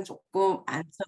조금 많죠.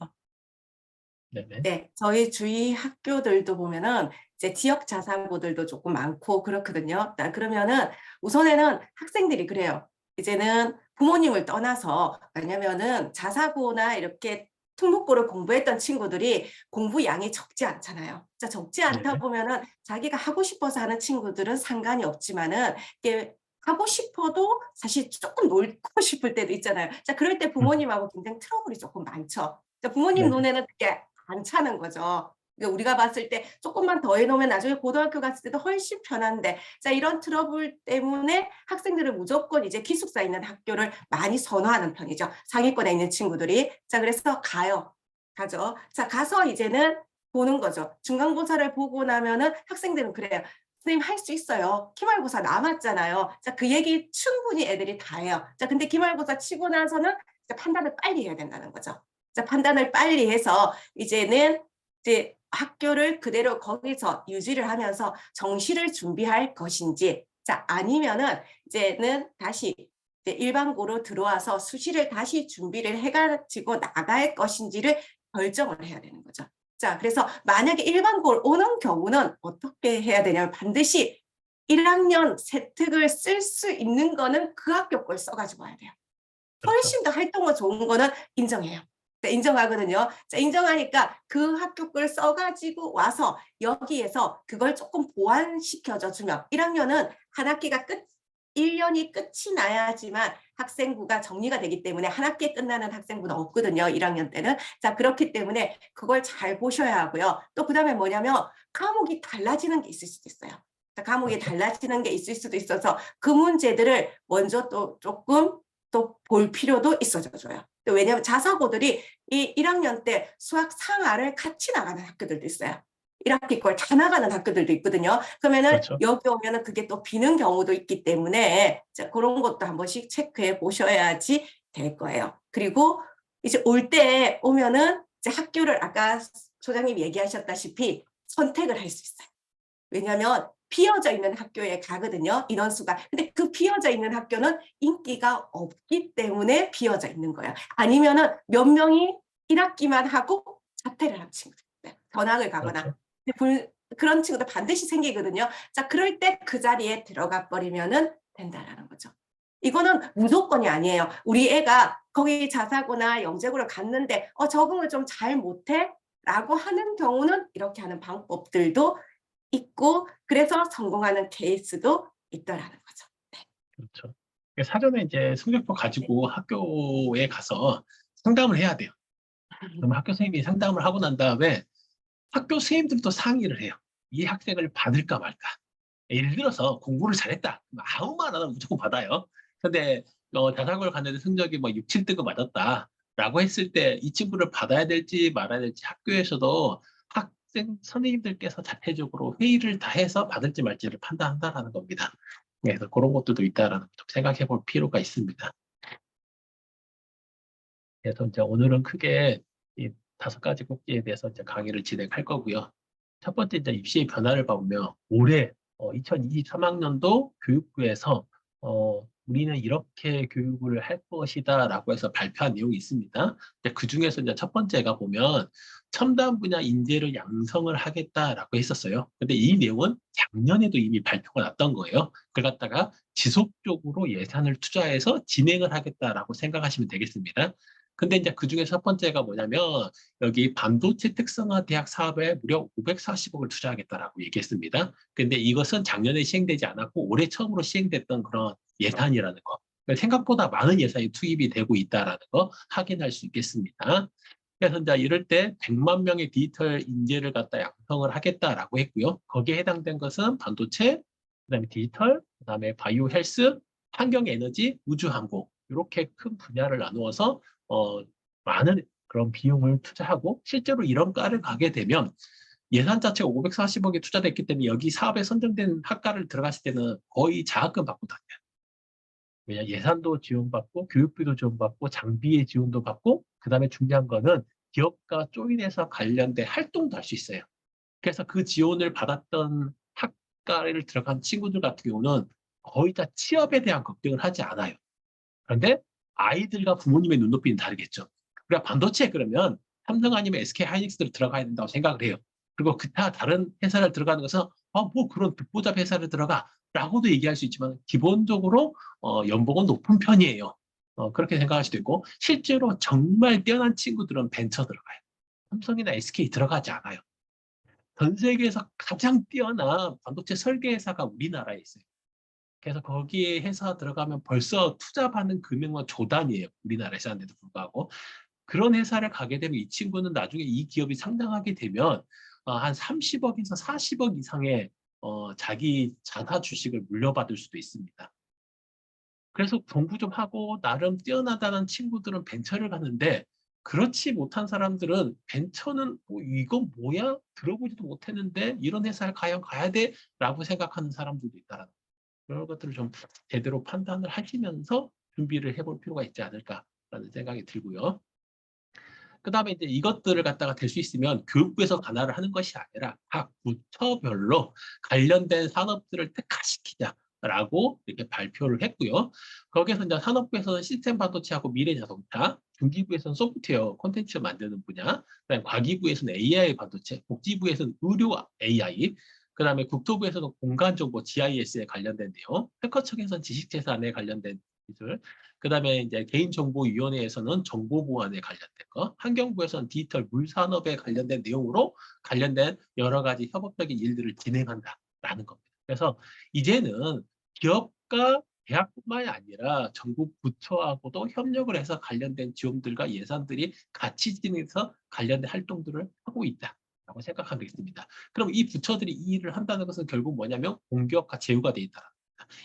네네. 네. 저희 주위 학교들도 보면은 이제 지역 자사고들도 조금 많고 그렇거든요. 그러면은 우선에는 학생들이 그래요. 이제는 부모님을 떠나서 왜냐면은 자사고나 이렇게 특목고를 공부했던 친구들이 공부 양이 적지 않잖아요. 자 적지 않다 네네. 보면은 자기가 하고 싶어서 하는 친구들은 상관이 없지만은 이게 하고 싶어도 사실 쪼끔 놀고 싶을 때도 있잖아요. 자 그럴 때 부모님하고 굉장히 트러블이 쪼끔 많죠. 자 부모님 네네. 눈에는 그게 안 차는 거죠. 그러니까 우리가 봤을 때 쪼끔만 더 해 놓으면 나중에 고등학교 갔을 때도 훨씬 편한데 자 이런 트러블 때문에 학생들은 무조건 이제 기숙사에 있는 학교를 많이 선호하는 편이죠, 상위권에 있는 친구들이. 자 그래서 가요. 가죠. 자 가서 이제는 보는 거죠. 중간고사를 보고 나면은 학생들은 그래요. "선생님 할 수 있어요. 기말고사 남았잖아요." 자 그 얘기 충분히 애들이 다 해요. 자 근데 기말고사 치고 나서는 이제 판단을 빨리 해야 된다는 거죠. 자 판단을 빨리 해서 이제는 이제 학교를 그대로 거기서 유지를 하면서 정시를 준비할 것인지 자 아니면은 이제는 다시 이제 일반고로 들어와서 수시를 다시 준비를 해 가지고 나갈 것인지를 결정을 해야 되는 거죠. 자 그래서 만약에 일반고를 오는 경우는 어떻게 해야 되냐면 반드시 1 학년 세특을 쓸 수 있는 거는 그 학교 걸 써 가지고 와야 돼요. 그렇죠. 훨씬 더 활동은 좋은 거는 인정해요. 네 인정하거든요. 자 인정하니까 그 학교 걸 써 가지고 와서 여기에서 그걸 쪼끔 보완시켜줘 주면 1 학년은 1 학기가 끝 1 년이 끝이 나야지만 학생부가 정리가 되기 때문에 1 학기에 끝나는 학생부는 없거든요, 1 학년 때는. 자 그렇기 때문에 그걸 잘 보셔야 하고요. 또 그다음에 뭐냐면 과목이 달라지는 게 있을 수도 있어요. 자 과목이 그렇죠. 달라지는 게 있을 수도 있어서 그 문제들을 먼저 또 쪼끔 또 볼 필요도 있어져 줘요. 또 왜냐하면 자사고들이 이 1 학년 때 수학 상하를 같이 나가는 학교들도 있어요. 1 학기 걸 다 나가는 학교들도 있거든요. 그러면은 그렇죠. 여기 오면은 그게 또 비는 경우도 있기 때문에 자 고런 것도 한 번씩 체크해 보셔야지 될 거예요. 그리고 이제 올 때 오면은 이제 학교를 아까 소장님이 얘기하셨다시피 선택을 할 수 있어요. 왜냐하면 비어져 있는 학교에 가거든요, 인원수가. 근데 그 비어져 있는 학교는 인기가 없기 때문에 비어져 있는 거예요. 아니면은 몇 명이 1 학기만 하고 자퇴를 하는 친구들 있어요, 전학을 가거나. 그렇죠. 근데 그런 친구들 반드시 생기거든요. 자 그럴 때 그 자리에 들어가 버리면은 된다라는 거죠. 이거는 무조건이 아니에요. 우리 애가 거기 자사고나 영재고를 갔는데 적응을 좀 잘 못해?"라고 하는 경우는 이렇게 하는 방법들도 있고 그래서 성공하는 케이스도 있더라는 거죠. 네. 그렇죠. 그 사전에 이제 성적표 네. 가지고 학교에 가서 상담을 해야 돼요. 그러면 학교 선생님이 상담을 하고 난 다음에 학교 선생님들도 상의를 해요. 이 학생을 받을까 말까. 예를 들어서 공부를 잘했다. 아무만 안 하면 무조건 받아요. 근데 자사고를 갔는데 성적이 뭐 6-7 등급 맞았다라고 했을 때 이 친구를 받아야 될지 말아야 될지 학교에서도 학생 선생님들께서 자체적으로 회의를 다 해서 받을지 말지를 판단한다라는 겁니다. 그래서 고런 것들도 있다라는 걸 좀 생각해 볼 필요가 있습니다. 그래서 이제 오늘은 크게 이 5 가지 꼭지에 대해서 이제 강의를 진행할 거고요. 첫 번째 이제 입시의 변화를 보면 올해 2023 학년도 교육부에서 "우리는 이렇게 교육을 할 것이다."라고 해서 발표한 내용이 있습니다. 근데 그중에서 이제 첫 번째가 보면 "첨단 분야 인재를 양성을 하겠다."라고 했었어요. 근데 이 내용은 작년에도 이미 발표가 났던 거예요. 그걸 갖다가 "지속적으로 예산을 투자해서 진행을 하겠다."라고 생각하시면 되겠습니다. 근데 인제 그중에 첫 번째가 뭐냐면 여기 "반도체 특성화 대학 사업에 무려 540억을 투자하겠다."라고 얘기했습니다. 근데 이것은 작년에 시행되지 않았고 올해 처음으로 시행됐던 그런 예산이라는 거. 그러니까 생각보다 많은 예산이 투입이 되고 있다라는 거 확인할 수 있겠습니다. 그래서 인제 이럴 때 "100만 명의 디지털 인재를 갖다 양성을 하겠다."라고 했고요. 거기에 해당된 것은 반도체, 그다음에 디지털, 그다음에 바이오 헬스, 환경 에너지, 우주 항공 요렇게 큰 분야를 나누어서 많은 그런 비용을 투자하고 실제로 이런 과를 가게 되면 예산 자체가 540억이 투자됐기 때문에 여기 사업에 선정된 학과를 들어갔을 때는 거의 장학금 받고 다녀요. 왜냐 예산도 지원받고 교육비도 지원받고 장비의 지원도 받고 그다음에 중요한 거는 기업과 조인해서 관련된 활동도 할 수 있어요. 그래서 그 지원을 받았던 학과를 들어간 친구들 같은 경우는 거의 다 취업에 대한 걱정을 하지 않아요. 그런데 아이들과 부모님의 눈높이는 다르겠죠. 우리가 반도체 그러면 삼성 아니면 SK 하이닉스로 들어가야 된다고 생각을 해요. 그리고 기타 다른 회사를 들어가는 것은 뭐 그런 듣보잡 회사를 들어가라고도 얘기할 수 있지만 기본적으로 연봉은 높은 편이에요. 그렇게 생각할 수도 있고 실제로 정말 뛰어난 친구들은 벤처 들어가요. 삼성이나 SK 들어가지 않아요. 전 세계에서 가장 뛰어난 반도체 설계 회사가 우리나라에 있어요. 그래서 거기에 회사 들어가면 벌써 투자받는 금액만 조 단위예요. 우리나라 회사인데도 불구하고. 그런 회사를 가게 되면 이 친구는 나중에 이 기업이 상장하게 되면 한 30억에서 40억 이상의 자기 자사 주식을 물려받을 수도 있습니다. 그래서 공부 좀 하고 나름 뛰어나다는 친구들은 벤처를 가는데 그렇지 못한 사람들은 벤처는 이건 뭐야? 들어보지도 못했는데 이런 회사를 과연 가야 돼? 라고 생각하는 사람들도 있다는 그런 것들을 좀 제대로 판단을 하시면서 준비를 해볼 필요가 있지 않을까라는 생각이 들고요. 그다음에 이제 이것들을 갖다가 될 수 있으면 교육부에서 관할을 하는 것이 아니라 각 부처별로 관련된 산업들을 특화시키자라고 이렇게 발표를 했고요. 거기에서 이제 산업부에서는 시스템 반도체하고 미래 자동차, 중기부에서는 소프트웨어 콘텐츠 만드는 분야, 그다음에 과기부에서는 AI 반도체, 복지부에서는 의료 AI, 그다음에 국토부에서는 공간정보 GIS에 관련된 내용, 해커청에서는 지식재산에 관련된 기술, 그다음에 이제 개인정보위원회에서는 정보보안에 관련된 거, 환경부에서는 디지털 물산업에 관련된 내용으로 관련된 여러 가지 협업적인 일들을 진행한다라는 겁니다. 그래서 이제는 기업과 대학뿐만이 아니라 정부 부처하고도 협력을 해서 관련된 지원들과 예산들이 같이 진행해서 관련된 활동들을 하고 있다라고 생각하면 되겠습니다. 그럼 이 부처들이 이 일을 한다는 것은 결국 뭐냐면 공기업과 제휴가 돼 있다.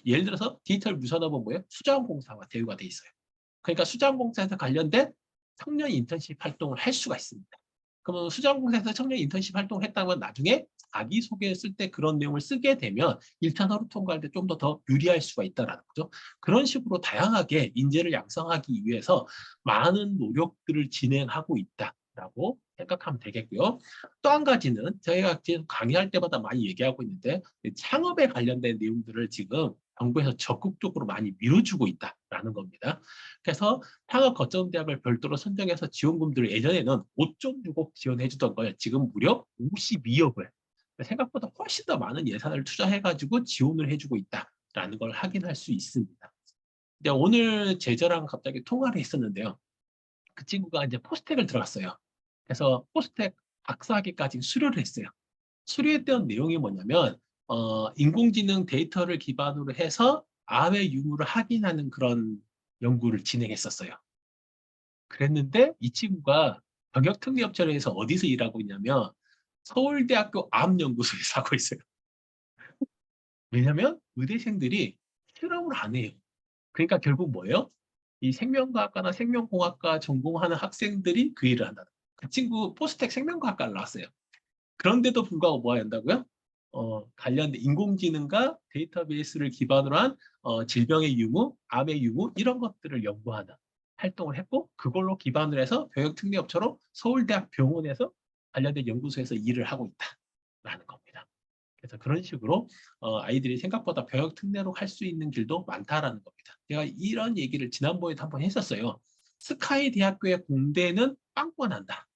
예를 들어서 디지털 무산업은 뭐예요? 수자원공사와 제휴가 돼 있어요. 그러니까 수자원공사에서 관련된 청년 인턴십 활동을 할 수가 있습니다. 그러면 수자원공사에서 청년 인턴십 활동을 했다면 나중에 자기소개 쓸 때 그런 내용을 쓰게 되면 1차 서류 통과할 때 좀 더 유리할 수가 있다는 거죠. 그런 식으로 다양하게 인재를 양성하기 위해서 많은 노력들을 진행하고 있다라고 생각하면 되겠고요. 또 한 가지는 저희가 지금 강의할 때마다 많이 얘기하고 있는데 창업에 관련된 내용들을 지금 정부에서 적극적으로 많이 밀어주고 있다라는 겁니다. 그래서 창업거점대학을 별도로 선정해서 지원금들을 예전에는 5.6억 지원해 주던 걸 지금 무려 52억을 생각보다 훨씬 더 많은 예산을 투자해가지고 지원을 해주고 있다라는 걸 확인할 수 있습니다. 이제 오늘 제자랑 갑자기 통화를 했었는데요. 그 친구가 이제 포스텍을 들어갔어요. 그래서 포스텍 박사학위까지 수료를 했어요. 수료했던 내용이 뭐냐면 인공지능 데이터를 기반으로 해서 암의 유무를 확인하는 그런 연구를 진행했었어요. 그랬는데 이 친구가 병역특례협찬회에서 어디서 일하고 있냐면 서울대학교 암연구소에서 하고 있어요. 왜냐면 의대생들이 실험을 안 해요. 그러니까 결국 뭐예요? 이 생명과학과나 생명공학과 전공하는 학생들이 그 일을 한다. 그 친구 포스텍 생명과학과를 나왔어요. 그런데도 불구하고 뭐 한다고요? 관련된 인공지능과 데이터베이스를 기반으로 한 질병의 유무, 암의 유무 이런 것들을 연구하는 활동을 했고 그걸로 기반으로 해서 병역특례업체로 서울대학 병원에서 관련된 연구소에서 일을 하고 있다라는 겁니다. 그래서 그런 식으로 아이들이 생각보다 병역특례로 할 수 있는 길도 많다라는 겁니다. 제가 이런 얘기를 지난번에도 한번 했었어요. 스카이 대학교의 공대는 빵꾸난다.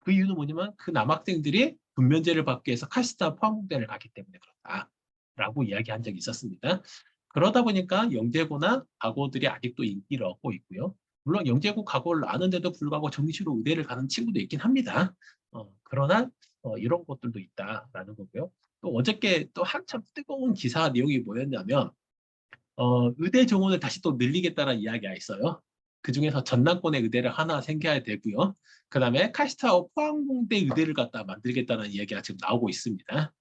그 이유는 뭐냐면 그 남학생들이 군면제를 받기 위해서 카시스타 포항공대를 가기 때문에 그렇다라고 이야기한 적이 있었습니다. 그러다 보니까 영재고나 가고들이 아직도 인기를 얻고 있고요. 물론 영재고 가고를 아는데도 불구하고 정시로 의대를 가는 친구도 있긴 합니다. 그러나 이런 것들도 있다라는 거고요. 또 어저께 또 한참 뜨거운 기사 내용이 뭐였냐면 의대 정원을 다시 또 늘리겠다는 이야기가 있어요. 그중에서 전남권에 의대를 하나 생겨야 되고요. 그다음에 카시타와 포항공대 의대를 갖다 만들겠다는 이야기가 지금 나오고 있습니다.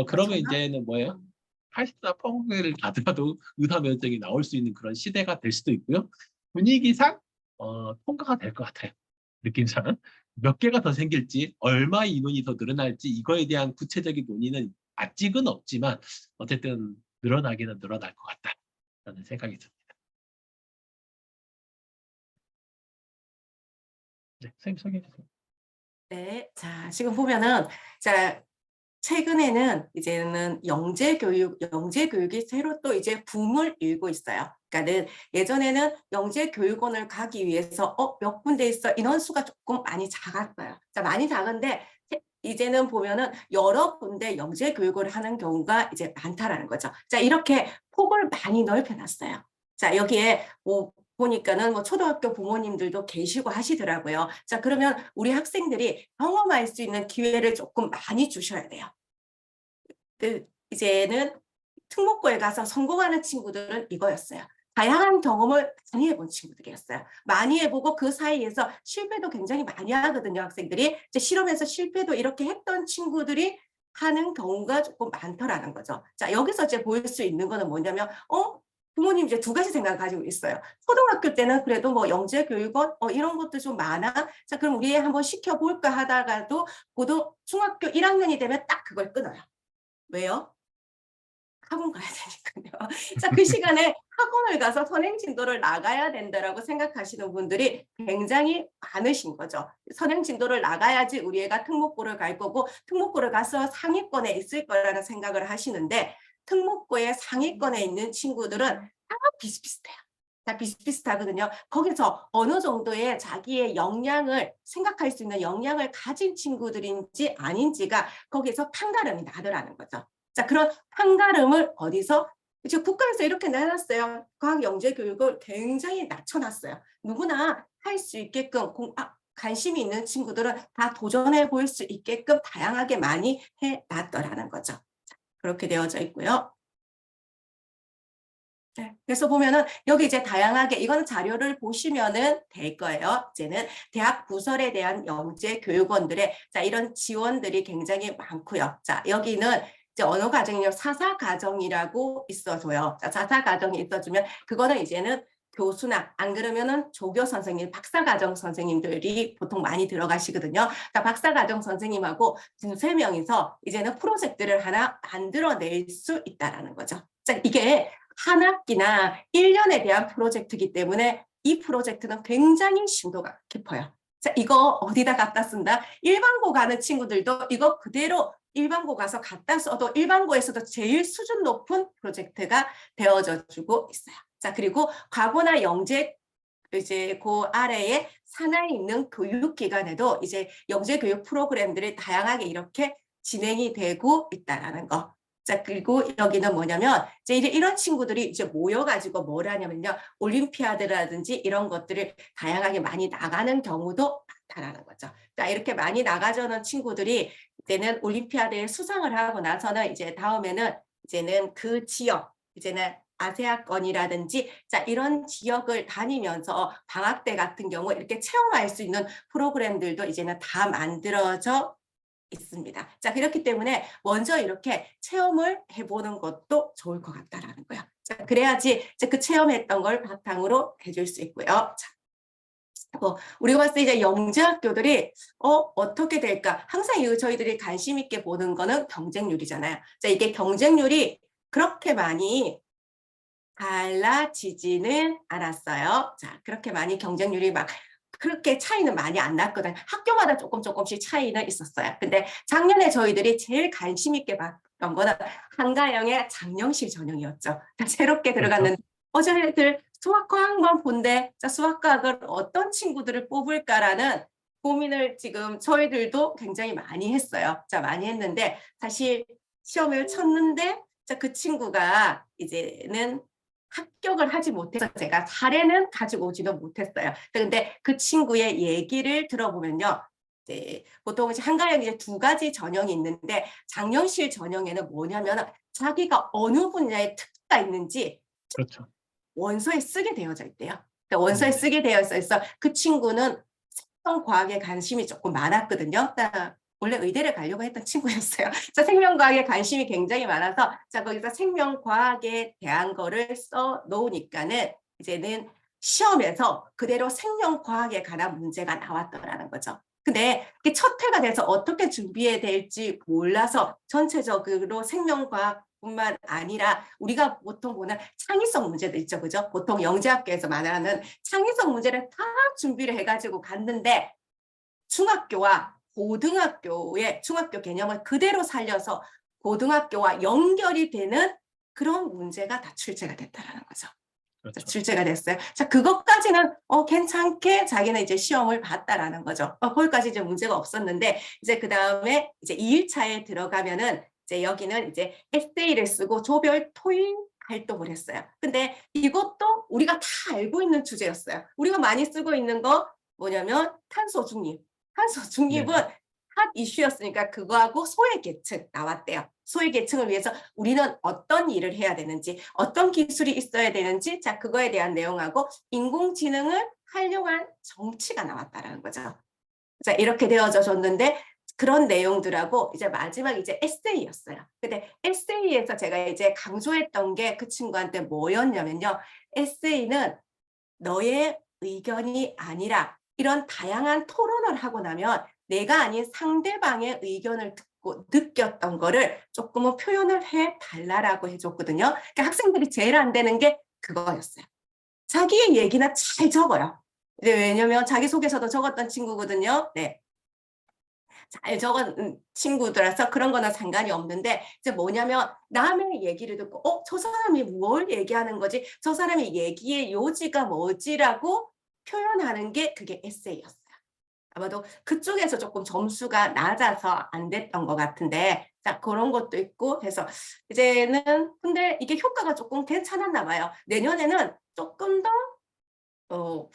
그러면 전남? 이제는 뭐예요? 카시타 포항공대를 가더라도 의사 면접이 나올 수 있는 그런 시대가 될 수도 있고요. 분위기상 통과가 될 것 같아요. 느낌상 몇 개가 더 생길지 얼마의 인원이 더 늘어날지 이거에 대한 구체적인 논의는 아직은 없지만 어쨌든 늘어나기는 늘어날 것 같다라는 생각이 듭니다. 네, 선생님 소개해 주세요. 네. 자, 지금 보면은 자, 최근에는 이제는 영재교육이 새로 또 이제 붐을 일고 있어요. 그러니까는 예전에는 영재교육원을 가기 위해서 몇 군데 있어 인원수가 조금 많이 작았어요. 자, 많이 작은데 이제는 보면은 여러 군데 영재교육을 하는 경우가 이제 많다라는 거죠. 자, 이렇게 폭을 많이 넓혀놨어요. 자, 여기에 뭐 보니까는 뭐 초등학교 부모님들도 계시고 하시더라고요. 자, 그러면 우리 학생들이 경험할 수 있는 기회를 조금 많이 주셔야 돼요. 이제는 특목고에 가서 성공하는 친구들은 이거였어요. 다양한 경험을 많이 해본 친구들이었어요. 많이 해보고 그 사이에서 실패도 굉장히 많이 하거든요, 학생들이. 이제 실험에서 실패도 이렇게 했던 친구들이 하는 경우가 조금 많더라는 거죠. 자, 여기서 이제 보일 수 있는 거는 뭐냐면, 부모님 이제 두 가지 생각을 가지고 있어요. 초등학교 때는 그래도 뭐 영재교육원 이런 것도 좀 많아. 자, 그럼 우리 애 한번 시켜볼까 하다가도 중학교 1학년이 되면 딱 그걸 끊어요. 왜요? 학원 가야 되니까요. 자, 그 시간에 학원을 가서 선행 진도를 나가야 된다라고 생각하시는 분들이 굉장히 많으신 거죠. 선행 진도를 나가야지 우리 애가 특목고를 갈 거고 특목고를 가서 상위권에 있을 거라는 생각을 하시는데 특목고의 상위권에 있는 친구들은 다 비슷비슷해요. 다 비슷비슷하거든요. 거기서 어느 정도의 자기의 역량을 생각할 수 있는 역량을 가진 친구들인지 아닌지가 거기서 판가름이 나더라는 거죠. 자, 그런 판가름을 어디서 이제 국가에서 이렇게 내놨어요. 과학 영재 교육을 굉장히 낮춰놨어요. 누구나 할 수 있게끔 관심이 있는 친구들은 다 도전해 볼 수 있게끔 다양하게 많이 해놨더라는 거죠. 자, 그렇게 되어져 있고요. 네, 그래서 보면은 여기 이제 다양하게 이건 자료를 보시면은 될 거예요. 이제는 대학 부설에 대한 영재 교육원들의 이런 지원들이 굉장히 많고요. 자, 여기는 이제 언어 과정이요, 사사 과정이라고 있어서요. 자, 사사 과정이 있어주면 그거는 이제는 교수나 안 그러면은 조교 선생님, 박사 과정 선생님들이 보통 많이 들어가시거든요. 자, 박사 과정 선생님하고 지금 3명이서 이제는 프로젝트를 하나 만들어낼 수 있다라는 거죠. 자, 이게 한 학기나 1년에 대한 프로젝트이기 때문에 이 프로젝트는 굉장히 심도가 깊어요. 자, 이거 어디다 갖다 쓴다? 일반고 가는 친구들도 이거 그대로 일반고 가서 갖다 써도 일반고에서도 제일 수준 높은 프로젝트가 되어져 주고 있어요. 자, 그리고 과거나 영재 이제 그 아래에 산하에 있는 교육기관에도 이제 영재교육 프로그램들이 다양하게 이렇게 진행이 되고 있다라는 거. 자, 그리고 여기는 뭐냐면 이제 이런 친구들이 이제 모여가지고 뭘 하냐면요, 올림피아드라든지 이런 것들을 다양하게 많이 나가는 경우도 많다라는 거죠. 자, 이렇게 많이 나가주는 친구들이 이제는 올림피아드에 수상을 하고 나서는 이제 다음에는 이제는 그 지역, 이제는 아세아권이라든지 자, 이런 지역을 다니면서 방학 때 같은 경우 이렇게 체험할 수 있는 프로그램들도 이제는 다 만들어져 있습니다. 자, 그렇기 때문에 먼저 이렇게 체험을 해보는 것도 좋을 것 같다라는 거예요. 자, 그래야지 이제 그 체험했던 걸 바탕으로 해줄 수 있고요. 자, 우리가 봤을 때 이제 영재학교들이 어떻게 될까? 항상 저희들이 관심 있게 보는 거는 경쟁률이잖아요. 자, 이게 경쟁률이 그렇게 많이 달라지지는 않았어요. 자, 그렇게 많이 경쟁률이 막 그렇게 차이는 많이 안 났거든요. 학교마다 조금씩 차이는 있었어요. 근데 작년에 저희들이 제일 관심 있게 봤던 거는 한가영의 장영실 전형이었죠. 새롭게 들어갔는데 저희들 수학과학만 본데 자, 수학과학을 어떤 친구들을 뽑을까라는 고민을 지금 저희들도 굉장히 많이 했어요. 자, 많이 했는데 사실 시험을 쳤는데 자, 그 친구가 이제는 합격을 하지 못해서 제가 사례는 가지고 오지는 못했어요. 근데 그 친구의 얘기를 들어보면요. 이제 보통 이제 한가형이 이제 2가지 전형이 있는데 장영실 전형에는 뭐냐면 자기가 어느 분야에 특기가 있는지 그렇죠. 원서에 쓰게 되어져 있대요. 그러니까 원서에 쓰게 되어 있어서 그 친구는 생명과학에 관심이 조금 많았거든요. 원래 의대를 가려고 했던 친구였어요. 자, 생명과학에 관심이 굉장히 많아서 자, 거기서 생명과학에 대한 거를 써 놓으니까는 이제는 시험에서 그대로 생명과학에 관한 문제가 나왔더라는 거죠. 근데 첫 회가 돼서 어떻게 준비해야 될지 몰라서 전체적으로 생명과학뿐만 아니라 우리가 보통 보는 창의성 문제도 있죠, 그죠? 보통 영재학교에서 말하는 창의성 문제를 다 준비를 해가지고 갔는데 중학교와 고등학교의 중학교 개념을 그대로 살려서 고등학교와 연결이 되는 그런 문제가 다 출제가 됐다라는 거죠. 그렇죠. 출제가 됐어요. 자, 그것까지는 괜찮게 자기는 이제 시험을 봤다라는 거죠. 거기까지 이제 문제가 없었는데 이제 그 다음에 이제 2일차에 들어가면은 이제 여기는 이제 에세이를 쓰고 조별 토의 활동을 했어요. 근데 이것도 우리가 다 알고 있는 주제였어요. 우리가 많이 쓰고 있는 거 뭐냐면 탄소 중립. 탄소 중립은 네. 핫 이슈였으니까 그거하고 소외계층 나왔대요. 소외계층을 위해서 우리는 어떤 일을 해야 되는지, 어떤 기술이 있어야 되는지, 자, 그거에 대한 내용하고 인공지능을 활용한 정치가 나왔다라는 거죠. 자, 이렇게 되어져 줬는데 그런 내용들하고 이제 마지막 이제 에세이였어요. 근데 에세이에서 제가 이제 강조했던 게 그 친구한테 뭐였냐면요. 에세이는 너의 의견이 아니라 이런 다양한 토론을 하고 나면 내가 아닌 상대방의 의견을 듣고 느꼈던 거를 조금은 표현을 해 달라라고 해줬거든요. 그러니까 학생들이 제일 안 되는 게 그거였어요. 자기의 얘기나 잘 적어요. 왜냐면 자기소개서도 적었던 친구거든요. 네. 잘 적은 친구들라서 그런 거는 상관이 없는데 이제 뭐냐면 남의 얘기를 듣고 저 사람이 뭘 얘기하는 거지? 저 사람이 얘기의 요지가 뭐지라고 표현하는 게 그게 에세이였어요. 아마도 그쪽에서 조금 점수가 낮아서 안 됐던 것 같은데 자 그런 것도 있고 해서 이제는 근데 이게 효과가 조금 괜찮았나 봐요. 내년에는 조금 더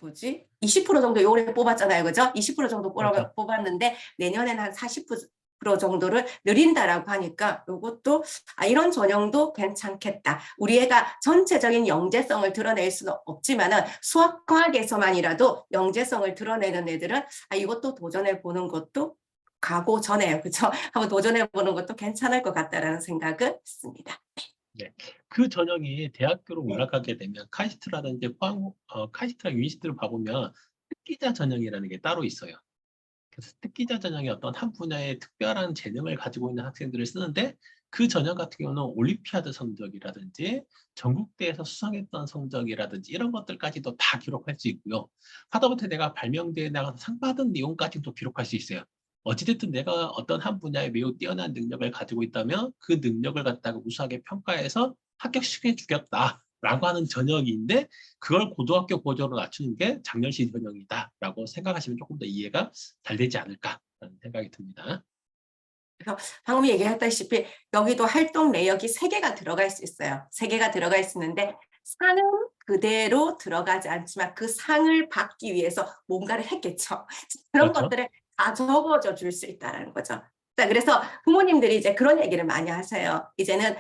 뭐지? 20% 정도 올해 뽑았잖아요. 그죠? 20% 정도 그렇죠. 뽑았는데 내년에는 한 40% 정도를 늘린다라고 하니까 이것도 이런 전형도 괜찮겠다. 우리 애가 전체적인 영재성을 드러낼 수는 없지만은 수학 과학에서만이라도 영재성을 드러내는 애들은 이것도 도전해 보는 것도 가고 전에 그죠? 한번 도전해 보는 것도 괜찮을 것 같다라는 생각을 했습니다. 네. 그 전형이 대학교로 네. 올라가게 되면 카이스트라든지 카이스트랑 유니시티를 봐보면 특기자 전형이라는 게 따로 있어요. 그래서 특기자 전형이 어떤 한 분야의 특별한 재능을 가지고 있는 학생들을 쓰는데 그 전형 같은 경우는 올림피아드 성적이라든지 전국대회에서 수상했던 성적이라든지 이런 것들까지도 다 기록할 수 있고요. 하다못해 내가 발명대회에 나가서 상 받은 내용까지도 기록할 수 있어요. 어찌됐든 내가 어떤 한 분야에 매우 뛰어난 능력을 가지고 있다면 그 능력을 갖다가 우수하게 평가해서 합격시켜 주겠다라고 하는 전형인데 그걸 고등학교 고조로 낮추는 게 작년시 전형이다라고 생각하시면 조금 더 이해가 잘 되지 않을까라는 생각이 듭니다. 그래서 방금 얘기했다시피 여기도 활동 내역이 3개가 들어갈 수 있어요. 3개가 들어갈 수 있는데 상은 그대로 들어가지 않지만 그 상을 받기 위해서 뭔가를 했겠죠. 그런 그렇죠? 것들을 다 적어줘 줄 수 있다는 거죠. 자, 그래서 부모님들이 이제 그런 얘기를 많이 하세요. 이제는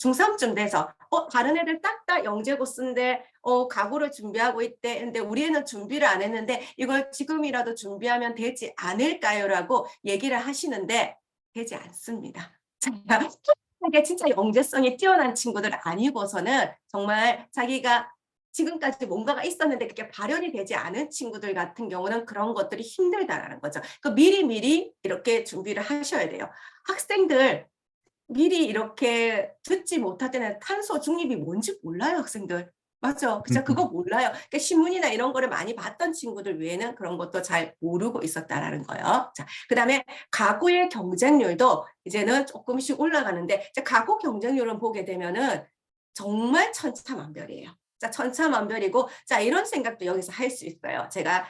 중3쯤 돼서 다른 애들 딱 영재고 쓴데 가구를 준비하고 있대. 근데 우리 애는 준비를 안 했는데 이걸 지금이라도 준비하면 되지 않을까요?라고 얘기를 하시는데 되지 않습니다. 자기가 진짜 영재성이 뛰어난 친구들 아니고서는 정말 자기가 지금까지 뭔가가 있었는데 그게 발현이 되지 않은 친구들 같은 경우는 그런 것들이 힘들다라는 거죠. 미리 이렇게 준비를 하셔야 돼요. 학생들 미리 이렇게 듣지 못할 때는 탄소 중립이 뭔지 몰라요, 학생들. 맞죠? 그죠? 그거 몰라요. 그러니까 신문이나 이런 거를 많이 봤던 친구들 외에는 그런 것도 잘 모르고 있었다라는 거예요. 자, 그다음에 가구의 경쟁률도 이제는 조금씩 올라가는데 이제 가구 경쟁률을 보게 되면은 정말 천차만별이에요. 자, 천차만별이고 자, 이런 생각도 여기서 할 수 있어요. 제가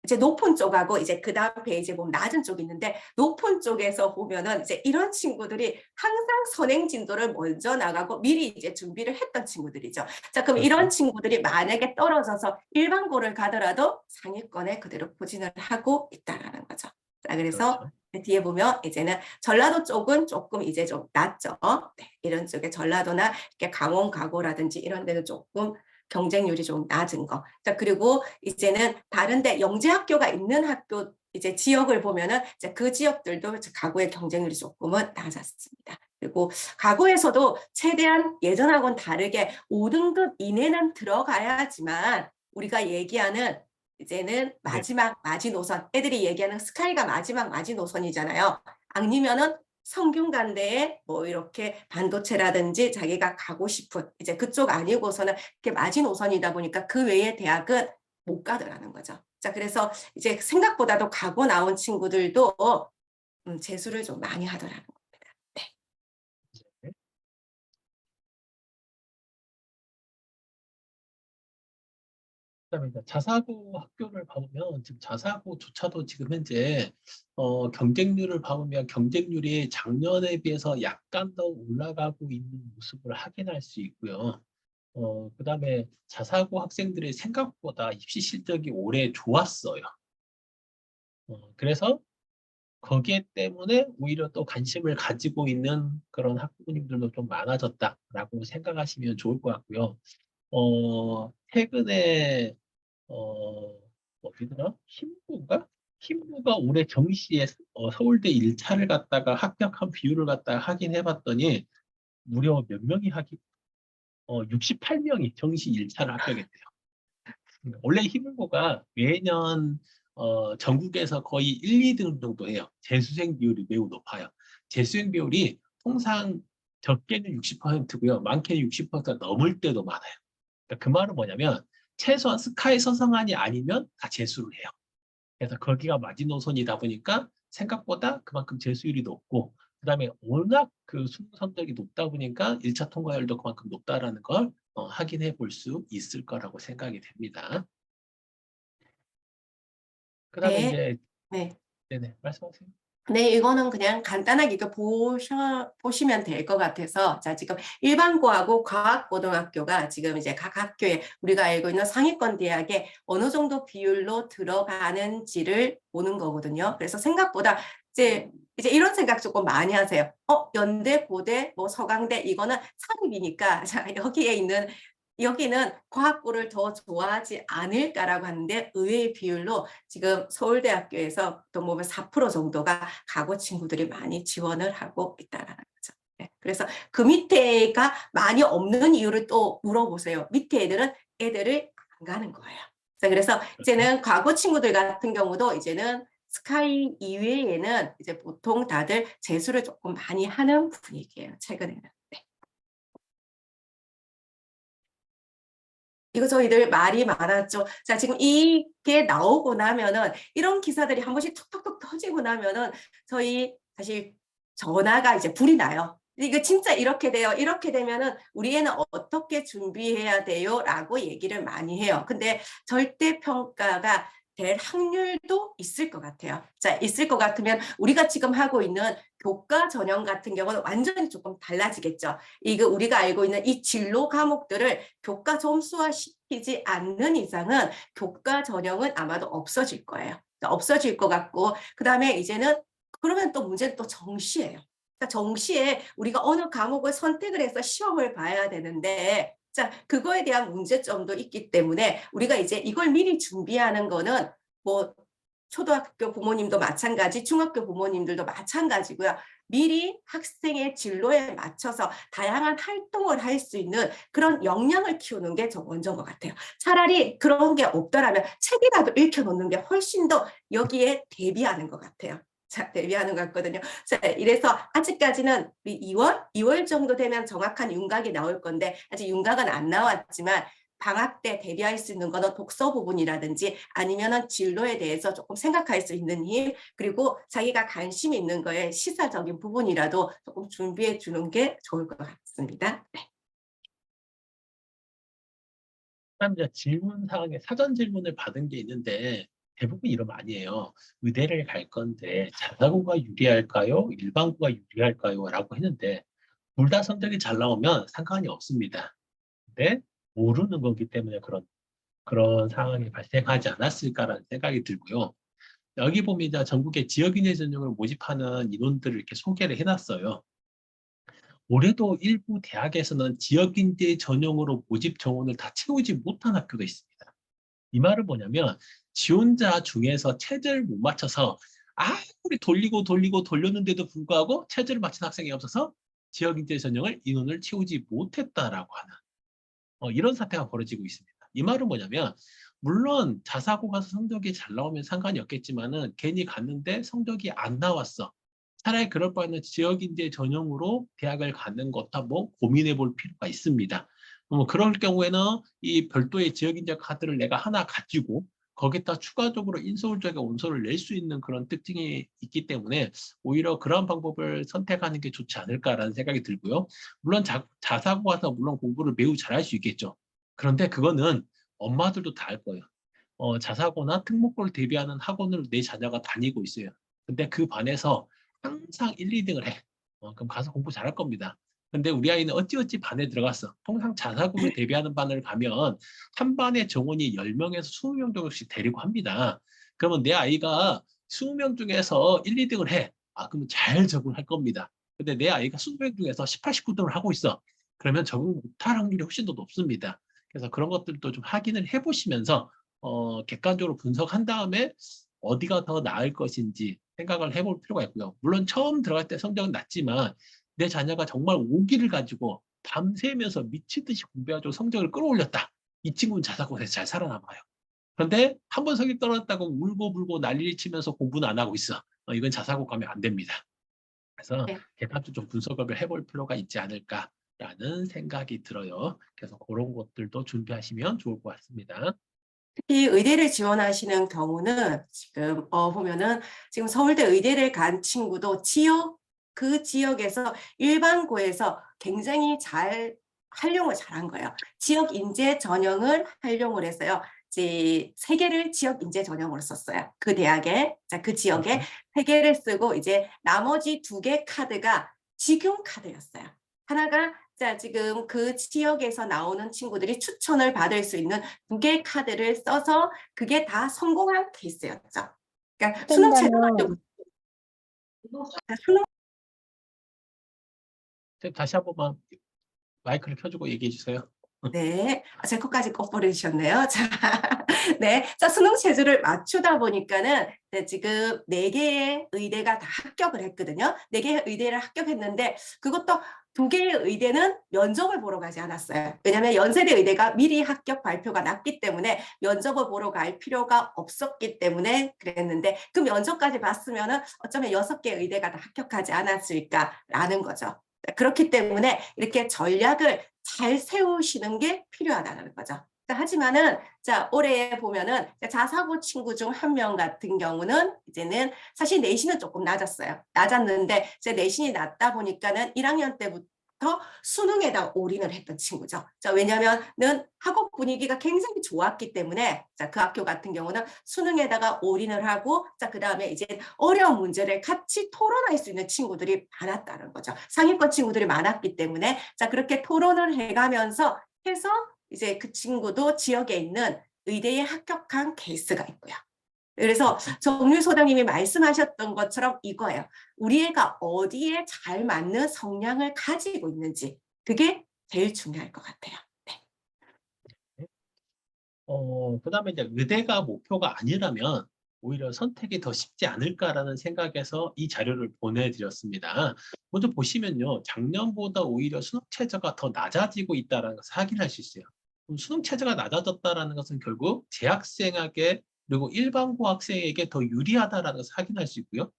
이제 높은 쪽하고 이제 그다음 페이지에 보면 낮은 쪽이 있는데 높은 쪽에서 보면은 이제 이런 친구들이 항상 선행 진도를 먼저 나가고 미리 이제 준비를 했던 친구들이죠. 자, 그럼 이런 그렇죠. 친구들이 만약에 떨어져서 일반고를 가더라도 상위권에 그대로 포진을 하고 있다라는 거죠. 자, 그래서 그렇죠. 뒤에 보면 이제는 전라도 쪽은 조금 이제 좀 낮죠. 네, 이런 쪽에 전라도나 이렇게 강원 가고라든지 이런 데는 조금 경쟁률이 좀 낮은 거. 자, 그리고 이제는 다른데 영재학교가 있는 학교 이제 지역을 보면은 이제 그 지역들도 가구의 경쟁률이 조금은 낮았습니다. 그리고 가구에서도 최대한 예전하고는 다르게 5등급 이내는 들어가야지만 우리가 얘기하는 이제는 네. 마지막 마지노선, 애들이 얘기하는 스카이가 마지막 마지노선이잖아요. 아니면은 성균관대에 뭐 이렇게 반도체라든지 자기가 가고 싶은 이제 그쪽 아니고서는 이렇게 마지노선이다 보니까 그 외의 대학은 못 가더라는 거죠. 자, 그래서 이제 생각보다도 가고 나온 친구들도 재수를 좀 많이 하더라고요. 네. 네. 그다음에 이제 자사고 학교를 봐보면 지금 자사고조차도 지금 현재 경쟁률을 봐보면 경쟁률이 작년에 비해서 약간 더 올라가고 있는 모습을 확인할 수 있고요. 그다음에 자사고 학생들의 생각보다 입시 실적이 올해 좋았어요. 그래서 거기에 때문에 오히려 또 관심을 가지고 있는 그런 학부모님들도 좀 많아졌다라고 생각하시면 좋을 것 같고요. 최근에 어디더라? 힘부가? 힘부가 올해 정시에 서울대 1차를 갖다가 합격한 비율을 갖다가 확인해 봤더니 무려 몇 명이 68명이 정시 1차를 합격했대요. 원래 힘부가 매년 전국에서 거의 1, 2등 정도 해요. 재수생 비율이 매우 높아요. 재수생 비율이 통상 적게는 60%고요. 많게는 60%가 넘을 때도 많아요. 그러니까 그 말은 뭐냐면 최소한 스카이 서성한이 아니면 다 재수를 해요. 그래서 거기가 마지노선이다 보니까 생각보다 그만큼 재수율이 높고 그다음에 워낙 그 수능 성적이 높다 보니까 1차 통과율도 그만큼 높다라는 걸 확인해 볼 수 있을 거라고 생각이 됩니다. 그다음에 네. 이제 네. 네네 말씀하세요. 네, 이거는 그냥 간단하게 이거 보시면 될 것 같아서. 자, 지금 일반고하고 과학고등학교가 지금 이제 각 학교에 우리가 알고 있는 상위권 대학에 어느 정도 비율로 들어가는지를 보는 거거든요. 그래서 생각보다 이제 이런 생각 조금 많이 하세요. 연대, 고대, 뭐 서강대, 이거는 사립이니까, 자, 여기는 과학고를 더 좋아하지 않을까라고 하는데 의외의 비율로 지금 서울대학교에서 또 보면 4% 정도가 가고 친구들이 많이 지원을 하고 있다라는 거죠. 네. 그래서 그 밑에가 많이 없는 이유를 또 물어보세요. 밑에 애들을 안 가는 거예요. 자, 그래서 그렇죠? 이제는 과거 친구들 같은 경우도 이제는 스카이 이외에는 이제 보통 다들 재수를 조금 많이 하는 분위기예요. 최근에는. 네. 이거 저희들 말이 많았죠. 자, 지금 이게 나오고 나면은 이런 기사들이 한 번씩 툭툭툭 터지고 나면은 저희 사실 전화가 이제 불이 나요. 이거 진짜 이렇게 돼요. 이렇게 되면은 우리 애는 어떻게 준비해야 돼요? 라고 얘기를 많이 해요. 근데 절대 평가가 될 확률도 있을 것 같아요. 자, 있을 것 같으면 우리가 지금 하고 있는 교과 전형 같은 경우는 완전히 조금 달라지겠죠. 이거 우리가 알고 있는 이 진로 과목들을 교과 점수화 시키지 않는 이상은 교과 전형은 아마도 없어질 거예요. 없어질 것 같고, 그 다음에 이제는 그러면 또 문제는 또 정시예요. 그러니까 정시에 우리가 어느 과목을 선택을 해서 시험을 봐야 되는데, 자, 그거에 대한 문제점도 있기 때문에 우리가 이제 이걸 미리 준비하는 거는 뭐 초등학교 부모님도 마찬가지, 중학교 부모님들도 마찬가지고요. 미리 학생의 진로에 맞춰서 다양한 활동을 할 수 있는 그런 역량을 키우는 게 좀 먼저인 것 같아요. 차라리 그런 게 없더라면 책이라도 읽혀놓는 게 훨씬 더 여기에 대비하는 것 같아요. 자, 대비하는 것 같거든요. 자, 이래서 아직까지는 2월 정도 되면 정확한 윤곽이 나올 건데 아직 윤곽은 안 나왔지만 방학 때 대비할 수 있는 거는 독서 부분이라든지 아니면은 진로에 대해서 조금 생각할 수 있는 일, 그리고 자기가 관심 있는 거에 시사적인 부분이라도 조금 준비해 주는 게 좋을 것 같습니다. 네. 그다음 이제 질문 사항에 사전 질문을 받은 게 있는데 대부분 이러면 아니에요. 의대를 갈 건데 자사고가 유리할까요? 일반고가 유리할까요? 라고 했는데 둘 다 성적이 잘 나오면 상관이 없습니다. 근데 모르는 거기 때문에 그런 상황이 발생하지 않았을까라는 생각이 들고요. 여기 보면 이제 전국의 지역인재 전형을 모집하는 인원들을 이렇게 소개를 해놨어요. 올해도 일부 대학에서는 지역인재 전형으로 모집 정원을 다 채우지 못한 학교도 있습니다. 이 말은 뭐냐면 지원자 중에서 체제를 못 맞춰서 아무리 돌리고 돌렸는데도 불구하고 체제를 맞춘 학생이 없어서 지역인재 전형을 인원을 채우지 못했다라고 하는 이런 사태가 벌어지고 있습니다. 이 말은 뭐냐면 물론 자사고 가서 성적이 잘 나오면 상관이 없겠지만은 괜히 갔는데 성적이 안 나왔어. 차라리 그럴 바에는 지역인재 전형으로 대학을 가는 것도 한번 고민해 볼 필요가 있습니다. 그럴 경우에는 이 별도의 지역인재 카드를 내가 하나 가지고 거기다 추가적으로 인서울적인 원서를 낼 수 있는 그런 특징이 있기 때문에 오히려 그런 방법을 선택하는 게 좋지 않을까라는 생각이 들고요. 물론 자사고가서 물론 공부를 매우 잘할 수 있겠죠. 그런데 그거는 엄마들도 다 알 거예요. 자사고나 특목고를 대비하는 학원을 내 자녀가 다니고 있어요. 근데 그 반에서 항상 1, 2등을 해. 그럼 가서 공부 잘할 겁니다. 근데 우리 아이는 어찌어찌 반에 들어갔어. 통상 자사고를 대비하는 반을 가면 한 반에 정원이 10명에서 20명 정도씩 데리고 합니다. 그러면 내 아이가 20명 중에서 1, 2등을 해. 그러면 잘 적응할 겁니다. 근데 내 아이가 20명 중에서 18, 19등을 하고 있어. 그러면 적응 못할 확률이 훨씬 더 높습니다. 그래서 그런 것들도 좀 확인을 해보시면서 객관적으로 분석한 다음에 어디가 더 나을 것인지 생각을 해볼 필요가 있고요. 물론 처음 들어갈 때 성적은 낮지만 내 자녀가 정말 오기를 가지고 밤새면서 미치듯이 공부해가지고 성적을 끌어올렸다. 이 친구는 자사고에서 잘 살아남아요. 그런데 한 번 성적 떨어졌다고 울고불고 난리를 치면서 공부는 안 하고 있어. 이건 자사고 가면 안 됩니다. 그래서 네. 객관적으로 좀 분석을 해볼 필요가 있지 않을까라는 생각이 들어요. 그래서 그런 것들도 준비하시면 좋을 것 같습니다. 특히 의대를 지원하시는 경우는 지금 보면은 지금 서울대 의대를 간 친구도 그 지역에서 일반고에서 굉장히 잘 활용을 잘한 거예요. 지역 인재 전형을 활용을 했어요. 이제 3개를 지역 인재 전형으로 썼어요. 그 대학에, 그 지역에 3개를 쓰고 이제 나머지 2개 카드가 직용 카드였어요. 하나가 지금 그 지역에서 나오는 친구들이 추천을 받을 수 있는 2개의 카드를 써서 그게 다 성공한 케이스였죠. 그러니까 수능 최저가 그러면 다시 한 번만 마이크를 켜주고 얘기해 주세요. 네. 제 것까지 꺼버리셨네요. 자, 네. 자, 수능 체제를 맞추다 보니까는 지금 4개의 의대가 다 합격을 했거든요. 4개의 의대를 합격했는데 그것도 2개의 의대는 면접을 보러 가지 않았어요. 왜냐하면 연세대 의대가 미리 합격 발표가 났기 때문에 면접을 보러 갈 필요가 없었기 때문에 그랬는데 그 면접까지 봤으면은 어쩌면 6개 의대가 다 합격하지 않았을까라는 거죠. 그렇기 때문에 이렇게 전략을 잘 세우시는 게 필요하다는 거죠. 하지만은 올해 보면은 자사고 친구 중 한 명 같은 경우는 이제는 사실 내신은 조금 낮았어요. 낮았는데 이제 내신이 낮다 보니까는 1학년 때부터 수능에다 올인을 했던 친구죠. 왜냐면은 학업 분위기가 굉장히 좋았기 때문에 그 학교 같은 경우는 수능에다가 올인을 하고 그다음에 이제 어려운 문제를 같이 토론할 수 있는 친구들이 많았다는 거죠. 상위권 친구들이 많았기 때문에 그렇게 토론을 해가면서 해서 이제 그 친구도 지역에 있는 의대에 합격한 케이스가 있고요. 그래서 정유 소장님이 말씀하셨던 것처럼 이거예요. 우리 애가 어디에 잘 맞는 성향을 가지고 있는지 그게 제일 중요할 것 같아요. 네. 그다음에 이제 의대가 목표가 아니라면 오히려 선택이 더 쉽지 않을까라는 생각에서 이 자료를 보내드렸습니다. 먼저 보시면요. 작년보다 오히려 수능 최저가 더 낮아지고 있다는 것을 확인할 수 있어요. 그럼 수능 최저가 낮아졌다는 것은 결국 재학생에게 그리고 일반고 학생에게 더 유리하다는 것을 확인할 수 있고요.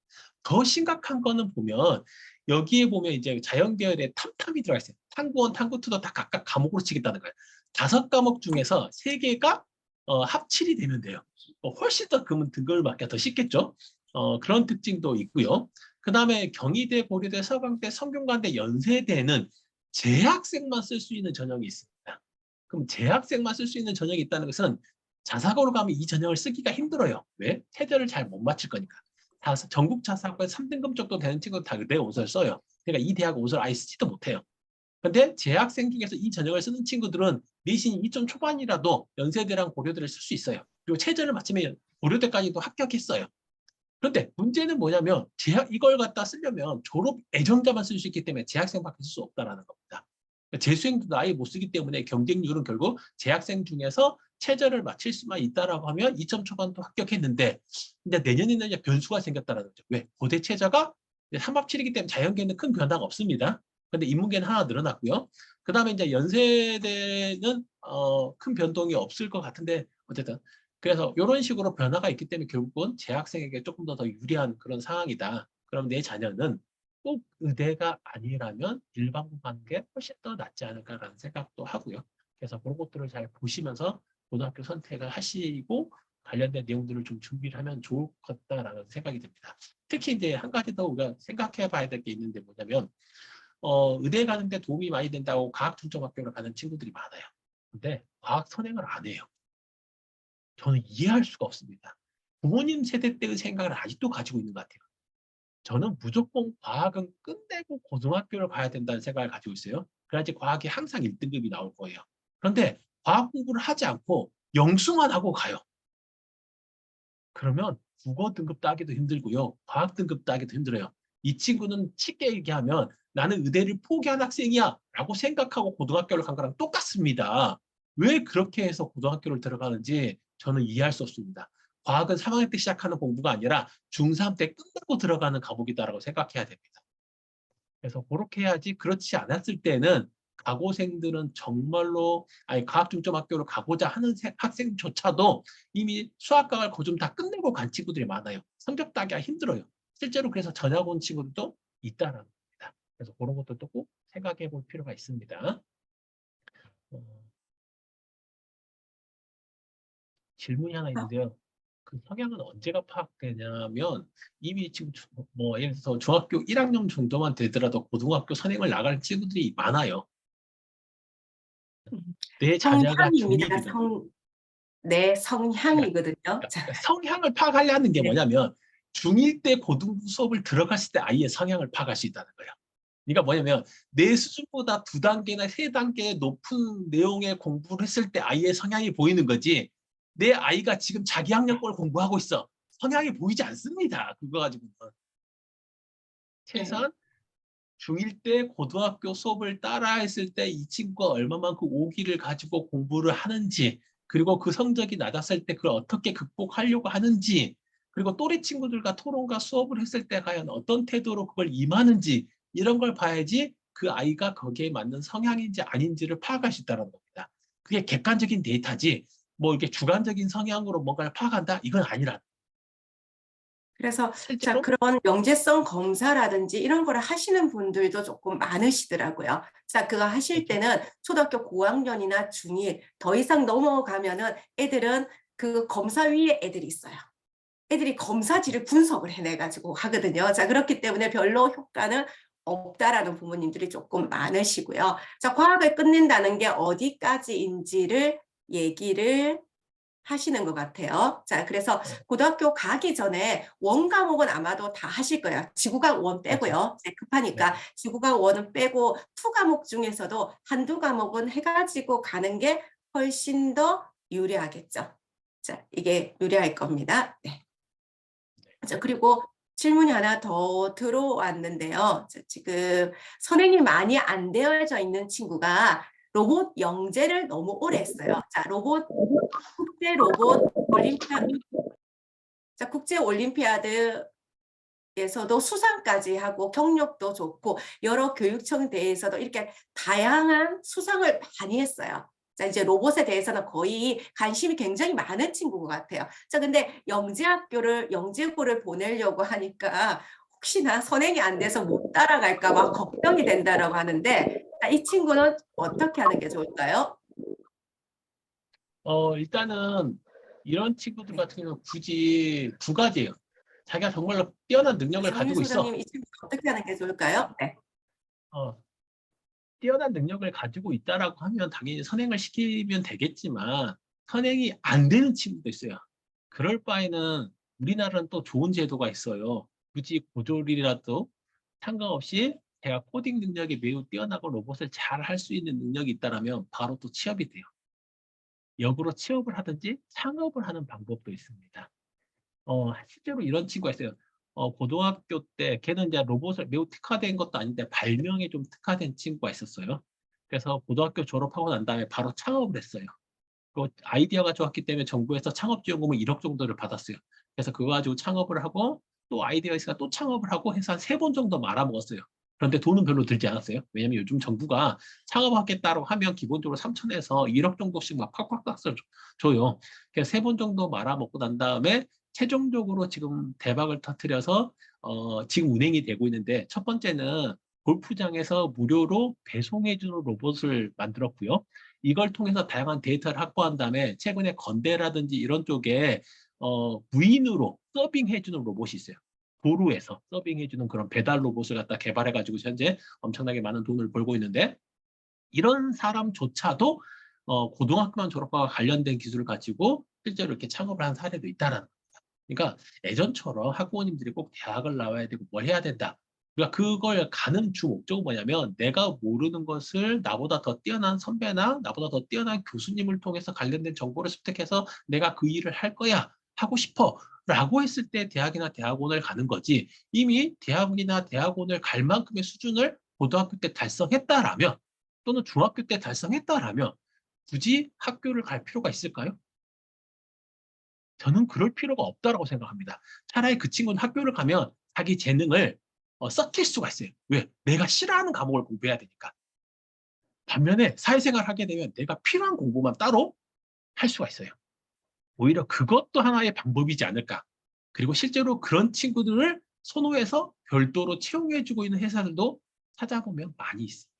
더 심각한 거는 보면 여기에 보면 이제 자연계열에 탐탐이 들어가 있어요. 탐구 1, 탐구 2도 다 각각 과목으로 치겠다는 거예요. 5과목 중에서 3개가 합칠이 되면 돼요. 훨씬 더 그러면 등급을 맞기가 더 쉽겠죠. 그런 특징도 있고요. 그 다음에 경희대, 고려대, 서강대, 성균관대, 연세대는 재학생만 쓸 수 있는 전형이 있습니다. 그럼 재학생만 쓸 수 있는 전형이 있다는 것은 자사고로 가면 이 전형을 쓰기가 힘들어요. 왜? 체제를 잘 못 맞출 거니까. 전국 자사고에 3등급 정도 되는 친구들 다 의대 오설 써요. 그러니까 이 대학 오설 아예 쓰지도 못해요. 근데 재학생 중에서 이 전형을 쓰는 친구들은 내신이 2점 초반이라도 연세대랑 고려대를 쓸 수 있어요. 그리고 최저를 맞추면 고려대까지도 합격했어요. 그런데 문제는 뭐냐면 이걸 갖다 쓰려면 졸업 예정자만 쓸 수 있기 때문에 재학생밖에 쓸 수 없다는 겁니다. 재수생도 아예 못 쓰기 때문에 경쟁률은 결국 재학생 중에서 최저를 맞출 수만 있다라고 하면 2점 초반도 합격했는데 이제 내년에는 이제 변수가 생겼다는 거죠. 왜? 고대 최저가 3합7이기 때문에 자연계는 큰 변화가 없습니다. 근데 인문계는 하나 늘어났고요. 그 다음에 이제 연세대는 큰 변동이 없을 것 같은데 어쨌든 그래서 이런 식으로 변화가 있기 때문에 결국은 재학생에게 조금 더 유리한 그런 상황이다. 그럼 내 자녀는 꼭 의대가 아니라면 일반고 가는 게 훨씬 더 낫지 않을까라는 생각도 하고요. 그래서 그런 것들을 잘 보시면서 고등학교 선택을 하시고 관련된 내용들을 좀 준비를 하면 좋을 것 같다라는 생각이 듭니다. 특히 이제 한 가지 더 우리가 생각해 봐야 될 게 있는데 뭐냐면 의대 가는데 도움이 많이 된다고 과학 중점학교를 가는 친구들이 많아요. 근데 과학 선행을 안 해요. 저는 이해할 수가 없습니다. 부모님 세대 때의 생각을 아직도 가지고 있는 것 같아요. 저는 무조건 과학은 끝내고 고등학교를 가야 된다는 생각을 가지고 있어요. 그래야지 과학이 항상 1등급이 나올 거예요. 그런데 과학 공부를 하지 않고 영수만 하고 가요. 그러면 국어 등급 따기도 힘들고요. 과학 등급 따기도 힘들어요. 이 친구는 쉽게 얘기하면 나는 의대를 포기한 학생이야 라고 생각하고 고등학교를 간 거랑 똑같습니다. 왜 그렇게 해서 고등학교를 들어가는지 저는 이해할 수 없습니다. 과학은 3학년 때 시작하는 공부가 아니라 중3 때 끝내고 들어가는 과목이다라고 생각해야 됩니다. 그래서 그렇게 해야지 그렇지 않았을 때는 가고생들은 정말로 아니 과학 중점 학교로 가고자 하는 학생조차도 이미 수학과를 거좀 다 끝내고 간 친구들이 많아요. 성적 따기가 힘들어요. 실제로 그래서 전학 온 친구들도 있다는 겁니다. 그래서 그런 것도 또 꼭 생각해 볼 필요가 있습니다. 질문이 하나 있는데요. 그 성향은 언제가 파악되냐면 이미 지금 뭐 예를 들어서 중학교 1학년 정도만 되더라도 고등학교 선행을 나갈 친구들이 많아요. 내 자녀가 중1 성향입니다. 이면 네, 그러니까 성향이거든요. 자, 성향을 파악하려는 게 네. 뭐냐면 중1 때 고등부 수업을 들어갔을 때 아이의 성향을 파악할 수 있다는 거예요. 그러니까 뭐냐면 내 수준보다 2단계나 3단계 높은 내용의 공부를 했을 때 아이의 성향이 보이는 거지 내 아이가 지금 자기 학년 걸 공부하고 있어. 성향이 보이지 않습니다. 그거 가지고는. 네. 최소한 중1 때 고등학교 수업을 따라 했을 때 이 친구가 얼마만큼 오기를 가지고 공부를 하는지 그리고 그 성적이 낮았을 때 그걸 어떻게 극복하려고 하는지 그리고 또래 친구들과 토론과 수업을 했을 때 과연 어떤 태도로 그걸 임하는지 이런 걸 봐야지 그 아이가 거기에 맞는 성향인지 아닌지를 파악할 수 있다는 겁니다. 그게 객관적인 데이터지 뭐 이렇게 주관적인 성향으로 뭔가를 파악한다? 이건 아니라 그래서 자, 실제로 그런 명제성 검사라든지 이런 거를 하시는 분들도 조금 많으시더라고요. 자, 그거 하실 그렇죠. 때는 초등학교 고학년이나 중1 더 이상 넘어가면은 애들은 그 검사 위에 애들이 있어요. 애들이 검사지를 분석을 해내가지고 하거든요. 자, 그렇기 때문에 별로 효과는 없다라는 부모님들이 조금 많으시고요. 자, 과학을 끝낸다는 게 어디까지인지를 얘기를 하시는 것 같아요. 자, 그래서 어, 고등학교 가기 전에 원 과목은 아마도 다 하실 거예요. 지구과학 원 그렇죠. 빼고요. 이제 급하니까 네. 지구과학 원은 빼고 투 과목 중에서도 한두 과목은 해가지고 가는 게 훨씬 더 유리하겠죠. 자, 이게 유리할 겁니다. 네. 자, 그리고 질문이 하나 더 들어왔는데요. 자, 지금 선행이 많이 안 되어져 있는 친구가 로봇 영재를 너무 오래 했어요. 자, 국제 로봇 올림피아드, 자, 국제 올림피아드에서도 수상까지 하고 경력도 좋고 여러 교육청 대회에서도 이렇게 다양한 수상을 많이 했어요. 자, 이제 로봇에 대해서는 거의 관심이 굉장히 많은 친구 같아요. 자, 근데 영재고를 보내려고 하니까 혹시나 선행이 안 돼서 못 따라갈까 봐 걱정이 된다라고 하는데, 자, 이 친구는 어떻게 하는 게 좋을까요? 일단은 이런 친구들 네. 같은 경우는 굳이 두 가지예요. 자기가 정말로 뛰어난 능력을 정윤 가지고 있어. 소장님, 이 친구 어떻게 하는 게 좋을까요? 네. 어, 뛰어난 능력을 가지고 있다라고 하면 당연히 선행을 시키면 되겠지만 선행이 안 되는 친구도 있어요. 그럴 바에는 우리나라는 또 좋은 제도가 있어요. 굳이 고졸이라도 상관없이 제가 코딩 능력이 매우 뛰어나고 로봇을 잘 할 수 있는 능력이 있다면 바로 또 취업이 돼요. 역으로 취업을 하든지 창업을 하는 방법도 있습니다. 실제로 이런 친구가 있어요. 고등학교 때 걔는 이제 로봇을 매우 특화된 것도 아닌데 발명에 좀 특화된 친구가 있었어요. 그래서 고등학교 졸업하고 난 다음에 바로 창업을 했어요. 그 아이디어가 좋았기 때문에 정부에서 창업지원금을 1억 정도를 받았어요. 그래서 그거 가지고 창업을 하고 또 아이디어가 있으니까 또 창업을 하고 해서 한 3번 정도 말아먹었어요. 그런데 돈은 별로 들지 않았어요. 왜냐면 요즘 정부가 창업하겠다고 하면 기본적으로 3천에서 1억 정도씩 막 팍팍 줘요. 그래서 3번 정도 말아먹고 난 다음에 최종적으로 지금 대박을 터뜨려서 지금 운행이 되고 있는데 첫 번째는 골프장에서 무료로 배송해주는 로봇을 만들었고요. 이걸 통해서 다양한 데이터를 확보한 다음에 최근에 건대라든지 이런 쪽에 무인으로 서빙해주는 로봇이 있어요. 도로에서 서빙해주는 그런 배달 로봇을 갖다 개발해가지고 현재 엄청나게 많은 돈을 벌고 있는데, 이런 사람조차도 고등학교만 졸업과 관련된 기술을 가지고 실제로 이렇게 창업을 한 사례도 있다라는 거예요. 그러니까 예전처럼 학부모님들이 꼭 대학을 나와야 되고 뭘 해야 된다. 그러니까 그걸 가는 주 목적은 뭐냐면, 내가 모르는 것을 나보다 더 뛰어난 선배나 나보다 더 뛰어난 교수님을 통해서 관련된 정보를 습득해서 내가 그 일을 할 거야, 하고 싶어 라고 했을 때 대학이나 대학원을 가는 거지, 이미 대학이나 대학원을 갈 만큼의 수준을 고등학교 때 달성했다라면 또는 중학교 때 달성했다라면 굳이 학교를 갈 필요가 있을까요? 저는 그럴 필요가 없다라고 생각합니다. 차라리 그 친구는 학교를 가면 자기 재능을 썩힐 수가 있어요. 왜? 내가 싫어하는 과목을 공부해야 되니까. 반면에 사회생활을 하게 되면 내가 필요한 공부만 따로 할 수가 있어요. 오히려 그것도 하나의 방법이지 않을까. 그리고 실제로 그런 친구들을 선호해서 별도로 채용해주고 있는 회사들도 찾아보면 많이 있습니다.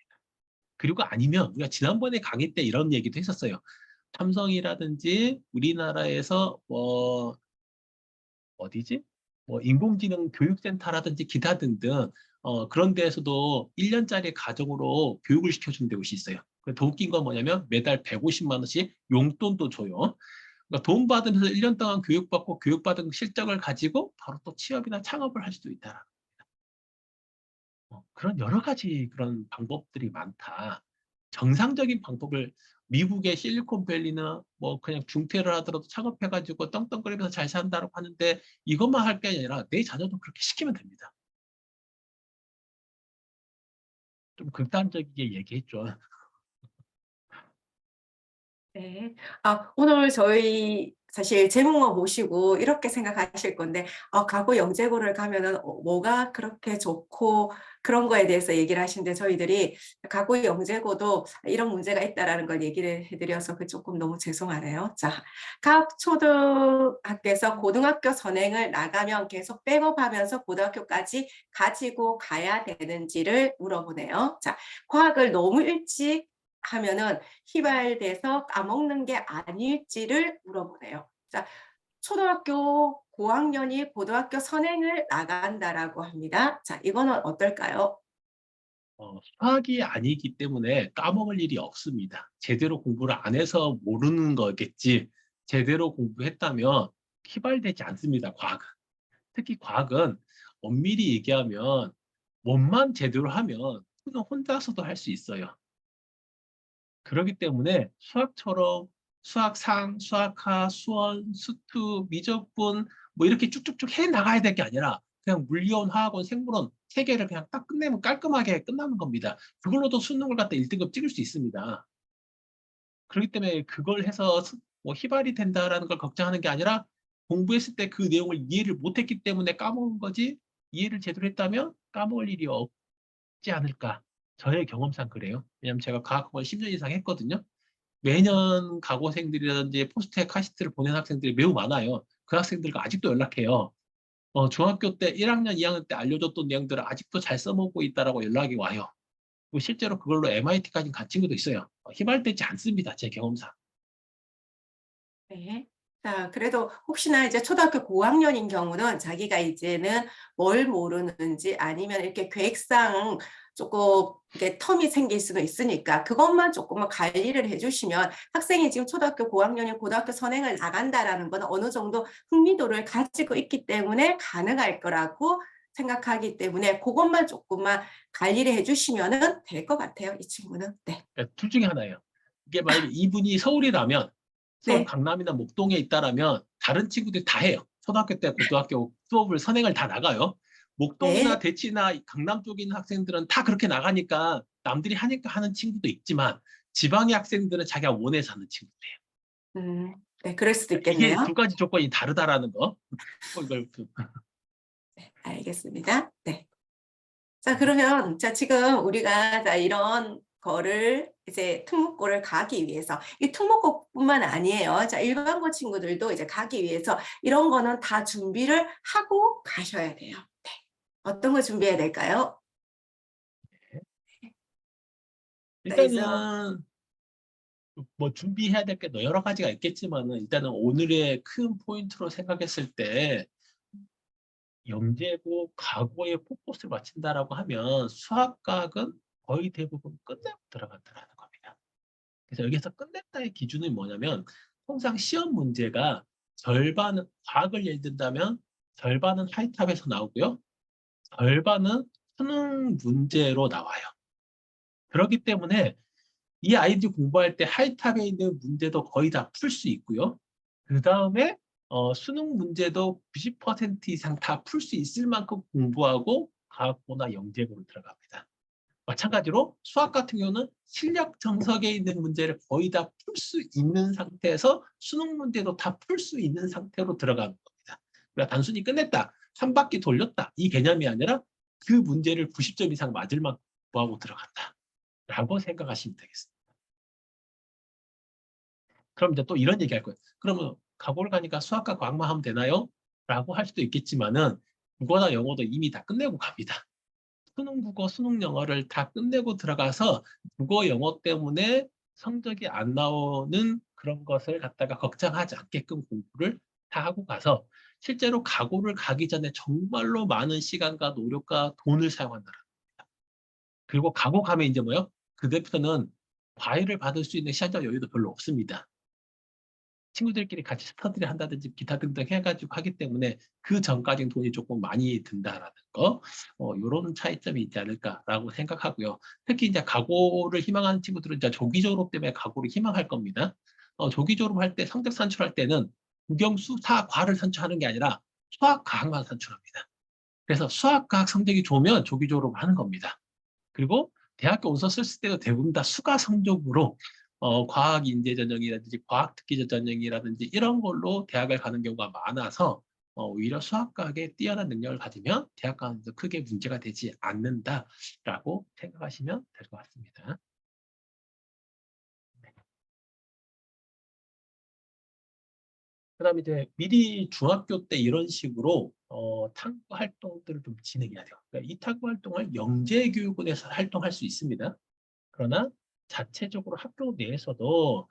그리고 아니면 우리가 지난번에 강의 때 이런 얘기도 했었어요. 삼성이라든지 우리나라에서 어디지? 인공지능 교육센터라든지 기타 등등 그런 데에서도 1년짜리 가정으로 교육을 시켜주는 곳이 있어요. 더 웃긴 건 뭐냐면 매달 150만 원씩 용돈도 줘요. 그러니까 돈 받으면서 1년 동안 교육받고 교육받은 실적을 가지고 바로 또 취업이나 창업을 할 수도 있다. 그런 여러 가지 그런 방법들이 많다. 정상적인 방법을 미국의 실리콘밸리나 뭐 그냥 중퇴를 하더라도 창업해가지고 떵떵거리면서 잘 산다고 하는데, 이것만 할 게 아니라 내 자녀도 그렇게 시키면 됩니다. 좀 극단적이게 얘기했죠. 네. 오늘 저희 사실 제목만 보시고 이렇게 생각하실 건데, 가구 영재고를 가면은 뭐가 그렇게 좋고 그런 거에 대해서 얘기를 하시는데, 저희들이 가구 영재고도 이런 문제가 있다라는 걸 얘기를 해드려서 그 조금 너무 죄송하네요. 자, 각 초등학교에서 고등학교 선행을 나가면 계속 백업하면서 고등학교까지 가지고 가야 되는지를 물어보네요. 자, 과학을 너무 일찍 하면은 휘발돼서 까먹는 게 아닐지를 물어보네요. 자, 초등학교 고학년이 고등학교 선행을 나간다라고 합니다. 자, 이거는 어떨까요? 수학이 아니기 때문에 까먹을 일이 없습니다. 제대로 공부를 안 해서 모르는 거겠지. 제대로 공부했다면 휘발되지 않습니다, 과학은. 특히 과학은 엄밀히 얘기하면 몸만 제대로 하면 그냥 혼자서도 할 수 있어요. 그렇기 때문에 수학처럼 수학상, 수학하, 수원, 수투, 미적분 뭐 이렇게 쭉쭉쭉 해 나가야 될 게 아니라 그냥 물리원, 화학원, 생물원 세 개를 그냥 딱 끝내면 깔끔하게 끝나는 겁니다. 그걸로도 수능을 갖다 1등급 찍을 수 있습니다. 그렇기 때문에 그걸 해서 뭐 희발이 된다라는 걸 걱정하는 게 아니라, 공부했을 때 그 내용을 이해를 못했기 때문에 까먹은 거지, 이해를 제대로 했다면 까먹을 일이 없지 않을까. 저의 경험상 그래요. 왜냐면 제가 과학학원 10년 이상 했거든요. 매년 가고생들이라든지 포스트에 카시트를 보낸 학생들이 매우 많아요. 그 학생들과 아직도 연락해요. 중학교 때 1학년, 2학년 때 알려줬던 내용들을 아직도 잘 써먹고 있다라고 연락이 와요. 그리고 실제로 그걸로 MIT까지 간 친구도 있어요. 희발되지 않습니다, 제 경험상. 네. 자, 그래도 혹시나 이제 초등학교 고학년인 경우는 자기가 이제는 뭘 모르는지, 아니면 이렇게 계획상 조금 이렇게 텀이 생길 수도 있으니까 그것만 조금만 관리를 해주시면, 학생이 지금 초등학교 고학년이 고등학교 선행을 나간다라는 건 어느 정도 흥미도를 가지고 있기 때문에 가능할 거라고 생각하기 때문에 그것만 조금만 관리를 해주시면 될 것 같아요, 이 친구는. 네. 그러니까 둘 중에 하나예요. 이게 만약에 이분이 서울이라면, 서울 네. 강남이나 목동에 있다라면 다른 친구들이 다 해요. 초등학교 때 고등학교 수업을 선행을 다 나가요. 목동이나 네. 대치나 강남 쪽에 있는 학생들은 다 그렇게 나가니까 남들이 하니까 하는 친구도 있지만, 지방의 학생들은 자기가 원해서 하는 친구들이에요. 네, 그럴 수도 이게 두 있겠네요. 가지 조건이 다르다라는 거. 이걸 네, 알겠습니다. 네. 자, 그러면, 자, 지금 우리가 자, 이런 거를 이제 특목고를 가기 위해서, 이 특목고뿐만 아니에요. 자, 일반고 친구들도 이제 가기 위해서 이런 거는 다 준비를 하고 가셔야 돼요. 네. 어떤 거 준비해야 될까요? 그래서 일단은 뭐 준비해야 될 게 여러 가지가 있겠지만은 일단은 오늘의 큰 포인트로 생각했을 때 영재고 과거에 포커스를 맞춘다라고 하면 수학과학은 거의 대부분 끝내고 들어간다라는 겁니다. 그래서 여기서 끝냈다의 기준은 뭐냐면 통상 시험 문제가 절반은 과학을 예를 든다면 절반은 하이탑에서 나오고요. 절반은 수능 문제로 나와요. 그렇기 때문에 이 아이들이 공부할 때 하이탑에 있는 문제도 거의 다 풀 수 있고요. 그 다음에 수능 문제도 90% 이상 다 풀 수 있을 만큼 공부하고 과학고나 영재고로 들어갑니다. 마찬가지로 수학 같은 경우는 실력 정석에 있는 문제를 거의 다 풀 수 있는 상태에서 수능 문제도 다 풀 수 있는 상태로 들어가는 겁니다. 그러니까 단순히 끝냈다, 한 바퀴 돌렸다 이 개념이 아니라 그 문제를 90점 이상 맞을 만큼 공부하고 들어간다 라고 생각하시면 되겠습니다. 그럼 이제 또 이런 얘기 할 거예요. 그러면 과고를 가니까 수학과 과학만 하면 되나요? 라고 할 수도 있겠지만은 국어나 영어도 이미 다 끝내고 갑니다. 수능 국어, 수능 영어를 다 끝내고 들어가서 국어, 영어 때문에 성적이 안 나오는 그런 것을 갖다가 걱정하지 않게끔 공부를 다 하고 가서 실제로 과고를 가기 전에 정말로 많은 시간과 노력과 돈을 사용한다. 그리고 과고 가면 이제 뭐요? 그때부터는 과외를 받을 수 있는 시간적 여유도 별로 없습니다. 친구들끼리 같이 스터디를 한다든지 기타 등등 해가지고 하기 때문에 그 전까지는 돈이 조금 많이 든다라는 거, 이런 차이점이 있지 않을까라고 생각하고요. 특히 이제 과고를 희망하는 친구들은 이제 조기 졸업 때문에 과고를 희망할 겁니다. 조기 졸업할 때 성적 산출할 때는 국영수, 사, 과를 산출하는 게 아니라 수학, 과학만 산출합니다. 그래서 수학, 과학 성적이 좋으면 조기 졸업을 하는 겁니다. 그리고 대학교 원서 쓸 때도 대부분 다 수가 성적으로 과학 인재 전형이라든지 과학 특기 전형이라든지 이런 걸로 대학을 가는 경우가 많아서 오히려 수학과학에 뛰어난 능력을 가지면 대학 가는 데 크게 문제가 되지 않는다라고 생각하시면 될 것 같습니다. 그다음에 이제 미리 중학교 때 이런 식으로 탐구 활동들을 좀 진행해야 돼요. 그러니까 이 탐구 활동을 영재교육원에서 활동할 수 있습니다. 그러나 자체적으로 학교 내에서도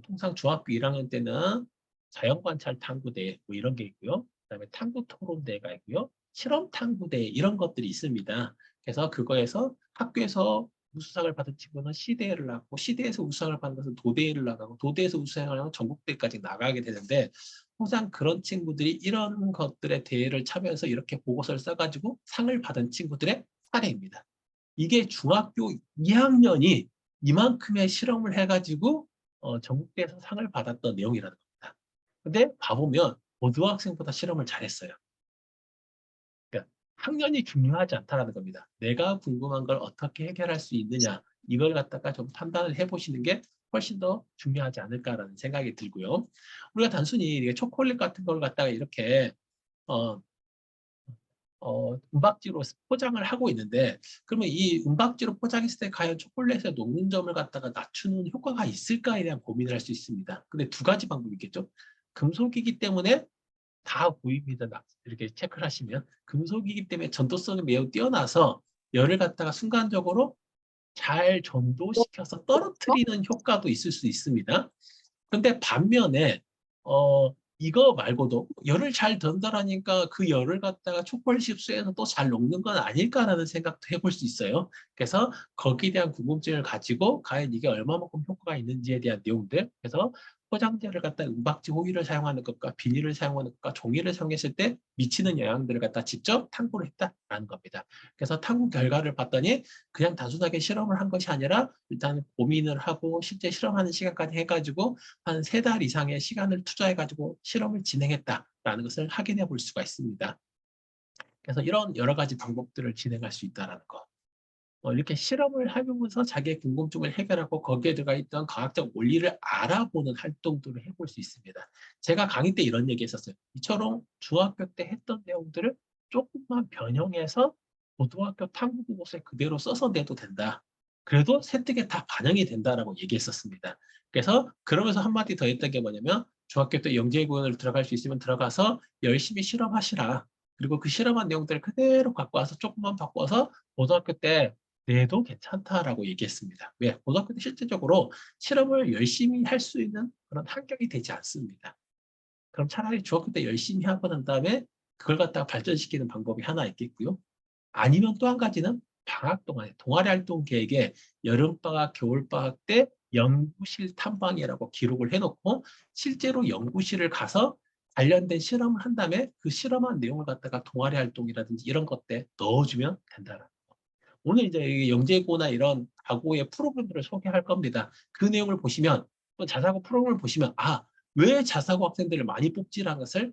통상 중학교 1학년 때는 자연관찰 탐구대 뭐 이런 게 있고요. 그다음에 탐구 토론대가 있고요. 실험 탐구대 이런 것들이 있습니다. 그래서 그거에서 학교에서 우수상을 받은 친구는 시대회를 나가고 시대에서 우수상을 받은 것은 도대회를 나가고 도대에서 우수상을 하면 전국대회까지 나가게 되는데 항상 그런 친구들이 이런 것들의 대회를 참여해서 이렇게 보고서를 써가지고 상을 받은 친구들의 사례입니다. 이게 중학교 2학년이 이만큼의 실험을 해가지고 전국대에서 상을 받았던 내용이라는 겁니다. 근데 봐보면 고등학생보다 실험을 잘했어요. 그러니까 학년이 중요하지 않다는 겁니다. 내가 궁금한 걸 어떻게 해결할 수 있느냐 이걸 갖다가 좀 판단을 해보시는 게 훨씬 더 중요하지 않을까라는 생각이 들고요. 우리가 단순히 초콜릿 같은 걸 갖다가 이렇게 어, 은박지로 포장을 하고 있는데 그러면 이 은박지로 포장했을 때 과연 초콜릿의 녹는점을 갖다가 낮추는 효과가 있을까에 대한 고민을 할 수 있습니다. 근데 두 가지 방법이 있겠죠. 금속이기 때문에 다 보입니다. 이렇게 체크를 하시면 금속이기 때문에 전도성이 매우 뛰어나서 열을 갖다가 순간적으로 잘 전도시켜서 떨어뜨리는 효과도 있을 수 있습니다. 근데 반면에 이거 말고도 열을 잘 전달하니까 그 열을 갖다가 초콜릿 흡수해서 또 잘 녹는 건 아닐까라는 생각도 해볼 수 있어요. 그래서 거기에 대한 궁금증을 가지고 과연 이게 얼마만큼 효과가 있는지에 대한 내용들, 그래서 포장재를 갖다 은박지 호일을 사용하는 것과 비닐을 사용하는 것과 종이를 사용했을 때 미치는 영향들을 갖다 직접 탐구를 했다라는 겁니다. 그래서 탐구 결과를 봤더니 그냥 단순하게 실험을 한 것이 아니라 일단 고민을 하고 실제 실험하는 시간까지 해가지고 한 3달 이상의 시간을 투자해가지고 실험을 진행했다라는 것을 확인해 볼 수가 있습니다. 그래서 이런 여러 가지 방법들을 진행할 수 있다는 거. 이렇게 실험을 하면서 자기의 궁금증을 해결하고 거기에 들어가 있던 과학적 원리를 알아보는 활동들을 해볼 수 있습니다. 제가 강의 때 이런 얘기 했었어요. 이처럼 중학교 때 했던 내용들을 조금만 변형해서 고등학교 탐구 보고서에 그대로 써서 내도 된다. 그래도 세특에 다 반영이 된다라고 얘기했었습니다. 그래서 그러면서 한마디 더 했던 게 뭐냐면 중학교 때 영재고연을 들어갈 수 있으면 들어가서 열심히 실험하시라. 그리고 그 실험한 내용들을 그대로 갖고 와서 조금만 바꿔서 고등학교 때 내도 괜찮다라고 얘기했습니다. 왜? 고등학교 때 실질적으로 실험을 열심히 할 수 있는 그런 환경이 되지 않습니다. 그럼 차라리 중학교 때 열심히 하고 난 다음에 그걸 갖다가 발전시키는 방법이 하나 있겠고요. 아니면 또 한 가지는 방학 동안에 동아리 활동 계획에 여름방학, 겨울방학 때 연구실 탐방이라고 기록을 해놓고 실제로 연구실을 가서 관련된 실험을 한 다음에 그 실험한 내용을 갖다가 동아리 활동이라든지 이런 것 때 넣어주면 된다. 오늘 이제 영재고나 이런 과거의 프로그램들을 소개할 겁니다. 그 내용을 보시면 또 자사고 프로그램을 보시면 왜 자사고 학생들을 많이 뽑지라는 것을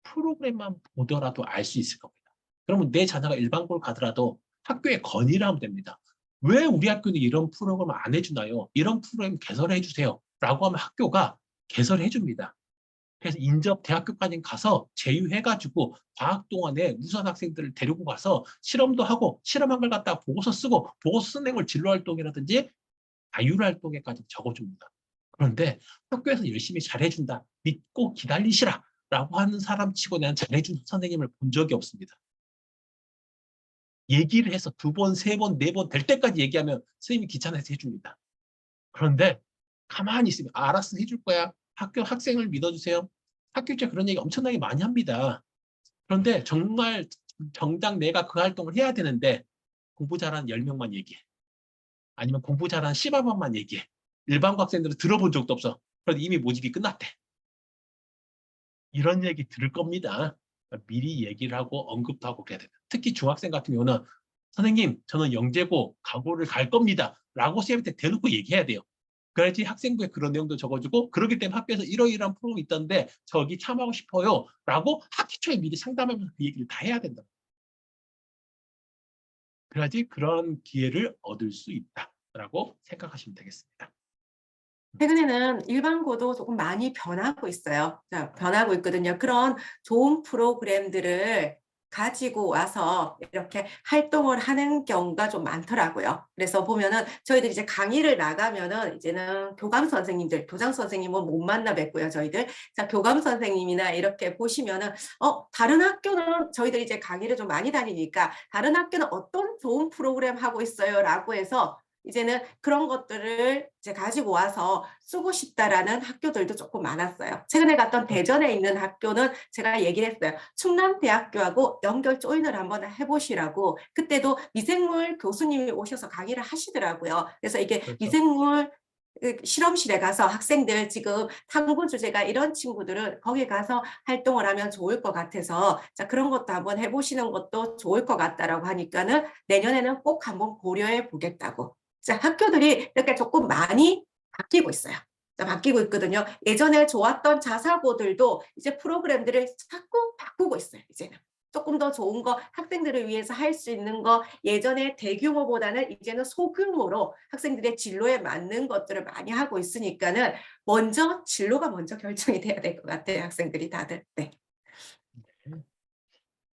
프로그램만 보더라도 알 수 있을 겁니다. 그러면 내 자녀가 일반고를 가더라도 학교에 건의를 하면 됩니다. 왜 우리 학교는 이런 프로그램을 안 해주나요? 이런 프로그램 개설해 주세요. 라고 하면 학교가 개설해 줍니다. 그래서 인접 대학교까지 가서 제휴해가지고 방학 동안에 우수한 학생들을 데리고 가서 실험도 하고 실험한 걸 갖다가 보고서 쓰고 보고서 쓴 내용을 진로활동이라든지 자율활동에까지 적어줍니다. 그런데 학교에서 열심히 잘해준다. 믿고 기다리시라. 라고 하는 사람 치고 내가 잘해준 선생님을 본 적이 없습니다. 얘기를 해서 2번, 3번, 4번 될 때까지 얘기하면 선생님이 귀찮아서 해줍니다. 그런데 가만히 있으면 알았어 해줄 거야. 학교 학생을 믿어주세요. 학교 때 그런 얘기 엄청나게 많이 합니다. 그런데 정말 정작 내가 그 활동을 해야 되는데 공부 잘하는 10명만 얘기해. 아니면 공부 잘하는 10화만만 얘기해. 일반고 학생들은 들어본 적도 없어. 그래도 이미 모집이 끝났대. 이런 얘기 들을 겁니다. 그러니까 미리 얘기를 하고 언급도 하고 그래야 됩니다. 특히 중학생 같은 경우는 선생님 저는 영재고 각오를 갈 겁니다. 라고 선생님한테 대놓고 얘기해야 돼요. 그래야지 학생부에 그런 내용도 적어주고 그렇기 때문에 학교에서 이러이러한 프로그램이 있던데 저기 참여하고 싶어요. 라고 학기 초에 미리 상담하면서 그 얘기를 다 해야 된다. 그래야지 그런 기회를 얻을 수 있다라고 생각하시면 되겠습니다. 최근에는 일반고도 조금 많이 변하고 있어요. 자, 변하고 있거든요. 그런 좋은 프로그램들을 가지고 와서 이렇게 활동을 하는 경우가 좀 많더라고요. 그래서 보면은 저희들이 이제 강의를 나가면은 이제는 교감 선생님들, 교장 선생님은 못 만나 뵙고요, 저희들. 자, 교감 선생님이나 이렇게 보시면은, 다른 학교는 저희들이 이제 강의를 좀 많이 다니니까 다른 학교는 어떤 좋은 프로그램 하고 있어요? 라고 해서 이제는 그런 것들을 이제 가지고 와서 쓰고 싶다라는 학교들도 조금 많았어요. 최근에 갔던 대전에 있는 학교는 제가 얘기를 했어요. 충남대학교하고 연결 조인을 한번 해보시라고. 그때도 미생물 교수님이 오셔서 강의를 하시더라고요. 그래서 이게 그렇죠. 미생물 실험실에 가서 학생들 지금 탐구 주제가 이런 친구들은 거기 가서 활동을 하면 좋을 것 같아서 자 그런 것도 한번 해보시는 것도 좋을 것 같다라고 하니까는 내년에는 꼭 한번 고려해 보겠다고. 자, 학교들이 이렇게 조금 많이 바뀌고 있어요. 자, 바뀌고 있거든요. 예전에 좋았던 자사고들도 이제 프로그램들을 자꾸 바꾸고 있어요. 이제는. 조금 더 좋은 거 학생들을 위해서 할 수 있는 거 예전에 대규모보다는 이제는 소규모로 학생들의 진로에 맞는 것들을 많이 하고 있으니까는 먼저 진로가 먼저 결정이 돼야 될 것 같아요. 학생들이 다들. 네.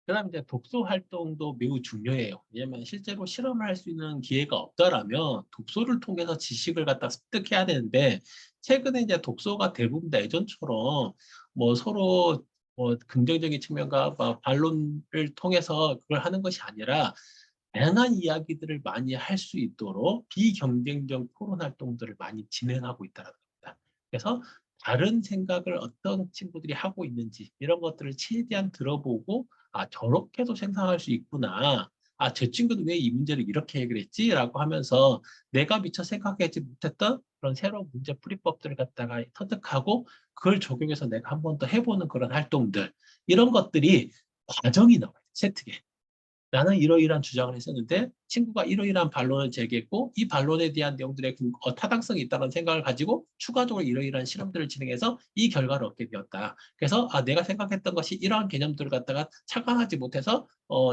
그다음 이제 독서 활동도 매우 중요해요. 왜냐하면 실제로 실험을 할 수 있는 기회가 없더라면 독서를 통해서 지식을 갖다 습득해야 되는데 최근에 이제 독서가 대부분 다 예전처럼 뭐 서로 뭐 긍정적인 측면과 뭐 반론을 통해서 그걸 하는 것이 아니라 다양한 이야기들을 많이 할 수 있도록 비경쟁적 토론 활동들을 많이 진행하고 있다는 겁니다. 그래서 다른 생각을 어떤 친구들이 하고 있는지 이런 것들을 최대한 들어보고 저렇게도 생각할 수 있구나. 저 친구는 왜 이 문제를 이렇게 해결했지? 라고 하면서 내가 미처 생각하지 못했던 그런 새로운 문제 풀이법들을 갖다가 터득하고 그걸 적용해서 내가 한 번 더 해보는 그런 활동들 이런 것들이 과정이 나와요. 세트게. 나는 이러이러한 주장을 했었는데 친구가 이러이러한 반론을 제기했고 이 반론에 대한 내용들의 타당성이 있다는 생각을 가지고 추가적으로 이러이러한 실험들을 진행해서 이 결과를 얻게 되었다. 그래서 내가 생각했던 것이 이러한 개념들을 갖다가 착안하지 못해서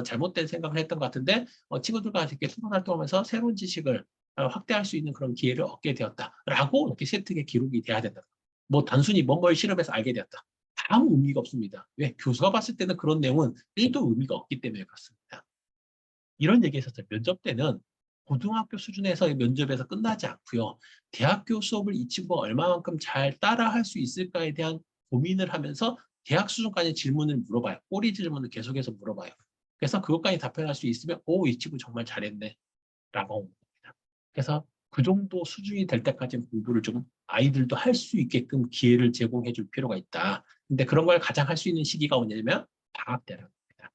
잘못된 생각을 했던 것 같은데 친구들과 이렇게 토론 활동하면서 새로운 지식을 확대할 수 있는 그런 기회를 얻게 되었다라고 이렇게 세트의 기록이 돼야 된다. 뭐 단순히 뭔가를 실험해서 알게 되었다. 아무 의미가 없습니다. 왜? 교수가 봤을 때는 그런 내용은 1도 의미가 없기 때문에 그렇습니다. 이런 얘기 했었어요. 면접 때는 고등학교 수준에서의 면접에서 끝나지 않고요. 대학교 수업을 이 친구가 얼마만큼 잘 따라할 수 있을까에 대한 고민을 하면서 대학 수준까지 질문을 물어봐요. 꼬리 질문을 계속해서 물어봐요. 그래서 그것까지 답변할 수 있으면 이 친구 정말 잘했네. 겁니다. 그래서 그 정도 수준이 될 때까지 공부를 좀 아이들도 할 수 있게끔 기회를 제공해 줄 필요가 있다. 근데 그런 걸 가장 할 수 있는 시기가 뭐냐면 방학 때라고 합니다.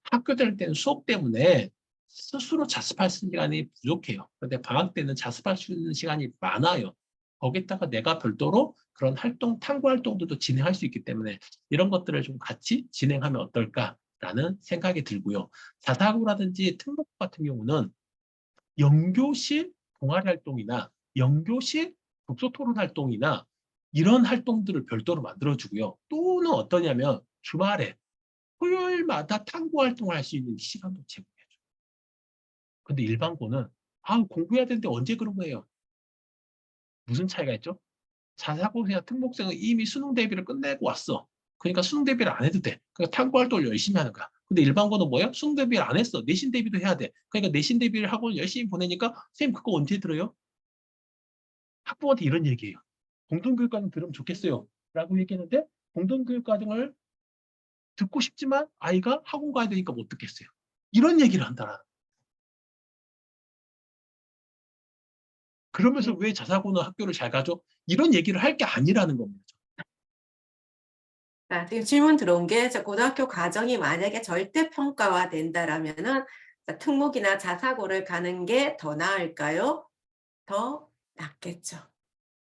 학교 다닐 때는 수업 때문에 스스로 자습할 시간이 부족해요. 그런데 방학 때는 자습할 수 있는 시간이 많아요. 거기다가 내가 별도로 그런 활동, 탐구 활동들도 진행할 수 있기 때문에 이런 것들을 좀 같이 진행하면 어떨까라는 생각이 들고요. 자사고라든지 특목 같은 경우는 연교실 동아리 활동이나 연교실 독서 토론 활동이나 이런 활동들을 별도로 만들어주고요. 또는 어떠냐면 주말에 토요일마다 탐구 활동을 할 수 있는 시간도 제공해줘요. 근데 일반고는 공부해야 되는데 언제 그런 거예요? 무슨 차이가 있죠? 자사고생이나 특목생은 이미 수능 대비를 끝내고 왔어. 그러니까 수능 대비를 안 해도 돼. 그러니까 탐구 활동을 열심히 하는 거야. 근데 일반고는 뭐예요? 수능 대비를 안 했어. 내신 대비도 해야 돼. 그러니까 내신 대비를 하고 열심히 보내니까 선생님 그거 언제 들어요? 학부모한테 이런 얘기예요. 공동교육과정 들으면 좋겠어요. 라고 얘기했는데 공동교육과정을 듣고 싶지만 아이가 학원 가야 되니까 못 듣겠어요. 이런 얘기를 한다라. 그러면서 왜 자사고는 학교를 잘 가죠? 이런 얘기를 할 게 아니라는 겁니다. 자, 지금 질문 들어온 게 고등학교 과정이 만약에 절대평가화 된다라면은 특목이나 자사고를 가는 게 더 나을까요? 더 낫겠죠.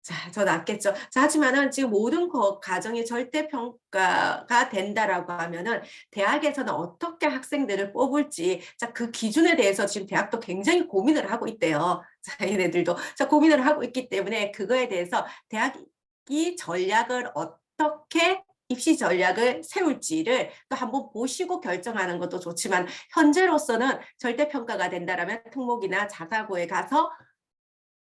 자, 더 낫겠죠. 자, 하지만은 지금 모든 과정이 절대평가가 된다라고 하면은 대학에서는 어떻게 학생들을 뽑을지, 자, 그 기준에 대해서 지금 대학도 굉장히 고민을 하고 있대요. 자, 얘네들도. 자, 고민을 하고 있기 때문에 그거에 대해서 대학이 전략을 어떻게 입시 전략을 세울지를 또 한번 보시고 결정하는 것도 좋지만 현재로서는 절대평가가 된다라면 특목이나 자사고에 가서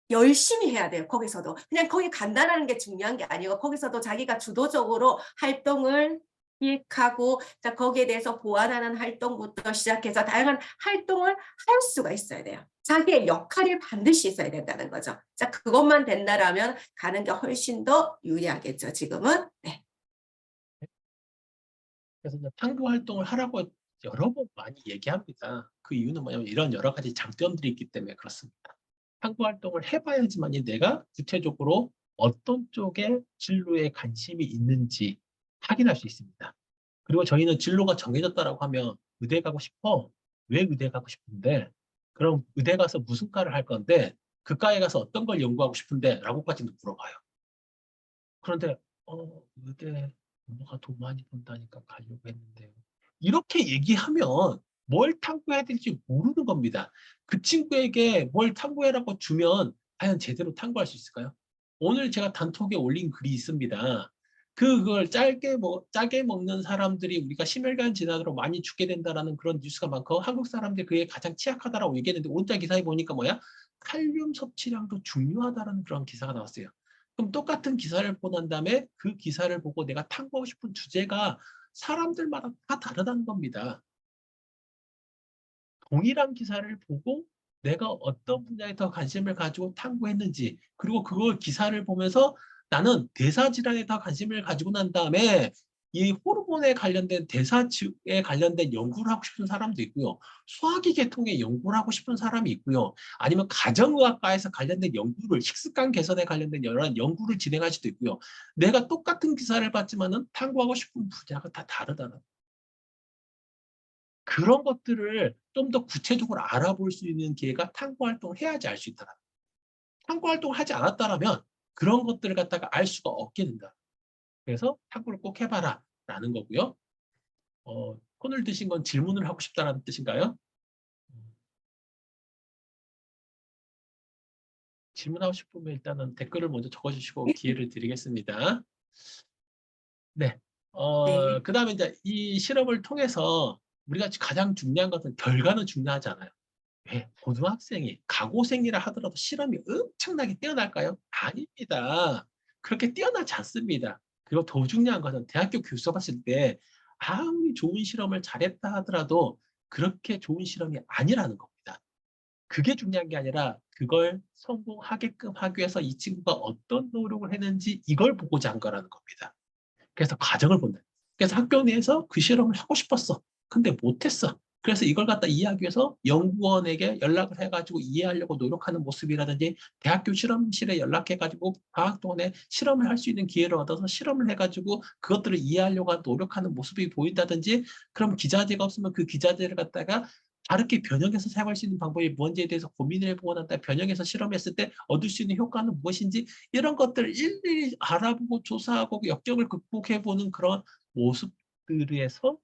열심히 해야 돼요. 거기서도. 그냥 거기 간다라는 게 중요한 게 아니고 거기서도 자기가 주도적으로 활동을 기획하고 자, 거기에 대해서 보완하는 활동부터 시작해서 다양한 활동을 할 수가 있어야 돼요. 자기의 역할이 반드시 있어야 된다는 거죠. 자, 그것만 된다라면 가는 게 훨씬 더 유리하겠죠. 지금은. 네. 그래서 탐구 활동을 하라고 여러 번 많이 얘기합니다. 그 이유는 뭐냐면 이런 여러 가지 장점들이 있기 때문에 그렇습니다. 탐구 활동을 해봐야지만이 내가 구체적으로 어떤 쪽에 진로에 관심이 있는지 확인할 수 있습니다. 그리고 저희는 진로가 정해졌다라고 하면 의대 가고 싶어. 왜 의대 가고 싶은데? 그럼 의대 가서 무슨 과를 할 건데? 그 과에 가서 어떤 걸 연구하고 싶은데? 라고까지도 물어봐요. 그런데 의대 엄마가 돈 많이 번다니까 가려고 했는데요. 이렇게 얘기하면 뭘 탐구해야 될지 모르는 겁니다. 그 친구에게 뭘 탐구해라고 주면 과연 제대로 탐구할 수 있을까요? 오늘 제가 단톡에 올린 글이 있습니다. 그걸 짜게 먹는 사람들이 우리가 심혈관 질환으로 많이 죽게 된다라는 그런 뉴스가 많고 한국 사람들이 그게 가장 취약하다라고 얘기했는데 오늘자 기사에 보니까 뭐야? 칼륨 섭취량도 중요하다라는 그런 기사가 나왔어요. 그럼 똑같은 기사를 보고 난 다음에 그 기사를 보고 내가 탐구하고 싶은 주제가 사람들마다 다 다르다는 겁니다. 동일한 기사를 보고 내가 어떤 분야에 더 관심을 가지고 탐구했는지 그리고 그걸 기사를 보면서 나는 대사질환에 더 관심을 가지고 난 다음에 이 호르몬에 관련된 대사에 관련된 연구를 하고 싶은 사람도 있고요. 소화기 계통의 연구를 하고 싶은 사람이 있고요. 아니면 가정의학과에서 관련된 연구를 식습관 개선에 관련된 여러 연구를 진행할 수도 있고요. 내가 똑같은 기사를 봤지만은 탐구하고 싶은 분야가 다 다르다는 그런 것들을 좀 더 구체적으로 알아볼 수 있는 기회가 탐구 활동을 해야지 알 수 있다. 탐구 활동을 하지 않았다면 그런 것들을 갖다가 알 수가 없게 된다. 그래서 탐구를 꼭 해봐라 라는 거고요. 손을 드신 건 질문을 하고 싶다는 뜻인가요? 질문하고 싶으면 일단은 댓글을 먼저 적어주시고 기회를 드리겠습니다. 네. 네. 그 다음에 이제 이 실험을 통해서 우리가 가장 중요한 것은 결과는 중요하지 않아요. 왜? 고등학생이 가고생이라 하더라도 실험이 엄청나게 뛰어날까요? 아닙니다. 그렇게 뛰어나지 않습니다. 그리고 더 중요한 것은 대학교 교수 봤을 때 아무리 좋은 실험을 잘했다 하더라도 그렇게 좋은 실험이 아니라는 겁니다. 그게 중요한 게 아니라 그걸 성공하게끔 하기 위해서 이 친구가 어떤 노력을 했는지 이걸 보고자 한 거라는 겁니다. 그래서 과정을 본다. 그래서 학교 내에서 그 실험을 하고 싶었어. 근데 못했어. 그래서 이걸 갖다 이해하기 위해서 연구원에게 연락을 해가지고 이해하려고 노력하는 모습이라든지 대학교 실험실에 연락해가지고 방학 동안에 실험을 할 수 있는 기회를 얻어서 실험을 해가지고 그것들을 이해하려고 노력하는 모습이 보인다든지 그럼 기자재가 없으면 그 기자재를 갖다가 다르게 변형해서 사용할 수 있는 방법이 뭔지에 대해서 고민을 해보고 난 다음에 변형해서 실험했을 때 얻을 수 있는 효과는 무엇인지 이런 것들을 일일이 알아보고 조사하고 역경을 극복해보는 그런 모습들에서